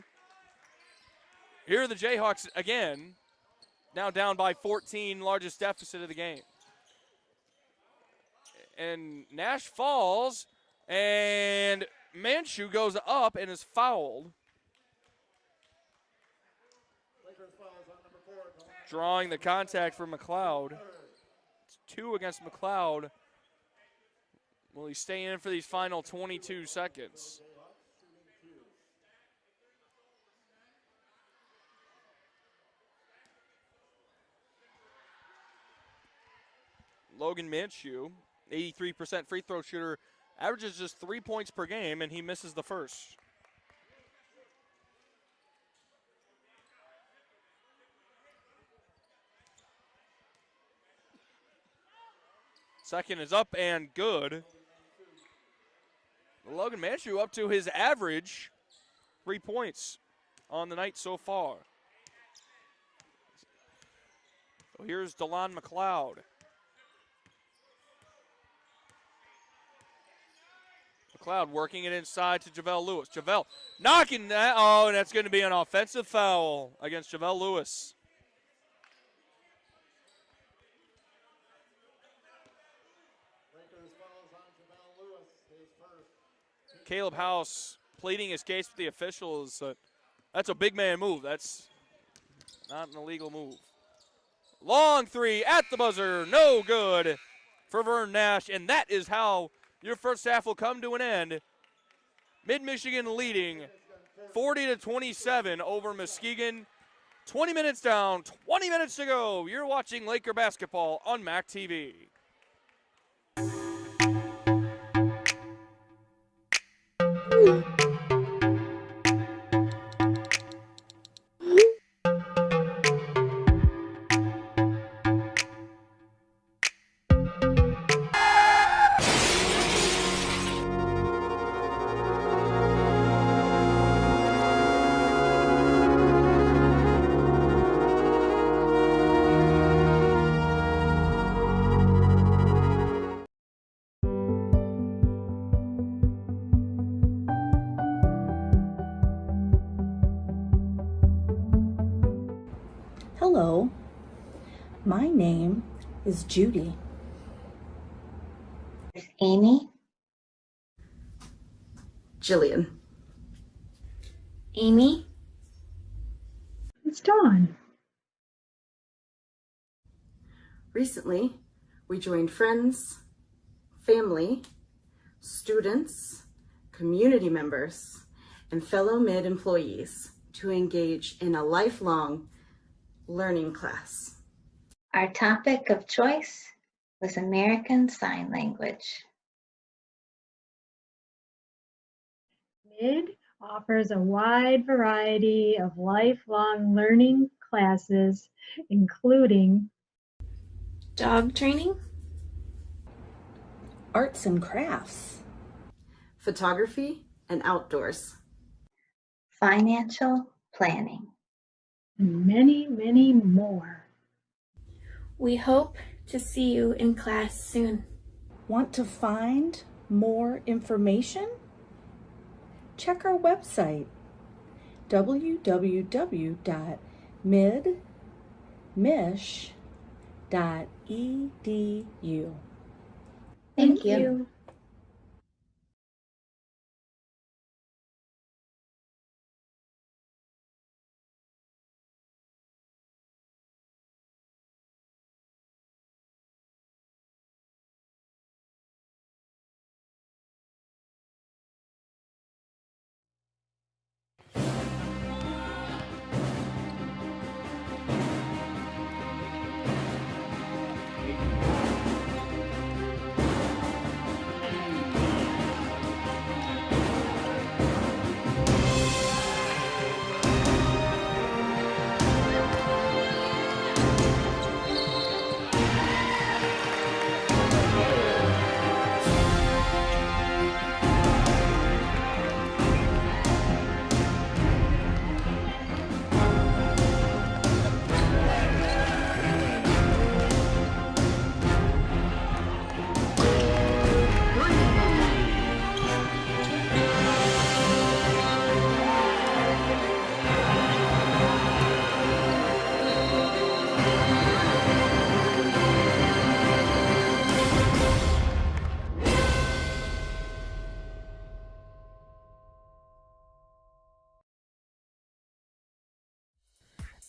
here are the Jayhawks again. Now down by 14, largest deficit of the game. And Nash falls, and Manchu goes up and is fouled. Drawing the contact for McLeod. It's 2 against McLeod. Will he stay in for these final 22 seconds? Logan Manchu, 83% free throw shooter, averages just 3 points per game, and he misses the first. Second is up and good. Logan Manchu up to his average 3 points on the night so far. So here's DeLon McLeod. McLeod working it inside to Javelle Lewis. Javelle knocking that. Oh, and that's going to be an offensive foul against Javelle Lewis. Caleb House pleading his case with the officials. That's a big man move. That's not an illegal move. Long three at the buzzer, no good for Vern Nash, and that is how your first half will come to an end. Mid-Michigan leading 40-27 over Muskegon. 20 minutes down, 20 minutes to go. You're watching Laker basketball on MAC TV. Hello, my name is Judy. There's Amy. Jillian. Amy. It's Dawn. Recently, we joined friends, family, students, community members, and fellow MID employees to engage in a lifelong learning class. Our topic of choice was American Sign Language. MID offers a wide variety of lifelong learning classes, including dog training, arts and crafts, photography and outdoors, financial planning, and many, many more. We hope to see you in class soon. Want to find more information? Check our website, www.midmish.edu. Thank you.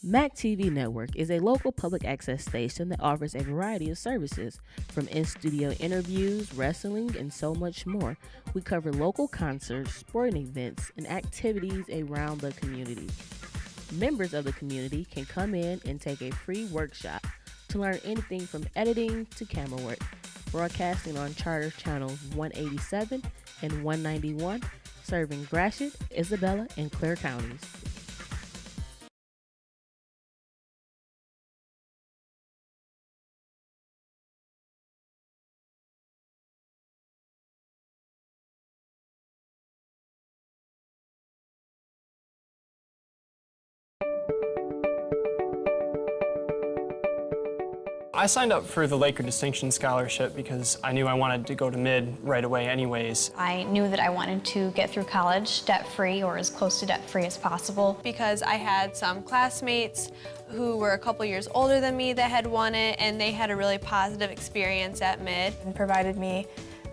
MAC TV Network is a local public access station that offers a variety of services, from in-studio interviews, wrestling, and so much more. We cover local concerts, sporting events, and activities around the community. Members of the community can come in and take a free workshop to learn anything from editing to camera work. Broadcasting on Charter Channels 187 and 191, serving Gratiot, Isabella, and Clare counties. I signed up for the Laker Distinction Scholarship because I knew I wanted to go to mid right away anyways. I knew that I wanted to get through college debt-free or as close to debt-free as possible. Because I had some classmates who were a couple years older than me that had won it, and they had a really positive experience at Mid. And provided me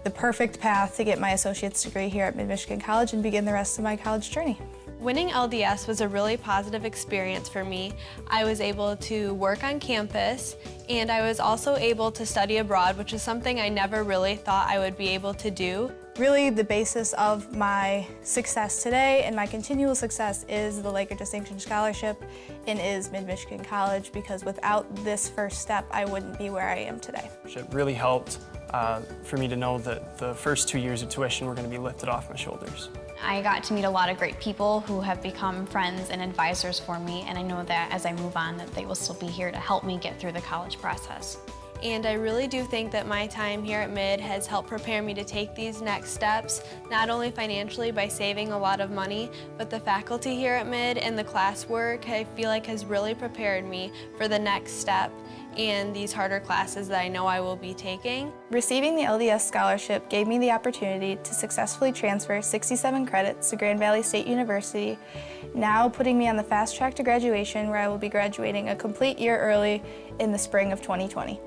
the perfect path to get my associate's degree here at Mid-Michigan College and begin the rest of my college journey. Winning LDS was a really positive experience for me. I was able to work on campus, and I was also able to study abroad, which is something I never really thought I would be able to do. Really, the basis of my success today and my continual success is the Laker Distinction Scholarship and is Mid-Michigan College, because without this first step, I wouldn't be where I am today. It really helped for me to know that the first 2 years of tuition were going to be lifted off my shoulders. I got to meet a lot of great people who have become friends and advisors for me, and I know that as I move on that they will still be here to help me get through the college process. And I really do think that my time here at Mid has helped prepare me to take these next steps, not only financially by saving a lot of money, but the faculty here at Mid and the classwork I feel like has really prepared me for the next step and these harder classes that I know I will be taking. Receiving the LDS scholarship gave me the opportunity to successfully transfer 67 credits to Grand Valley State University, now putting me on the fast track to graduation, where I will be graduating a complete year early in the spring of 2020.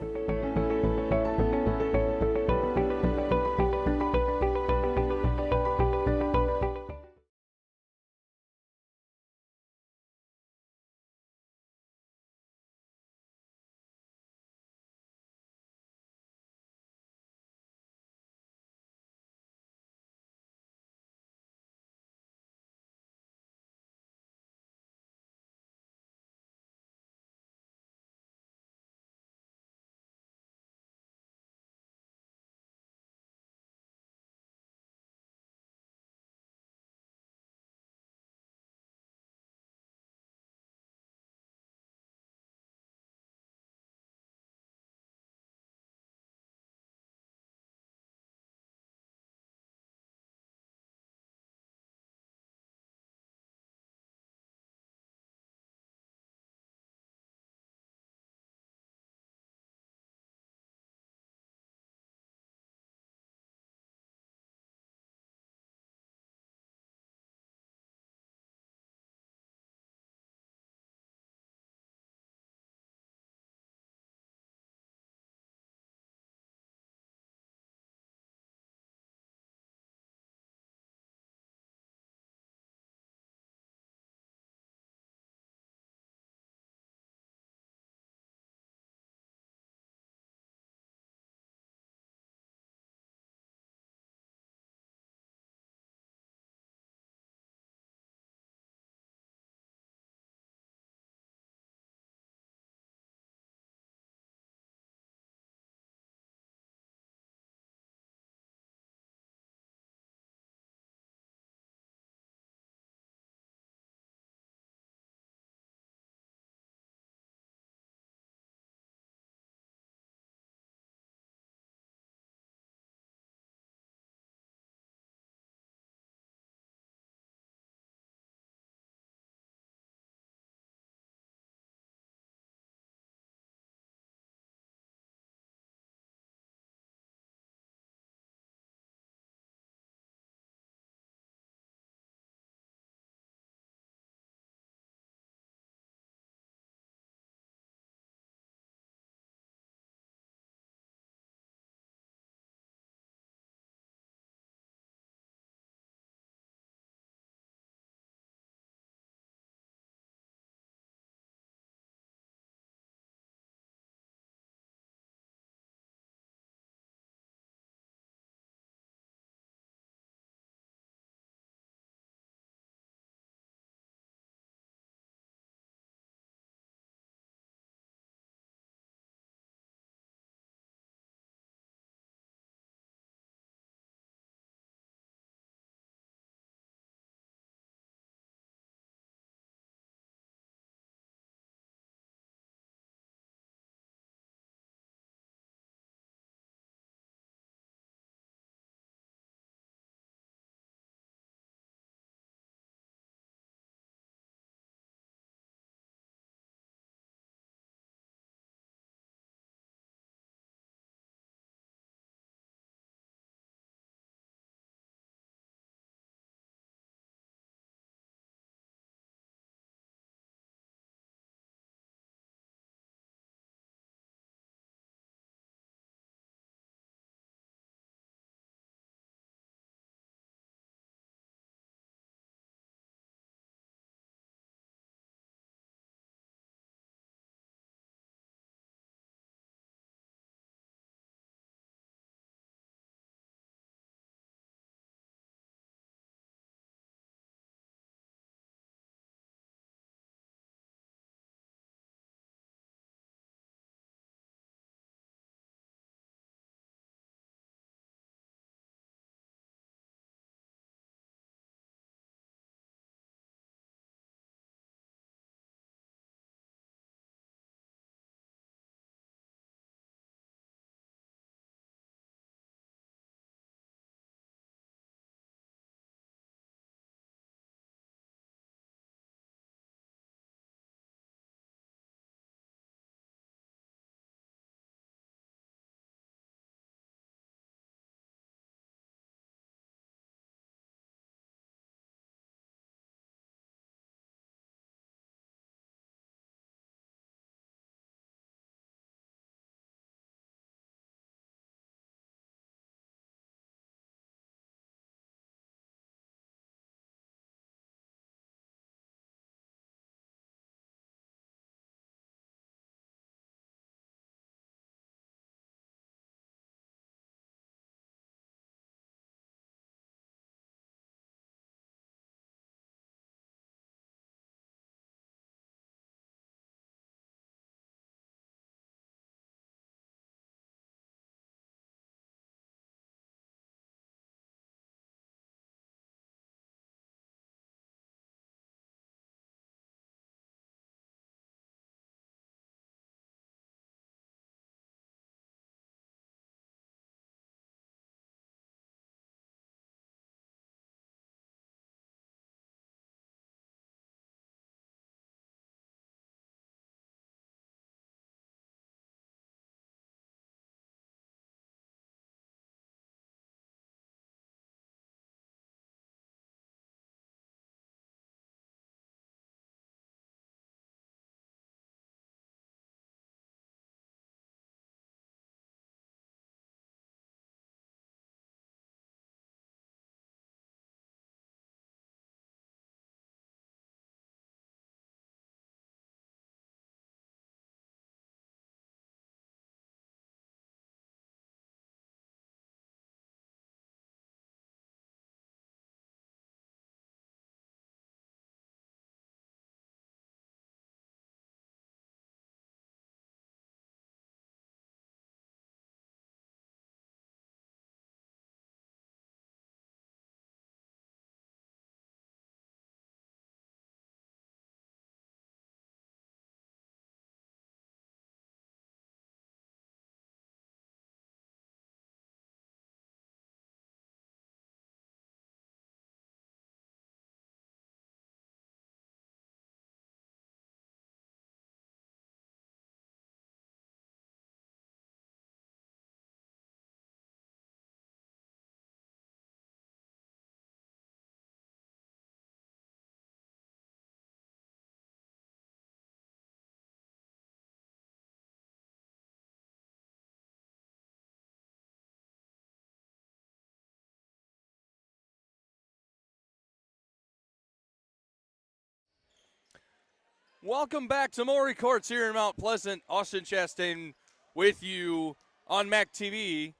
Welcome back to Maury Courts here in Mount Pleasant. Austin Chastain with you on MAC TV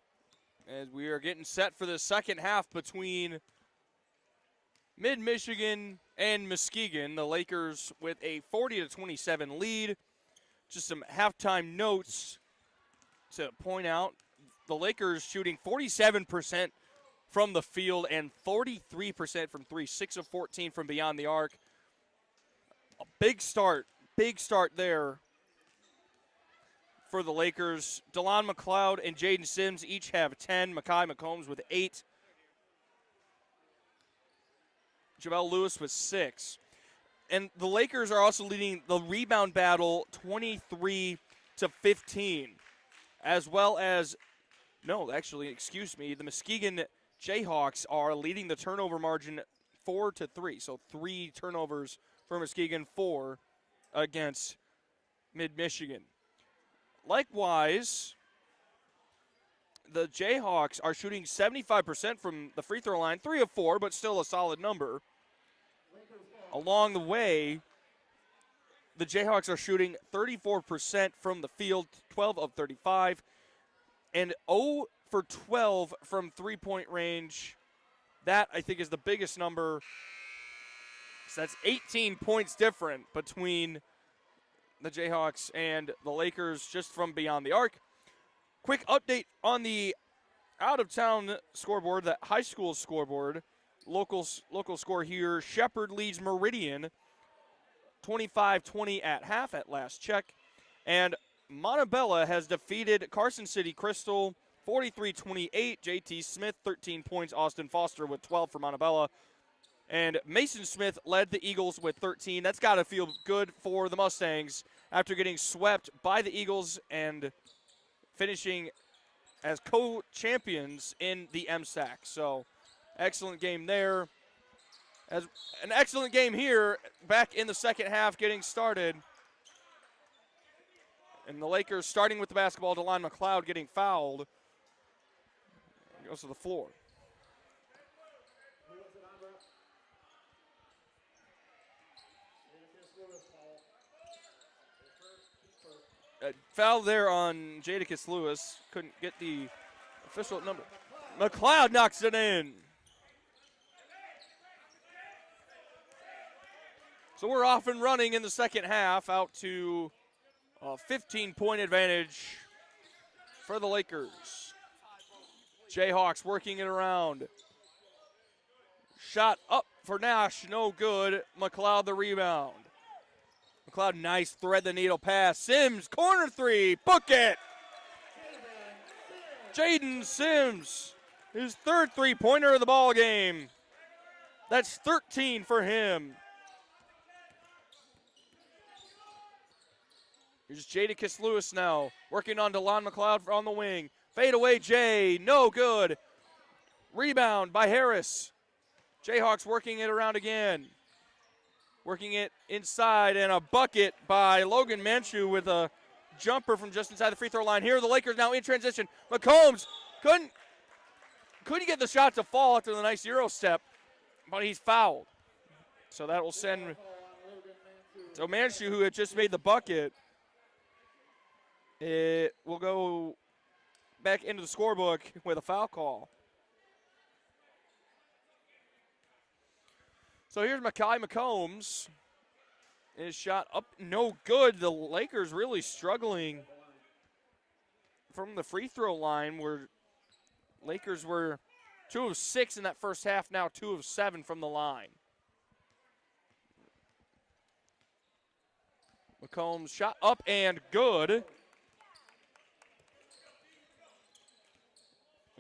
as we are getting set for the second half between Mid-Michigan and Muskegon. The Lakers with a 40-27 lead. Just some halftime notes to point out. The Lakers shooting 47% from the field and 43% from three, 6 of 14 from beyond the arc. A big start there for the Lakers. DeLon McLeod and Jaden Sims each have 10. Makai McCombs with 8. JaVale Lewis with 6. And the Lakers are also leading the rebound battle 23-15, as well as, the Muskegon Jayhawks are leading the turnover margin 4-3. So 3 turnovers for Muskegon, 4 against Mid-Michigan. Likewise, the Jayhawks are shooting 75% from the free throw line, 3 of 4, but still a solid number. Along the way, the Jayhawks are shooting 34% from the field, 12 of 35, and 0 for 12 from three-point range. That, I think, is the biggest number. So that's 18 points different between the Jayhawks and the Lakers just from beyond the arc. Quick update on the out-of-town scoreboard, the high school scoreboard. Local score here, Shepherd leads Meridian 25-20 at half at last check. And Montebello has defeated Carson City Crystal 43-28. JT Smith, 13 points. Austin Foster with 12 for Montebello. And Mason Smith led the Eagles with 13. That's got to feel good for the Mustangs after getting swept by the Eagles and finishing as co-champions in the MSAC. So excellent game there. As an excellent game here, back in the second half getting started. And the Lakers starting with the basketball, DeLon McLeod getting fouled. He goes to the floor. Foul there on Jadakiss Lewis. Couldn't get the official number. McLeod knocks it in. So we're off and running in the second half, out to a 15-point advantage for the Lakers. Jayhawks working it around. Shot up for Nash, no good. McLeod the rebound. McLeod, nice thread-the-needle pass. Sims, corner three, book it. Jaden Sims, his third three-pointer of the ball game. That's 13 for him. Here's Jadakiss Lewis now, working on DeLon McLeod on the wing. Fade away, Jay, no good. Rebound by Harris. Jayhawks working it around again. Working it inside, and a bucket by Logan Manchu with a jumper from just inside the free throw line. Here are the Lakers now in transition. McCombs couldn't get the shot to fall after the nice Euro step, but he's fouled. So that will send so Manchu, who had just made the bucket, it will go back into the scorebook with a foul call. So here's Makai McCombs. His shot up, no good. The Lakers really struggling from the free throw line, where Lakers were 2 of 6 in that first half, now 2 of 7 from the line. McCombs shot up and good.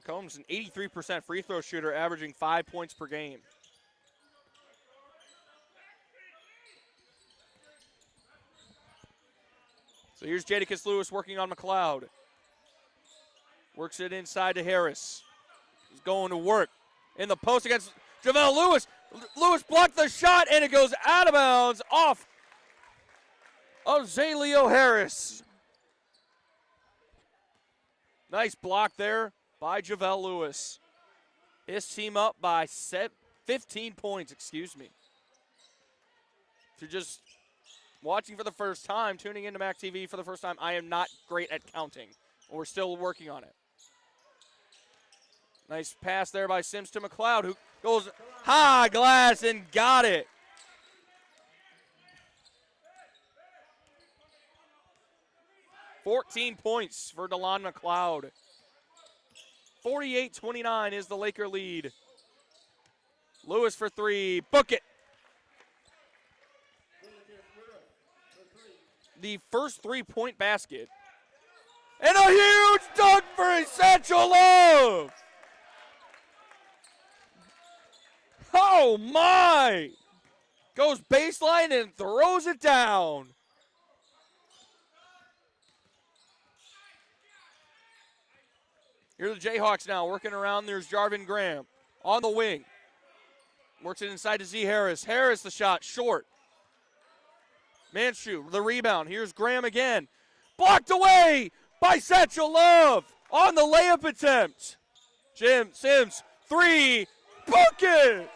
McCombs an 83% free throw shooter, averaging 5 points per game. So here's Jadakiss Lewis working on McLeod. Works it inside to Harris. He's going to work in the post against JaVale Lewis. Lewis blocked the shot, and it goes out of bounds off of Zaleo Harris. Nice block there by JaVale Lewis. His team up by 15 points, If you're just watching for the first time, tuning into MAC TV for the first time, I am not great at counting. We're still working on it. Nice pass there by Sims to McLeod, who goes high glass and got it. $14 points for DeLon McLeod. 48-29 is the Laker lead. Lewis for three. Book it. The first three-point basket. And a huge dunk for Satchel Love. Oh, my. Goes baseline and throws it down. Here are the Jayhawks now working around. There's Jarvin Graham on the wing. Works it inside to Z Harris. Harris the shot, short. Manshew, the rebound. Here's Graham again. Blocked away by Satchel Love on the layup attempt. Jim Sims, three. Book it!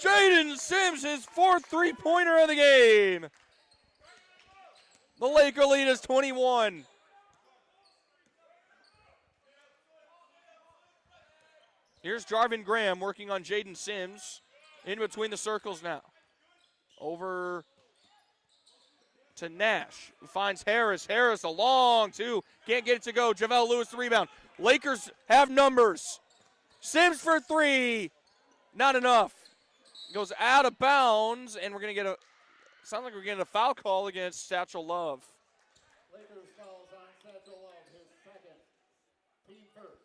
Jaden Sims, his fourth three-pointer of the game. The Laker lead is 21. Here's Jarvin Graham working on Jaden Sims in between the circles now. Over to Nash, who finds Harris. Harris a long two. Can't get it to go. JaVale Lewis the rebound. Lakers have numbers. Sims for three. Not enough. Goes out of bounds, and we're going to get sounds like we're getting a foul call against Satchel Love. Lakers fouls on Satchel Love, his second. Team first.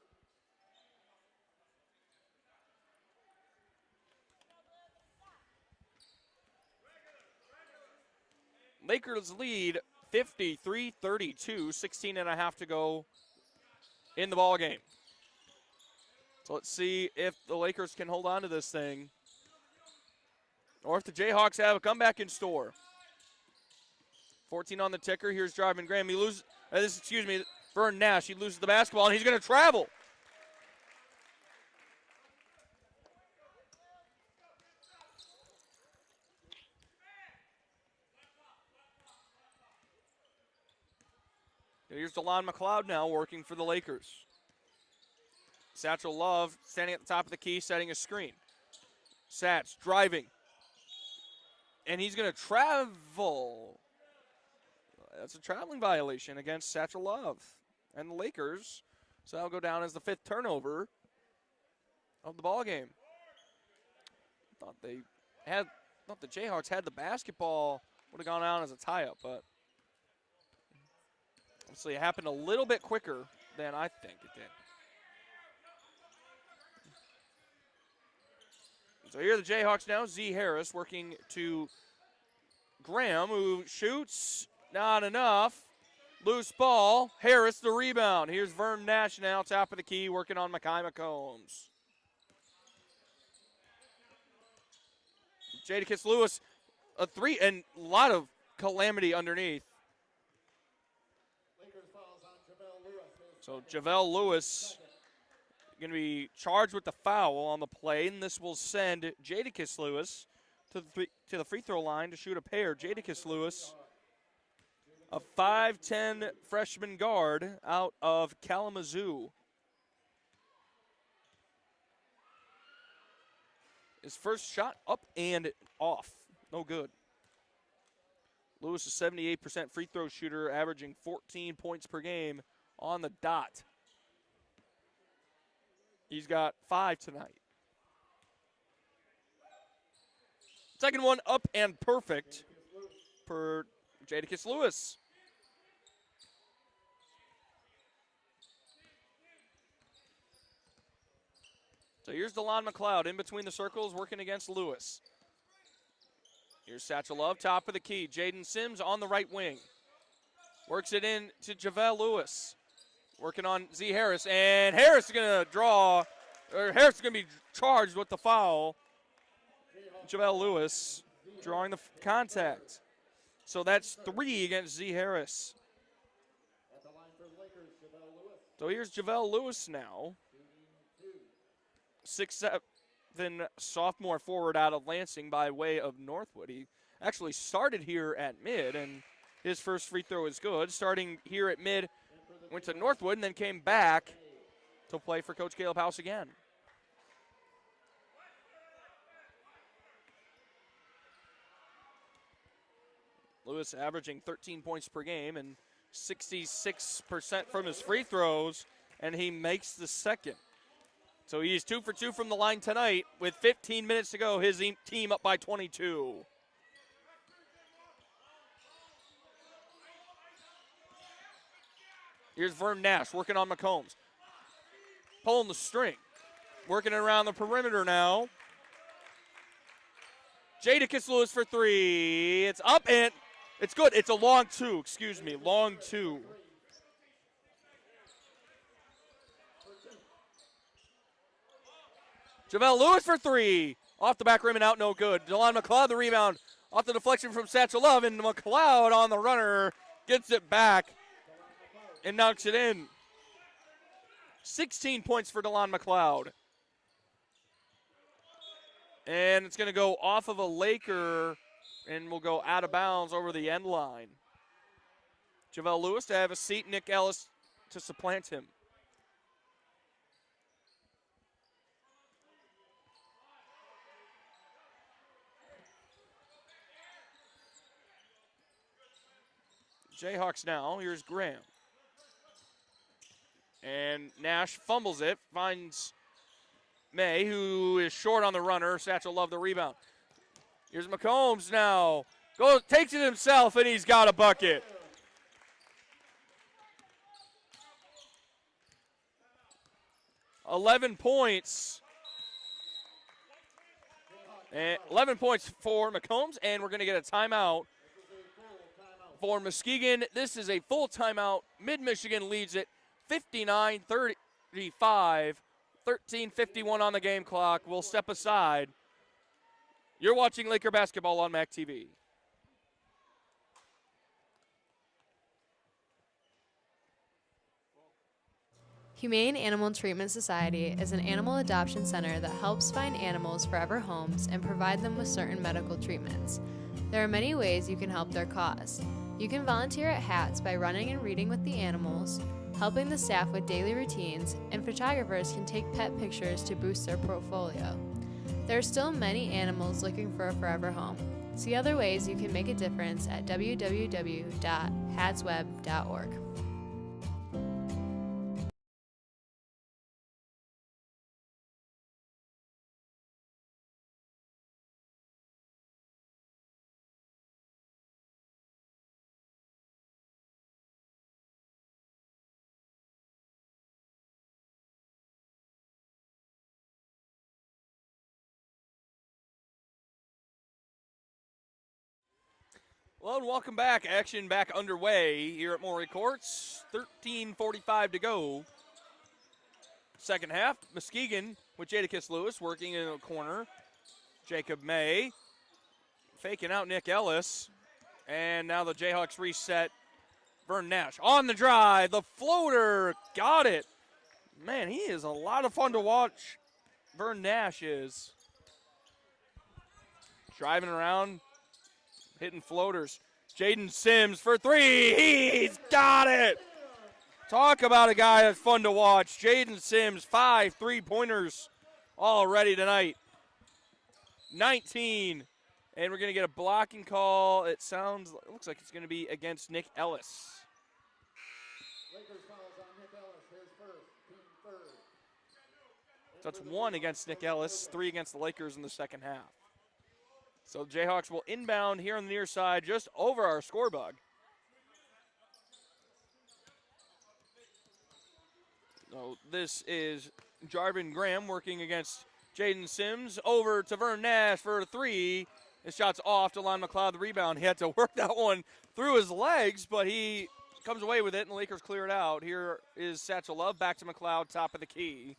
Lakers lead 53-32, 16 and a half to go in the ball game. So let's see if the Lakers can hold on to this thing, or if the Jayhawks have a comeback in store. 14 on the ticker. Here's Jarvin Graham. He loses. Vern Nash. He loses the basketball, and he's going to travel. Here's DeLon McLeod now working for the Lakers. Satchel Love standing at the top of the key, setting a screen. Sats driving. And he's going to travel. That's a traveling violation against Satchel Love and the Lakers. So that'll go down as the fifth turnover of the ball game. Thought the Jayhawks had the basketball, would have gone out as a tie-up, but obviously it happened a little bit quicker than I think it did. So here are the Jayhawks now. Z Harris working to Graham, who shoots. Not enough. Loose ball. Harris the rebound. Here's Vern Nash now, top of the key, working on Mekhi McCombs. Jadakiss Lewis, a three, and a lot of calamity underneath. So JaVale Lewis going to be charged with the foul on the play, and this will send Jadakiss Lewis to the free throw line to shoot a pair. Jadakiss Lewis, a 5'10" freshman guard out of Kalamazoo. His first shot up and off. No good. Lewis is 78% free throw shooter, averaging 14 points per game on the dot. He's got 5 tonight. Second one up and perfect for Jadakiss Lewis. So here's DeLon McLeod in between the circles working against Lewis. Here's Satchel Love, top of the key. Jaden Sims on the right wing. Works it in to JaVale Lewis. Working on Z Harris, and Harris is going to be charged with the foul. JaVale Lewis drawing the contact. So that's 3 against Z Harris. So here's JaVale Lewis now. 6'7" sophomore forward out of Lansing by way of Northwood. He actually started here at Mid, and his first free throw is good. Starting here at Mid, went to Northwood, and then came back to play for Coach Caleb House again. Lewis averaging 13 points per game and 66% from his free throws, and he makes the second. So he's 2 for 2 from the line tonight. With 15 minutes to go, his team up by 22. Here's Vern Nash working on McCombs. Pulling the string. Working it around the perimeter now. Jadakiss Lewis for 3. It's up and it's good. It's a long 2, excuse me. Long 2. JaVale Lewis for 3. Off the back rim and out, no good. DeLon McLeod, the rebound. Off the deflection from Satchel Love, and McLeod on the runner gets it back and knocks it in. 16 points for DeLon McLeod. And it's going to go off of a Laker and will go out of bounds over the end line. JaVale Lewis to have a seat, Nick Ellis to supplant him. Jayhawks now. Here's Graham. And Nash fumbles it, finds May, who is short on the runner. Satchel Love the rebound. Here's McCombs now. Takes it himself, and he's got a bucket. $11 points. And 11 points for McCombs, and we're going to get a timeout for Muskegon. This is a full timeout. Mid-Michigan leads it 59-35. 13:51 on the game clock. We'll step aside. You're watching Laker basketball on MAC TV. Humane Animal Treatment Society is an animal adoption center that helps find animals forever homes and provide them with certain medical treatments. There are many ways you can help their cause. You can volunteer at HATS by running and reading with the animals, helping the staff with daily routines, and photographers can take pet pictures to boost their portfolio. There are still many animals looking for a forever home. See other ways you can make a difference at www.hatsweb.org. Well, and welcome back. Action back underway here at Maury Courts. 13:45 to go. Second half, Muskegon with Jadakiss Lewis working in a corner. Jacob May faking out Nick Ellis. And now the Jayhawks reset. Vern Nash on the drive. The floater. Got it. Man, he is a lot of fun to watch. Vern Nash is. Driving around. Hitting floaters. Jaden Sims for 3. He's got it. Talk about a guy that's fun to watch. Jaden Sims, 5 3-pointers already tonight. 19. And we're going to get a blocking call. It looks like it's going to be against Nick Ellis. Lakers fouls on Nick Ellis, his first, team third. So that's 1 against Nick Ellis, 3 against the Lakers in the second half. So Jayhawks will inbound here on the near side, just over our score bug. So this is Jarvin Graham working against Jaden Sims. Over to Vern Nash for a 3. His shot's off. DeLon McLeod, the rebound. He had to work that one through his legs, but he comes away with it, and the Lakers clear it out. Here is Satchel Love. Back to McLeod, top of the key.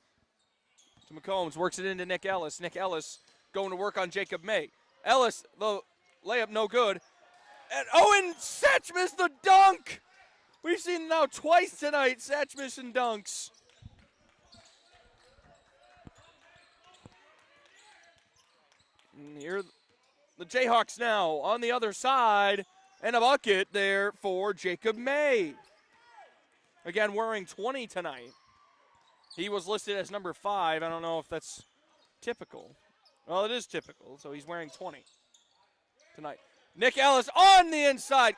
To McCombs, works it into Nick Ellis. Nick Ellis going to work on Jacob May. Ellis, the layup no good. And Satch missed the dunk. We've seen it now twice tonight, Satch missing dunks. And here the Jayhawks now on the other side, and a bucket there for Jacob May. Again, wearing 20 tonight. He was listed as number 5. I don't know if that's typical. Well, it is typical, so he's wearing 20 tonight. Nick Ellis on the inside,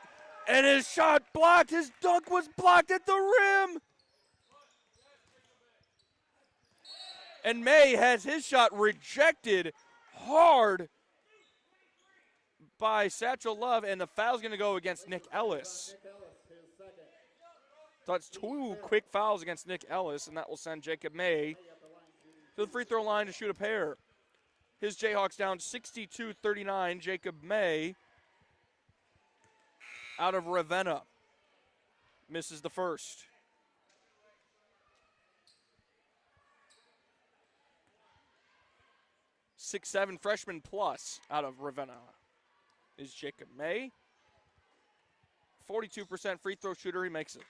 and his shot blocked. His dunk was blocked at the rim. And May has his shot rejected hard by Satchel Love, and the foul's going to go against Nick Ellis. So that's 2 quick fouls against Nick Ellis, and that will send Jacob May to the free throw line to shoot a pair. His Jayhawks down 62-39. Jacob May out of Ravenna misses the first. Six-seven freshman plus out of Ravenna is Jacob May. 42% free throw shooter. He makes it.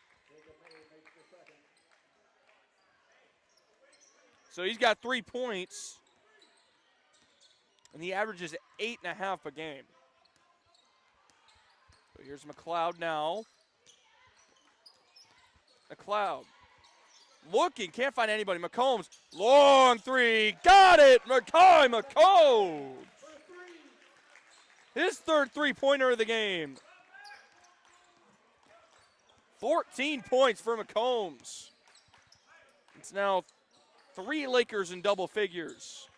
So he's got 3 points, and he averages 8.5 a game. So here's McLeod now. McLeod looking, can't find anybody. McCombs, long 3, got it! Makai McCombs! His third three-pointer of the game. 14 points for McCombs. It's now 3 Lakers in double figures.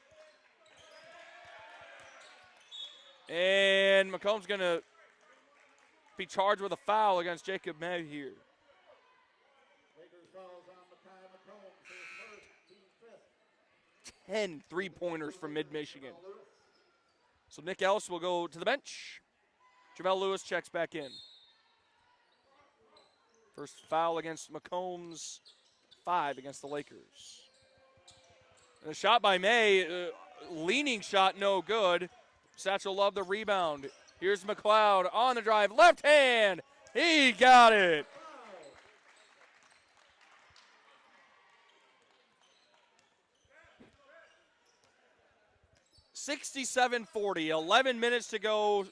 And McCombs going to be charged with a foul against Jacob May here. 10 three-pointers from Mid-Michigan. So Nick Ellis will go to the bench. Jamel Lewis checks back in. First foul against McCombs, 5 against the Lakers. And a shot by May, leaning shot, no good. Satchel Love the rebound. Here's McLeod on the drive, left hand. He got it. $67-40, 11 minutes to go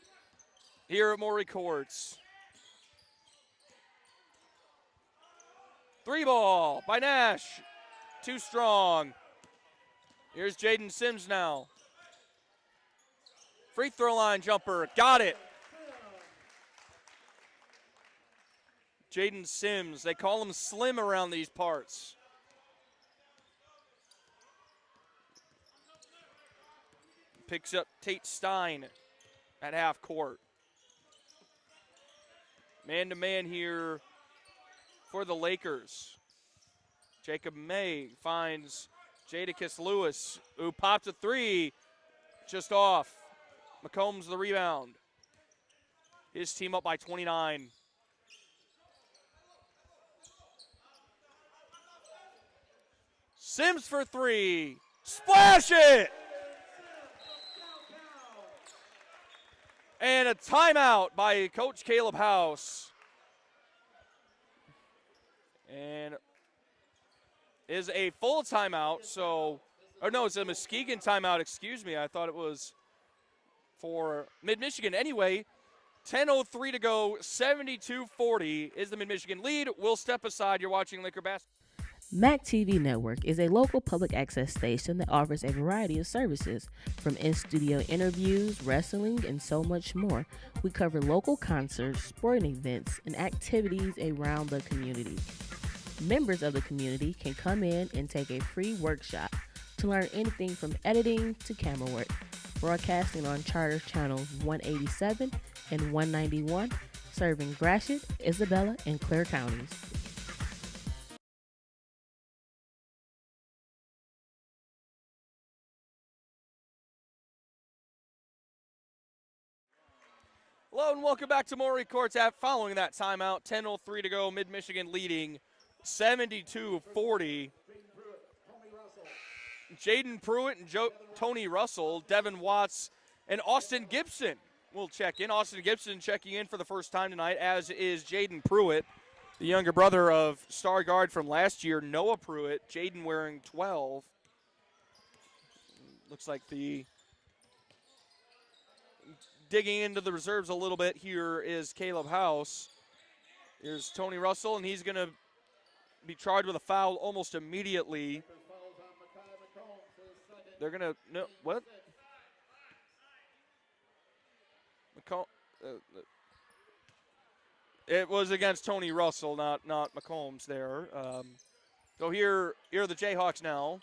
here at Maury Courts. 3 ball by Nash, too strong. Here's Jaden Sims now. Free throw line jumper, got it. Jaden Sims, they call him Slim around these parts. Picks up Tate Stein at half court. Man-to-man here for the Lakers. Jacob May finds Jadakiss Lewis, who popped a 3, just off. McCombs the rebound. His team up by 29. Sims for 3. Splash it! And a timeout by Coach Caleb House. And is a full timeout, so, or no, it's a Muskegon timeout, excuse me. I thought it was for Mid-Michigan. Anyway, 10:03 to go, 72-40 is the Mid-Michigan lead. We'll step aside. You're watching Laker Basketball. MAC TV Network is a local public access station that offers a variety of services, from in-studio interviews, wrestling, and so much more. We cover local concerts, sporting events, and activities around the community. Members of the community can come in and take a free workshop to learn anything from editing to camera work. Broadcasting on Charter Channels 187 and 191, serving Gratiot, Isabella, and Clare counties. Hello and welcome back to Maury Courts. Following that timeout, 10:03 to go, Mid-Michigan leading 72-40. Jaden Pruitt and Tony Russell, Devin Watts, and Austin Gibson will check in. Austin Gibson checking in for the first time tonight, as is Jaden Pruitt, the younger brother of star guard from last year, Noah Pruitt. Jaden wearing 12. Looks like the digging into the reserves a little bit here is Caleb House. Here's Tony Russell, and he's going to be charged with a foul almost immediately. They're going to, no, what? It was against Tony Russell, not McCombs there. So here are the Jayhawks now.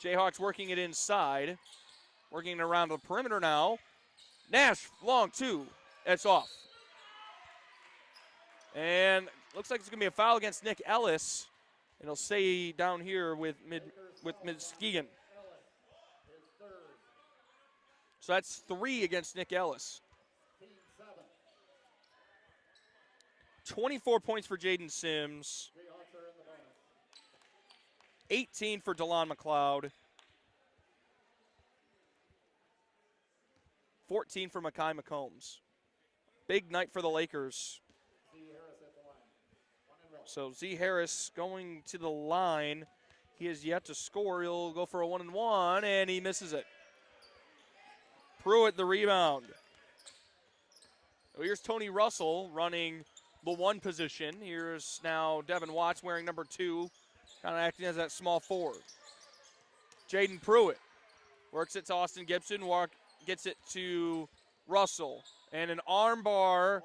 Jayhawks working it inside. Working it around the perimeter now. Nash, long two. It's off. And looks like it's going to be a foul against Nick Ellis. And he'll stay down here with Muskegon. So that's 3 against Nick Ellis. 24 points for Jaden Sims. 18 for DeLon McLeod. 14 for Makai McCombs. Big night for the Lakers. So Z Harris going to the line. He has yet to score. He'll go for a 1-and-1, and he misses it. Pruitt the rebound. So here's Tony Russell running the 1 position. Here's now Devin Watts wearing number 2, kind of acting as that small forward. Jaden Pruitt works it to Austin Gibson, gets it to Russell. And an arm bar,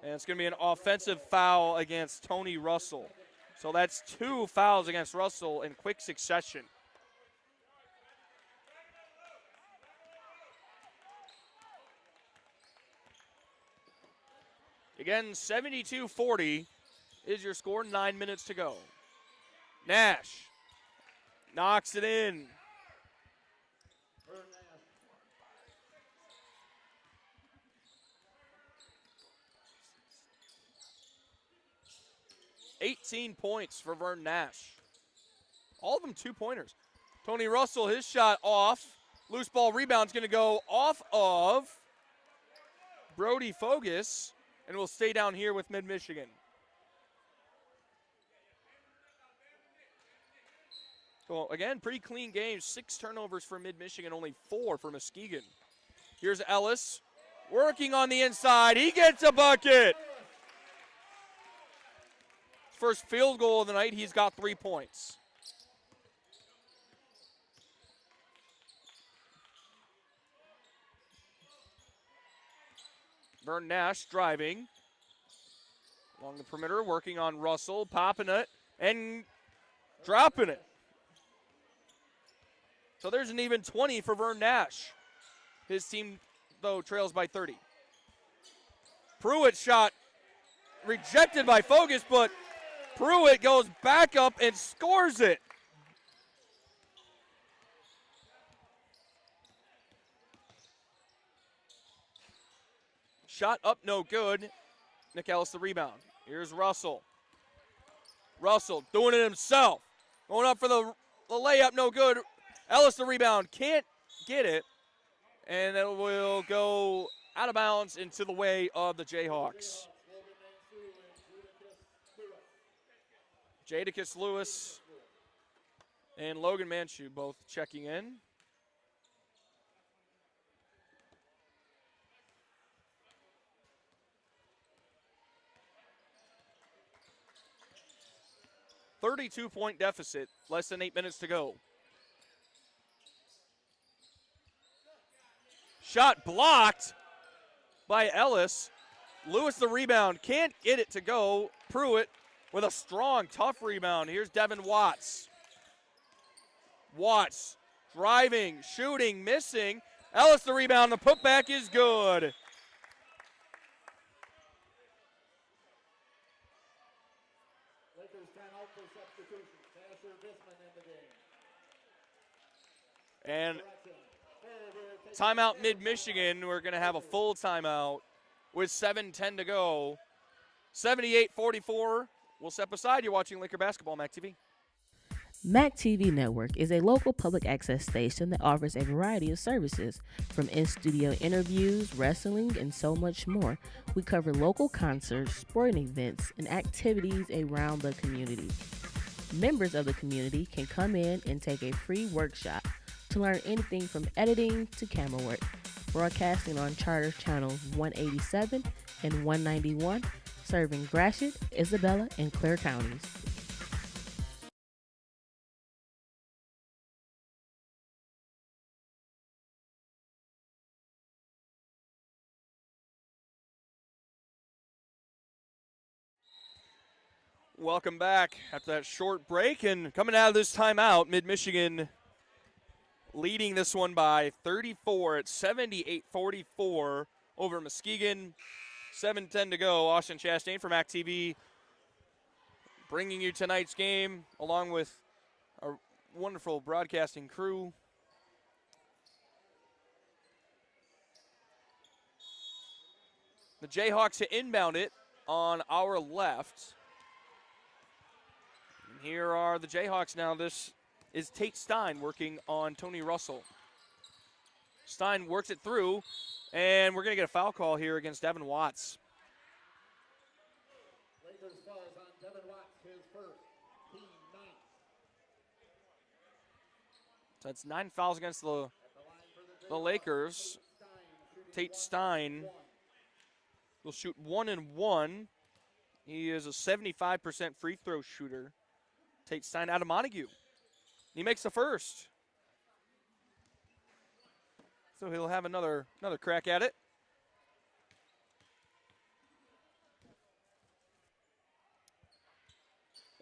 and it's going to be an offensive foul against Tony Russell. So that's 2 fouls against Russell in quick succession. Again, 72-40 is your score, 9 minutes to go. Nash knocks it in. $18 points for Vern Nash. All of them 2-pointers. Tony Russell, his shot off. Loose ball rebound's going to go off of Brody Fogus. And we'll stay down here with Mid-Michigan. So again, pretty clean game. 6 turnovers for Mid-Michigan, only 4 for Muskegon. Here's Ellis working on the inside. He gets a bucket. First field goal of the night. He's got 3 points. Vern Nash driving along the perimeter, working on Russell, popping it, and dropping it. So there's an even 20 for Vern Nash. His team, though, trails by 30. Pruitt shot rejected by Fogus, but Pruitt goes back up and scores it. Shot up, no good. Nick Ellis the rebound. Here's Russell. Russell doing it himself. Going up for the layup, no good. Ellis the rebound, can't get it. And it will go out of bounds into the way of the Jayhawks. Jadakiss Lewis and Logan Manchu both checking in. $32-point deficit, less than 8 minutes to go. Shot blocked by Ellis. Lewis the rebound, can't get it to go. Pruitt with a strong, tough rebound. Here's Devin Watts. Watts driving, shooting, missing. Ellis the rebound, the putback is good. And timeout Mid-Michigan. We're going to have a full timeout with 7:10 to go. 78-44. We'll step aside. You're watching Laker Basketball, MAC TV. MAC TV Network is a local public access station that offers a variety of services, from in-studio interviews, wrestling, and so much more. We cover local concerts, sporting events, and activities around the community. Members of the community can come in and take a free workshop to learn anything from editing to camera work. Broadcasting on Charter Channels 187 and 191, serving Gratiot, Isabella, and Clare counties. Welcome back after that short break, and coming out of this timeout, Mid-Michigan leading this one by 34 at 78-44 over Muskegon. 7:10 to go. Austin Chastain from MAC TV bringing you tonight's game along with our wonderful broadcasting crew. The Jayhawks to inbound it on our left. And here are the Jayhawks now. This is Tate Stein working on Tony Russell. Stein works it through, and we're going to get a foul call here against Devin Watts. Lakers falls on Devin Watts, his first, team 9. So that's 9 fouls against the Lakers. Tate Stein will shoot 1 and 1. He is a 75% free throw shooter. Tate Stein out of Montague. He makes the first. So he'll have another crack at it.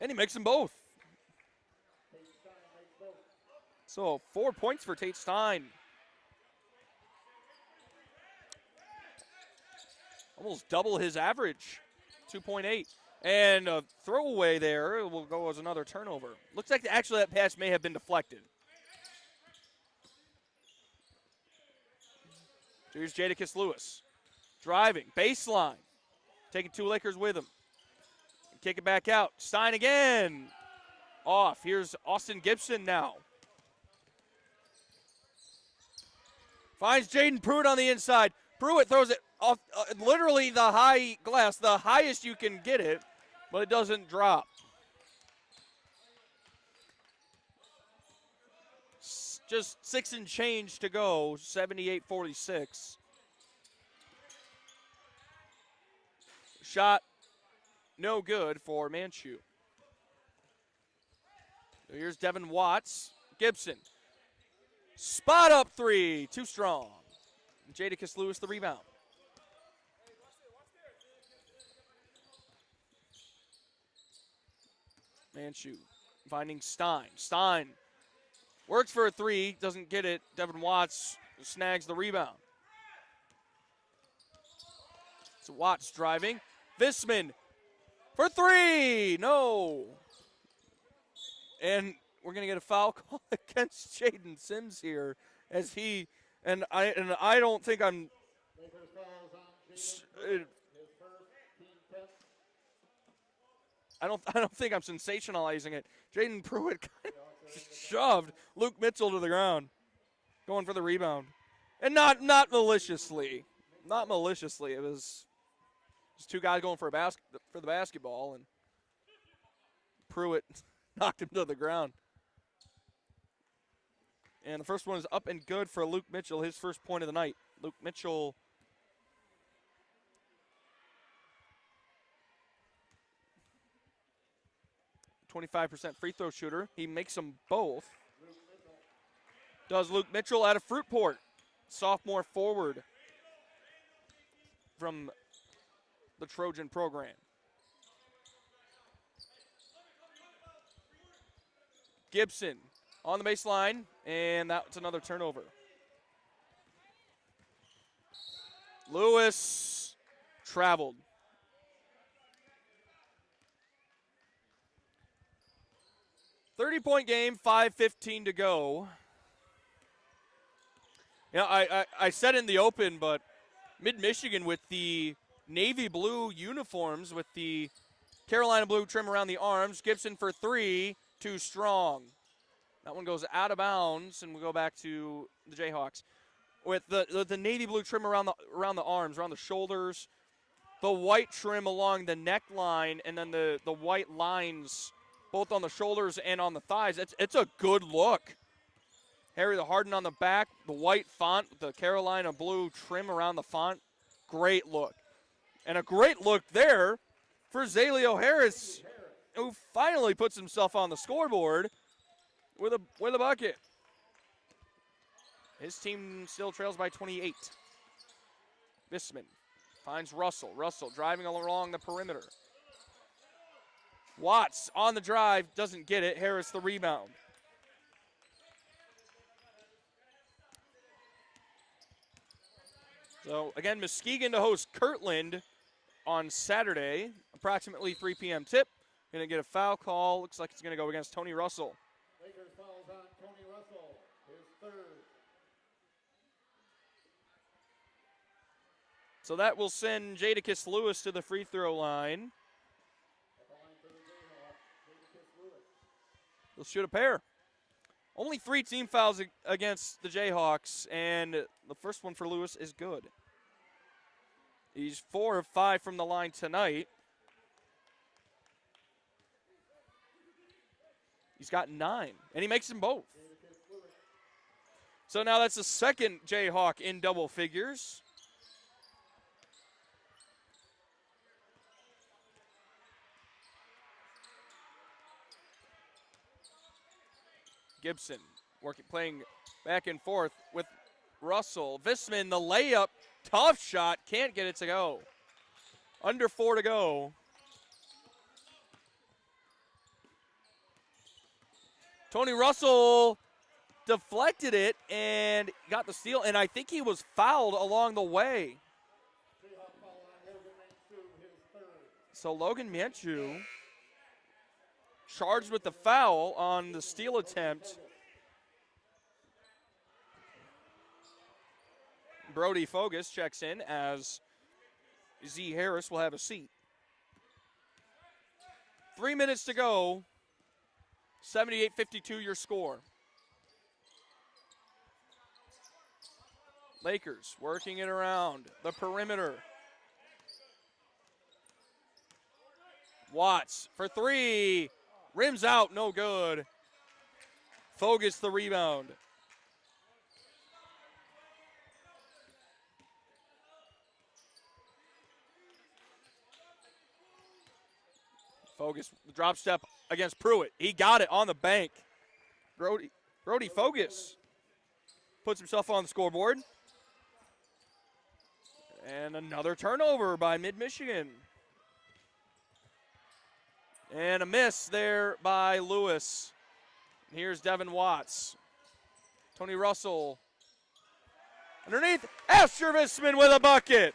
And he makes them both. So 4 points for Tate Stein. Almost double his average, 2.8. And a throwaway there will go as another turnover. Looks like actually that pass may have been deflected. Here's Jadakiss Lewis. Driving, baseline. Taking 2 Lakers with him. Kick it back out. Stein again. Off. Here's Austin Gibson now. Finds Jaden Pruitt on the inside. Pruitt throws it off literally the high glass, the highest you can get it, but it doesn't drop. Just 6 and change to go, 78-46. Shot no good for Manchu. So here's Devin Watts. Gibson. Spot up 3, too strong. Jadakiss Lewis the rebound. Manchu finding Stein. Stein works for a 3, doesn't get it. Devin Watts snags the rebound. So Watts driving. Visman for 3, no. And we're going to get a foul call against Jaden Sims here as he, and I don't think I'm, I don't think I'm sensationalizing it. Jaden Pruitt kind of shoved Luke Mitchell to the ground, going for the rebound, and not maliciously, not maliciously. It was just 2 guys going for the basketball, and Pruitt knocked him to the ground. And the first one is up and good for Luke Mitchell, his first point of the night. Luke Mitchell, .25% free throw shooter. He makes them both. Does Luke Mitchell out of Fruitport, sophomore forward from the Trojan program. Gibson on the baseline, and that's another turnover. Lewis traveled. .30 game, 5:15 to go. You know, I said in the open, but Mid-Michigan with the navy blue uniforms with the Carolina blue trim around the arms. Gibson for 3, too strong. That one goes out of bounds, and we go back to the Jayhawks. With the navy blue trim around the arms, around the shoulders, the white trim along the neckline, and then the white lines both on the shoulders and on the thighs. It's a good look. Harry the Harden on the back, the white font, the Carolina blue trim around the font. Great look. And a great look there for Zaleo Harris, who finally puts himself on the scoreboard with a bucket. His team still trails by 28. Bisman finds Russell. Russell driving along the perimeter. Watts on the drive, doesn't get it. Harris the rebound. So, again, Muskegon to host Kirtland on Saturday, approximately 3 p.m. tip. Going to get a foul call. Looks like it's going to go against Tony Russell. Lakers fouls on Tony Russell, his third. So that will send Jadakiss Lewis to the free throw line. He'll shoot a pair. Only 3 team fouls against the Jayhawks, and the first one for Lewis is good. He's 4 of 5 from the line tonight. He's got 9, and he makes them both. So now that's the second Jayhawk in double figures. Gibson playing back and forth with Russell. Visman, the layup, tough shot, can't get it to go. Under 4 to go. Tony Russell deflected it and got the steal, and I think he was fouled along the way. So Logan Mienchu charged with the foul on the steal attempt. Brody Fogus checks in as Z. Harris will have a seat. 3 minutes to go. 78-52 your score. Lakers working it around the perimeter. Watts for 3. Rims out, no good. Fogus the rebound. Fogus, the drop step against Pruitt. He got it on the bank. Brody Fogus puts himself on the scoreboard. And another turnover by Mid-Michigan. And a miss there by Lewis. Here's Devin Watts. Tony Russell. Underneath, Asher Visman with a bucket.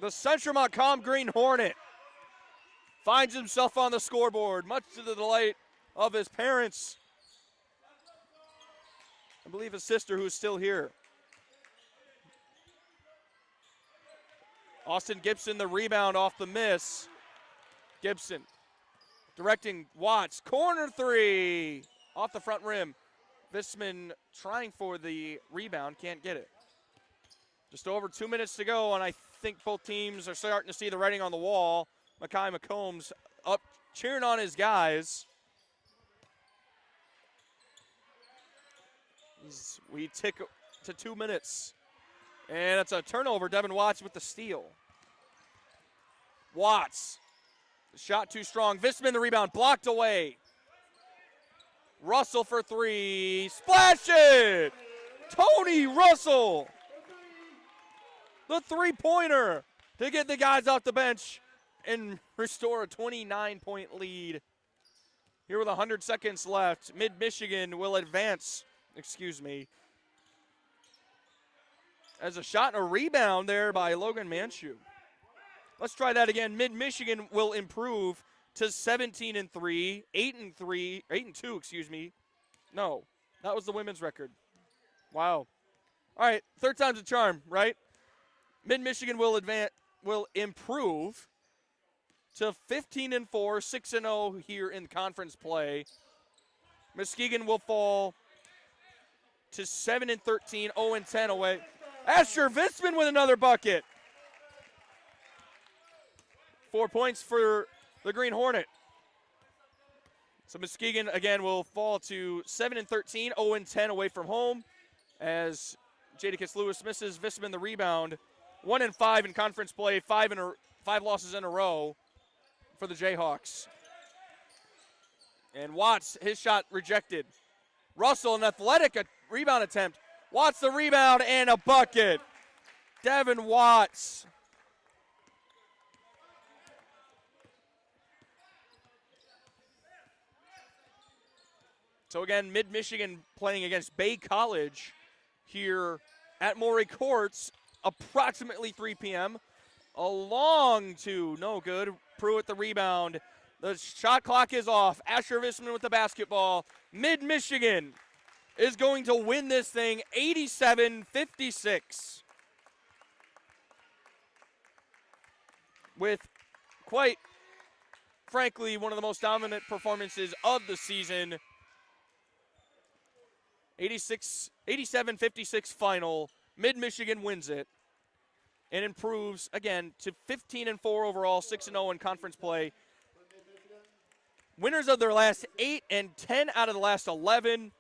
The Central Montcalm Green Hornet finds himself on the scoreboard, much to the delight of his parents. I believe his sister, who's still here. Austin Gibson, the rebound off the miss. Gibson directing Watts. Corner 3 off the front rim. Visman trying for the rebound, can't get it. Just over 2 minutes to go, and I think both teams are starting to see the writing on the wall. Mackay McCombs up cheering on his guys. We tick to 2 minutes. And it's a turnover. Devin Watts with the steal. Watts. The shot too strong. Visman the rebound. Blocked away. Russell for 3. Splash it! Tony Russell. The three-pointer to get the guys off the bench and restore a 29-point lead. Here with 100 seconds left. Mid-Michigan will advance. As a shot and a rebound there by Logan Manshue. Let's try that again. Mid-Michigan will improve to 17-3, 8-2. No, that was the women's record. Wow. All right, third time's a charm, right? Mid-Michigan will improve to 15-4, 6-0 here in conference play. Muskegon will fall to 7-13, 0-10 away. Asher Visman with another bucket. 4 points for the Green Hornet. So Muskegon, again, will fall to 7-13, 0-10 away from home as Jadakiss Lewis misses Visman the rebound. 1-5 in conference play, 5 losses in a row for the Jayhawks. And Watts, his shot rejected. Russell, an athletic rebound attempt. Watts the rebound and a bucket. Devin Watts. So again, Mid-Michigan playing against Bay College here at Maury Courts, approximately 3 p.m. A long two, no good. Pruitt the rebound. The shot clock is off. Asher Visman with the basketball. Mid-Michigan is going to win this thing 87-56. With, quite frankly, one of the most dominant performances of the season. 87-56 final. Mid-Michigan wins it and improves, again, to 15-4 overall, 6-0 in conference play. Winners of their last 8 and 10 out of the last 11.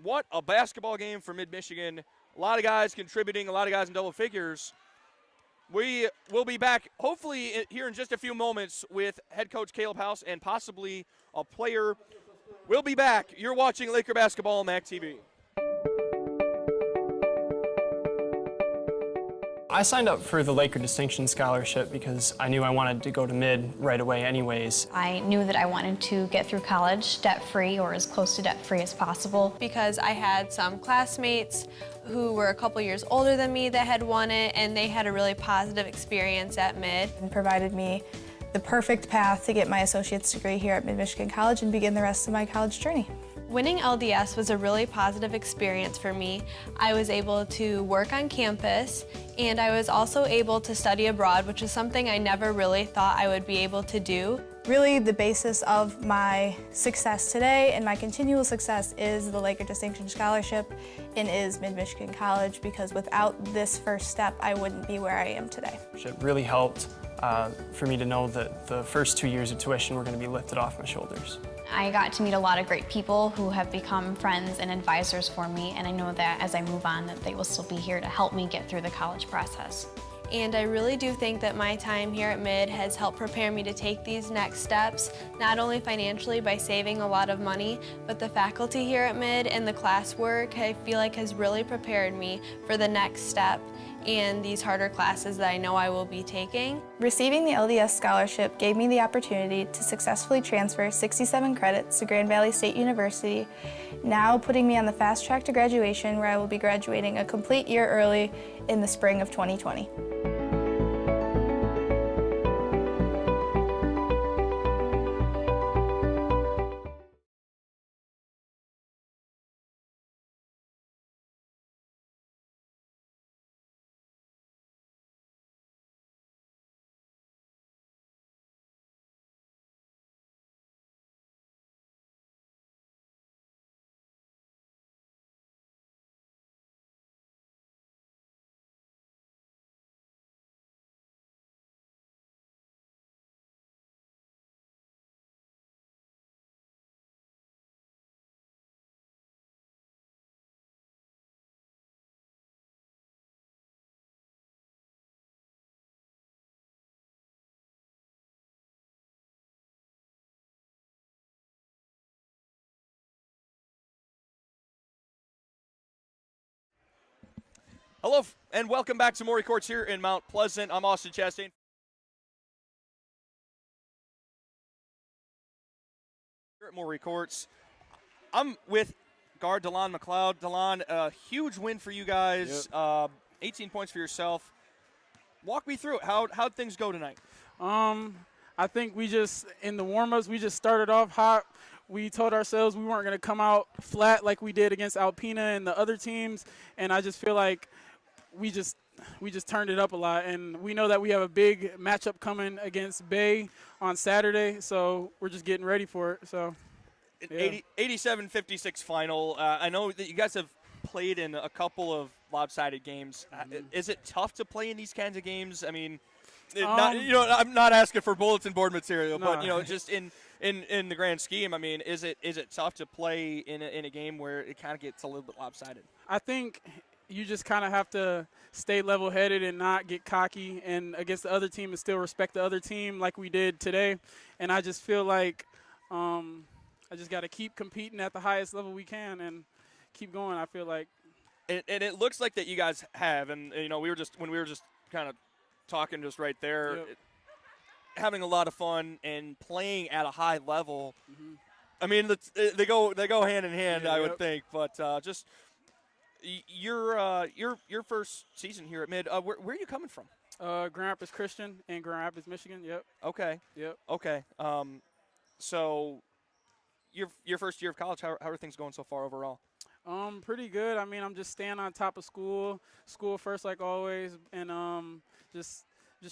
What a basketball game for Mid-Michigan. A lot of guys contributing, a lot of guys in double figures. We will be back, hopefully, here in just a few moments with head coach Caleb House and possibly a player. We'll be back. You're watching Laker Basketball on MAC TV. I signed up for the Laker Distinction Scholarship because I knew I wanted to go to mid right away anyways. I knew that I wanted to get through college debt-free or as close to debt-free as possible. Because I had some classmates who were a couple years older than me that had won it, and they had a really positive experience at mid. And provided me the perfect path to get my associate's degree here at Mid-Michigan College and begin the rest of my college journey. Winning LDS was a really positive experience for me. I was able to work on campus, and I was also able to study abroad, which is something I never really thought I would be able to do. Really, the basis of my success today and my continual success is the Laker Distinction Scholarship and is Mid-Michigan College, because without this first step, I wouldn't be where I am today. It really helped for me to know that the first 2 years of tuition were going to be lifted off my shoulders. I got to meet a lot of great people who have become friends and advisors for me, and I know that as I move on that they will still be here to help me get through the college process. And I really do think that my time here at Mid has helped prepare me to take these next steps, not only financially by saving a lot of money, but the faculty here at Mid and the classwork I feel like has really prepared me for the next step and these harder classes that I know I will be taking. Receiving the LDS scholarship gave me the opportunity to successfully transfer 67 credits to Grand Valley State University, now putting me on the fast track to graduation, where I will be graduating a complete year early in the spring of 2020. Hello and welcome back to Maury Courts here in Mount Pleasant. I'm Austin Chastain. Here at Maury Courts. I'm with guard DeLon McLeod. DeLon, a huge win for you guys. Yep. 18 points for yourself. Walk me through it. How'd things go tonight? I think we just, in the warm-ups, we just started off hot. We told ourselves we weren't going to come out flat like we did against Alpena and the other teams, and I just feel like we just turned it up a lot, and we know that we have a big matchup coming against Bay on Saturday, so we're just getting ready for it. So, yeah. 87-56 final. I know that you guys have played in a couple of lopsided games. Is it tough to play in these kinds of games? I mean, I'm not asking for bulletin board material, No. but just in the grand scheme, I mean, is it tough to play in a game where it kind of gets a little bit lopsided? I think you just kind of have to stay level-headed and not get cocky, and against the other team and still respect the other team like we did today. And I just feel like I just got to keep competing at the highest level we can and keep going. I feel like. And it looks like that you guys have, and we were just kind of talking just right there, having a lot of fun and playing at a high level. Mm-hmm. I mean, they go hand in hand, I would think. But just your first season here at Mid, where are you coming from? Grand Rapids Christian in Grand Rapids, Michigan. Yep. Okay. Yep. Okay. So your first year of college, how are things going so far overall? Pretty good. I mean, I'm just staying on top of school first like always, and just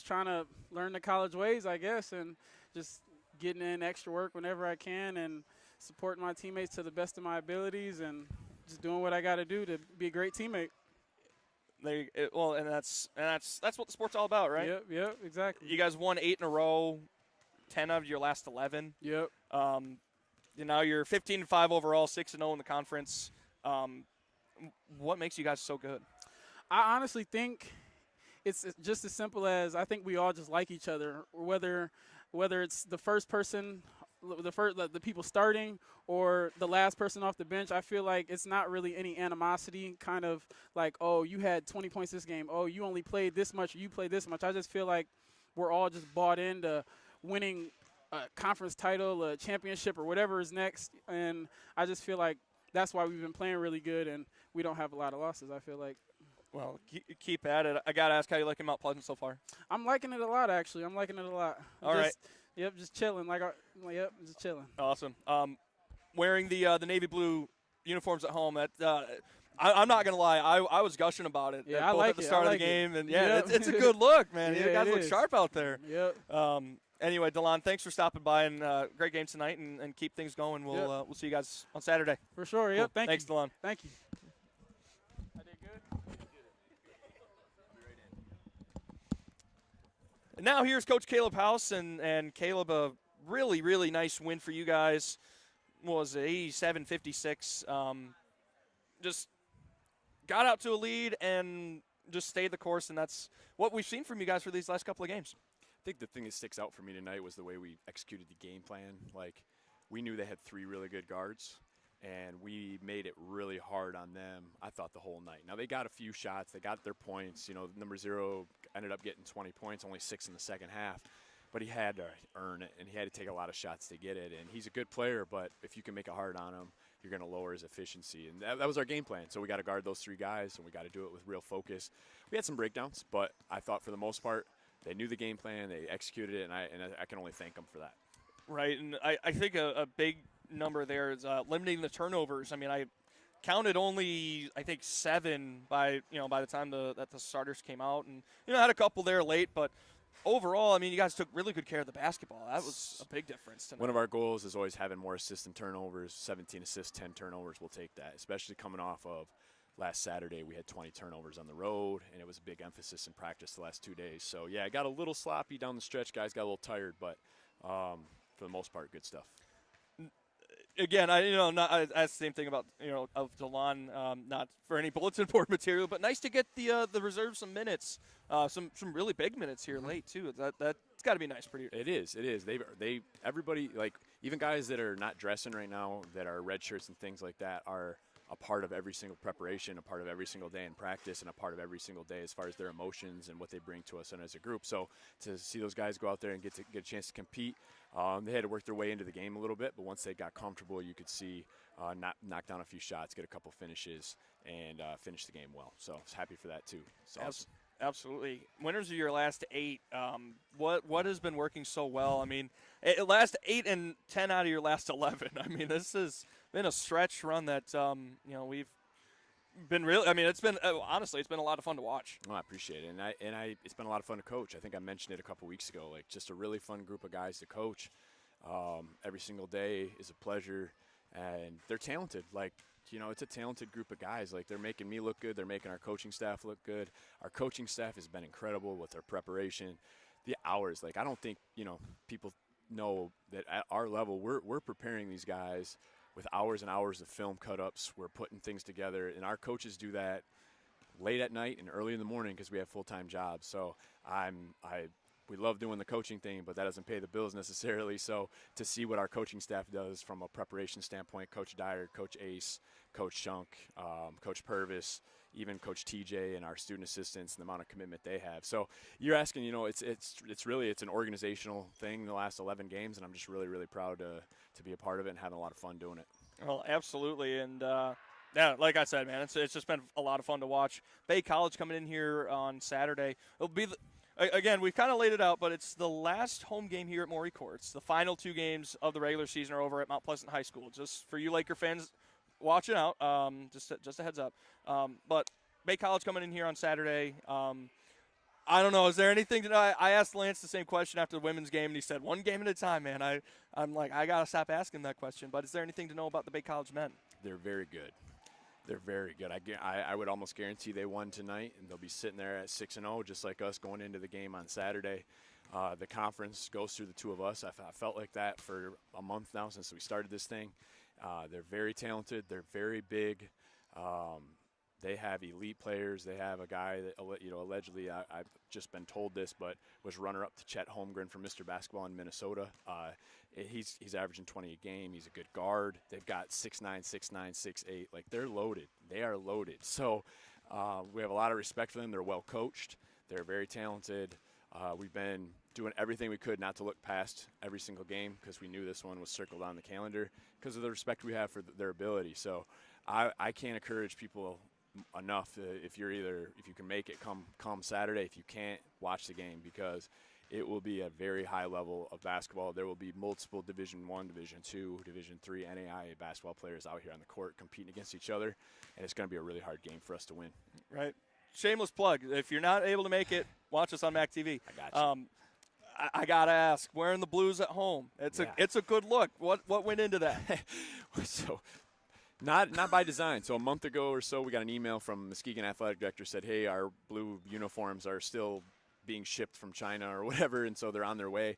trying to learn the college ways, I guess, and just getting in extra work whenever I can and supporting my teammates to the best of my abilities and just doing what I got to do to be a great teammate. And that's what the sport's all about, right? Yep, exactly. You guys won 8 in a row, 10 out of your last 11. Yep. Now you're 15-5 overall, 6-0 in the conference. What makes you guys so good? I honestly think it's just as simple as I think we all just like each other, whether it's the first person, the people starting, or the last person off the bench. I feel like it's not really any animosity, kind of like, oh, you had 20 points this game, oh, you only played this much, or you played this much. I just feel like we're all just bought into winning a conference title, a championship, or whatever is next, and I just feel like that's why we've been playing really good, and we don't have a lot of losses, I feel like. Well, keep at it. I got to ask how you liking Mount Pleasant so far. I'm liking it a lot, actually. I'm liking it a lot. All right. Yep, just chilling. Just chilling. Awesome. Wearing the navy blue uniforms at home, I'm not going to lie. I was gushing about it I like at the start of the game. And, it's a good look, man. Yeah, you guys look sharp out there. Yep. Anyway, DeLon, thanks for stopping by, and great game tonight, and keep things going. We'll see you guys on Saturday. For sure, yep. Cool. Thanks, DeLon. Thank you. I did good. And now here's Coach Caleb House, and Caleb, a really, really nice win for you guys. What was it, 87-56. Just got out to a lead and just stayed the course, and that's what we've seen from you guys for these last couple of games. I think the thing that sticks out for me tonight was the way we executed the game plan. Like, we knew they had 3 really good guards, and we made it really hard on them, I thought, the whole night. Now, they got a few shots. They got their points. Number 0 ended up getting 20 points, only 6 in the second half. But he had to earn it, and he had to take a lot of shots to get it. And he's a good player, but if you can make it hard on him, you're going to lower his efficiency. And that was our game plan. So we got to guard those 3 guys, and we got to do it with real focus. We had some breakdowns, but I thought for the most part, they knew the game plan, they executed it, and I can only thank them for that. Right, and I think a big number there is limiting the turnovers. I mean, I counted only, I think, 7 by the time that the starters came out, and had a couple there late, but overall, I mean, you guys took really good care of the basketball. That was a big difference tonight. One of our goals is always having more assists and turnovers. 17 assists, 10 turnovers, we'll take that, especially coming off of last Saturday. We had 20 turnovers on the road, and it was a big emphasis in practice the last 2 days. So, yeah, it got a little sloppy down the stretch. Guys got a little tired, but for the most part, good stuff. Again, that's the same thing about of DeLon, not for any bulletin board material, but nice to get the reserve some minutes, some really big minutes here late too. That's got to be nice. It is. They everybody, like, even guys that are not dressing right now, that are red shirts and things like that, are a part of every single preparation, a part of every single day in practice, and a part of every single day as far as their emotions and what they bring to us and as a group. So to see those guys go out there and get a chance to compete, they had to work their way into the game a little bit, but once they got comfortable, you could see knock down a few shots, get a couple finishes, and finish the game well. So I was happy for that too. It's awesome. Absolutely. Winners of your last 8. What has been working so well? I mean, last 8 and 10 out of your last 11. I mean, this has been a stretch run that we've been really. I mean, it's been honestly, it's been a lot of fun to watch. Oh, I appreciate it, and it's been a lot of fun to coach. I think I mentioned it a couple weeks ago. Like, just a really fun group of guys to coach. Every single day is a pleasure, and they're talented. Like, it's a talented group of guys. Like, they're making me look good. They're making our coaching staff look good. Our coaching staff has been incredible with their preparation. the hours. Like, I don't think, people know that at our level, we're preparing these guys with hours and hours of film cut-ups. We're putting things together, and our coaches do that late at night and early in the morning because we have full-time jobs. So we love doing the coaching thing, but that doesn't pay the bills necessarily. So to see what our coaching staff does from a preparation standpoint, Coach Dyer, Coach Ace, Coach Shunk, Coach Purvis, even Coach TJ and our student assistants, and the amount of commitment they have. So you're asking, it's really an organizational thing the last 11 games, and I'm just really, really proud to be a part of it and having a lot of fun doing it. Well, absolutely, and yeah, like I said, man, it's just been a lot of fun to watch. Bay College coming in here on Saturday. It'll be again, we've kind of laid it out, but it's the last home game here at Maury Courts. The final 2 games of the regular season are over at Mount Pleasant High School. Just for you Laker fans watching out, just a heads up. But Bay College coming in here on Saturday. I don't know. Is there anything to know? I asked Lance the same question after the women's game, and he said, 1 game at a time, man. I'm like, I got to stop asking that question. But is there anything to know about the Bay College men? They're very good. They're very good. I would almost guarantee they won tonight, and they'll be sitting there at 6-0, just like us going into the game on Saturday. The conference goes through the 2 of us. I felt like that for a month now since we started this thing. They're very talented. They're very big. They have elite players. They have a guy that, allegedly, I've just been told this, but was runner-up to Chet Holmgren from Mr. Basketball in Minnesota. He's averaging 20 a game. He's a good guard. They've got 6'9", 6'9", 6'8". Like, they're loaded. They are loaded. So we have a lot of respect for them. They're well coached. They're very talented. We've been doing everything we could not to look past every single game because we knew this one was circled on the calendar because of the respect we have for their ability. So I can't encourage people enough. If you can make it, come Saturday. If you can't, watch the game because it will be a very high level of basketball. There will be multiple Division I, Division II, Division III NAIA basketball players out here on the court competing against each other, and it's going to be a really hard game for us to win. Right. Shameless plug. If you're not able to make it, watch us on Mac TV. I got you. I gotta ask, wearing the blues at home. It's a good look. What went into that? So. Not by design. So a month ago or so, we got an email from Muskegon athletic director said, hey, our blue uniforms are still being shipped from China or whatever, and so they're on their way.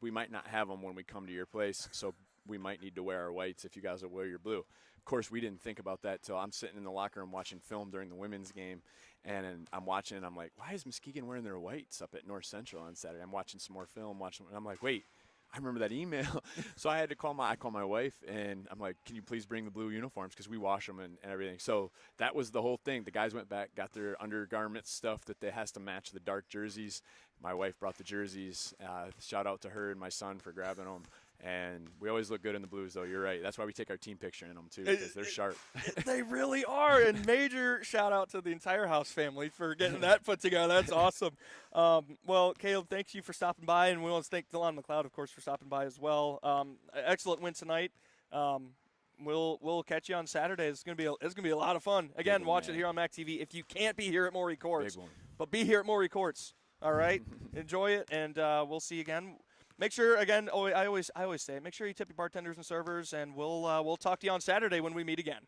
We might not have them when we come to your place, so we might need to wear our whites if you guys will wear your blue. Of course, we didn't think about that till I'm sitting in the locker room watching film during the women's game, and I'm watching, and I'm like, why is Muskegon wearing their whites up at North Central on Saturday? I'm watching some more film, and I'm like, wait. I remember that email. So I had to call my wife, and I'm like, can you please bring the blue uniforms because we wash them and everything. So that was the whole thing. The guys went back, got their undergarments stuff that has to match the dark jerseys. My wife brought the jerseys. Shout out to her and my son for grabbing them. And we always look good in the blues, though. You're right. That's why we take our team picture in them, too, because they're sharp. They really are. And major shout-out to the entire House family for getting that put together. That's awesome. Well, Caleb, thank you for stopping by. And we want to thank Dylan McLeod, of course, for stopping by as well. Excellent win tonight. We'll catch you on Saturday. It's gonna be a lot of fun. Again, watch it here on Mac TV. If you can't be here at Maury Courts, but be here at Maury Courts. All right, enjoy it, and we'll see you again. Make sure, again, I always say, make sure you tip your bartenders and servers, and we'll talk to you on Saturday when we meet again.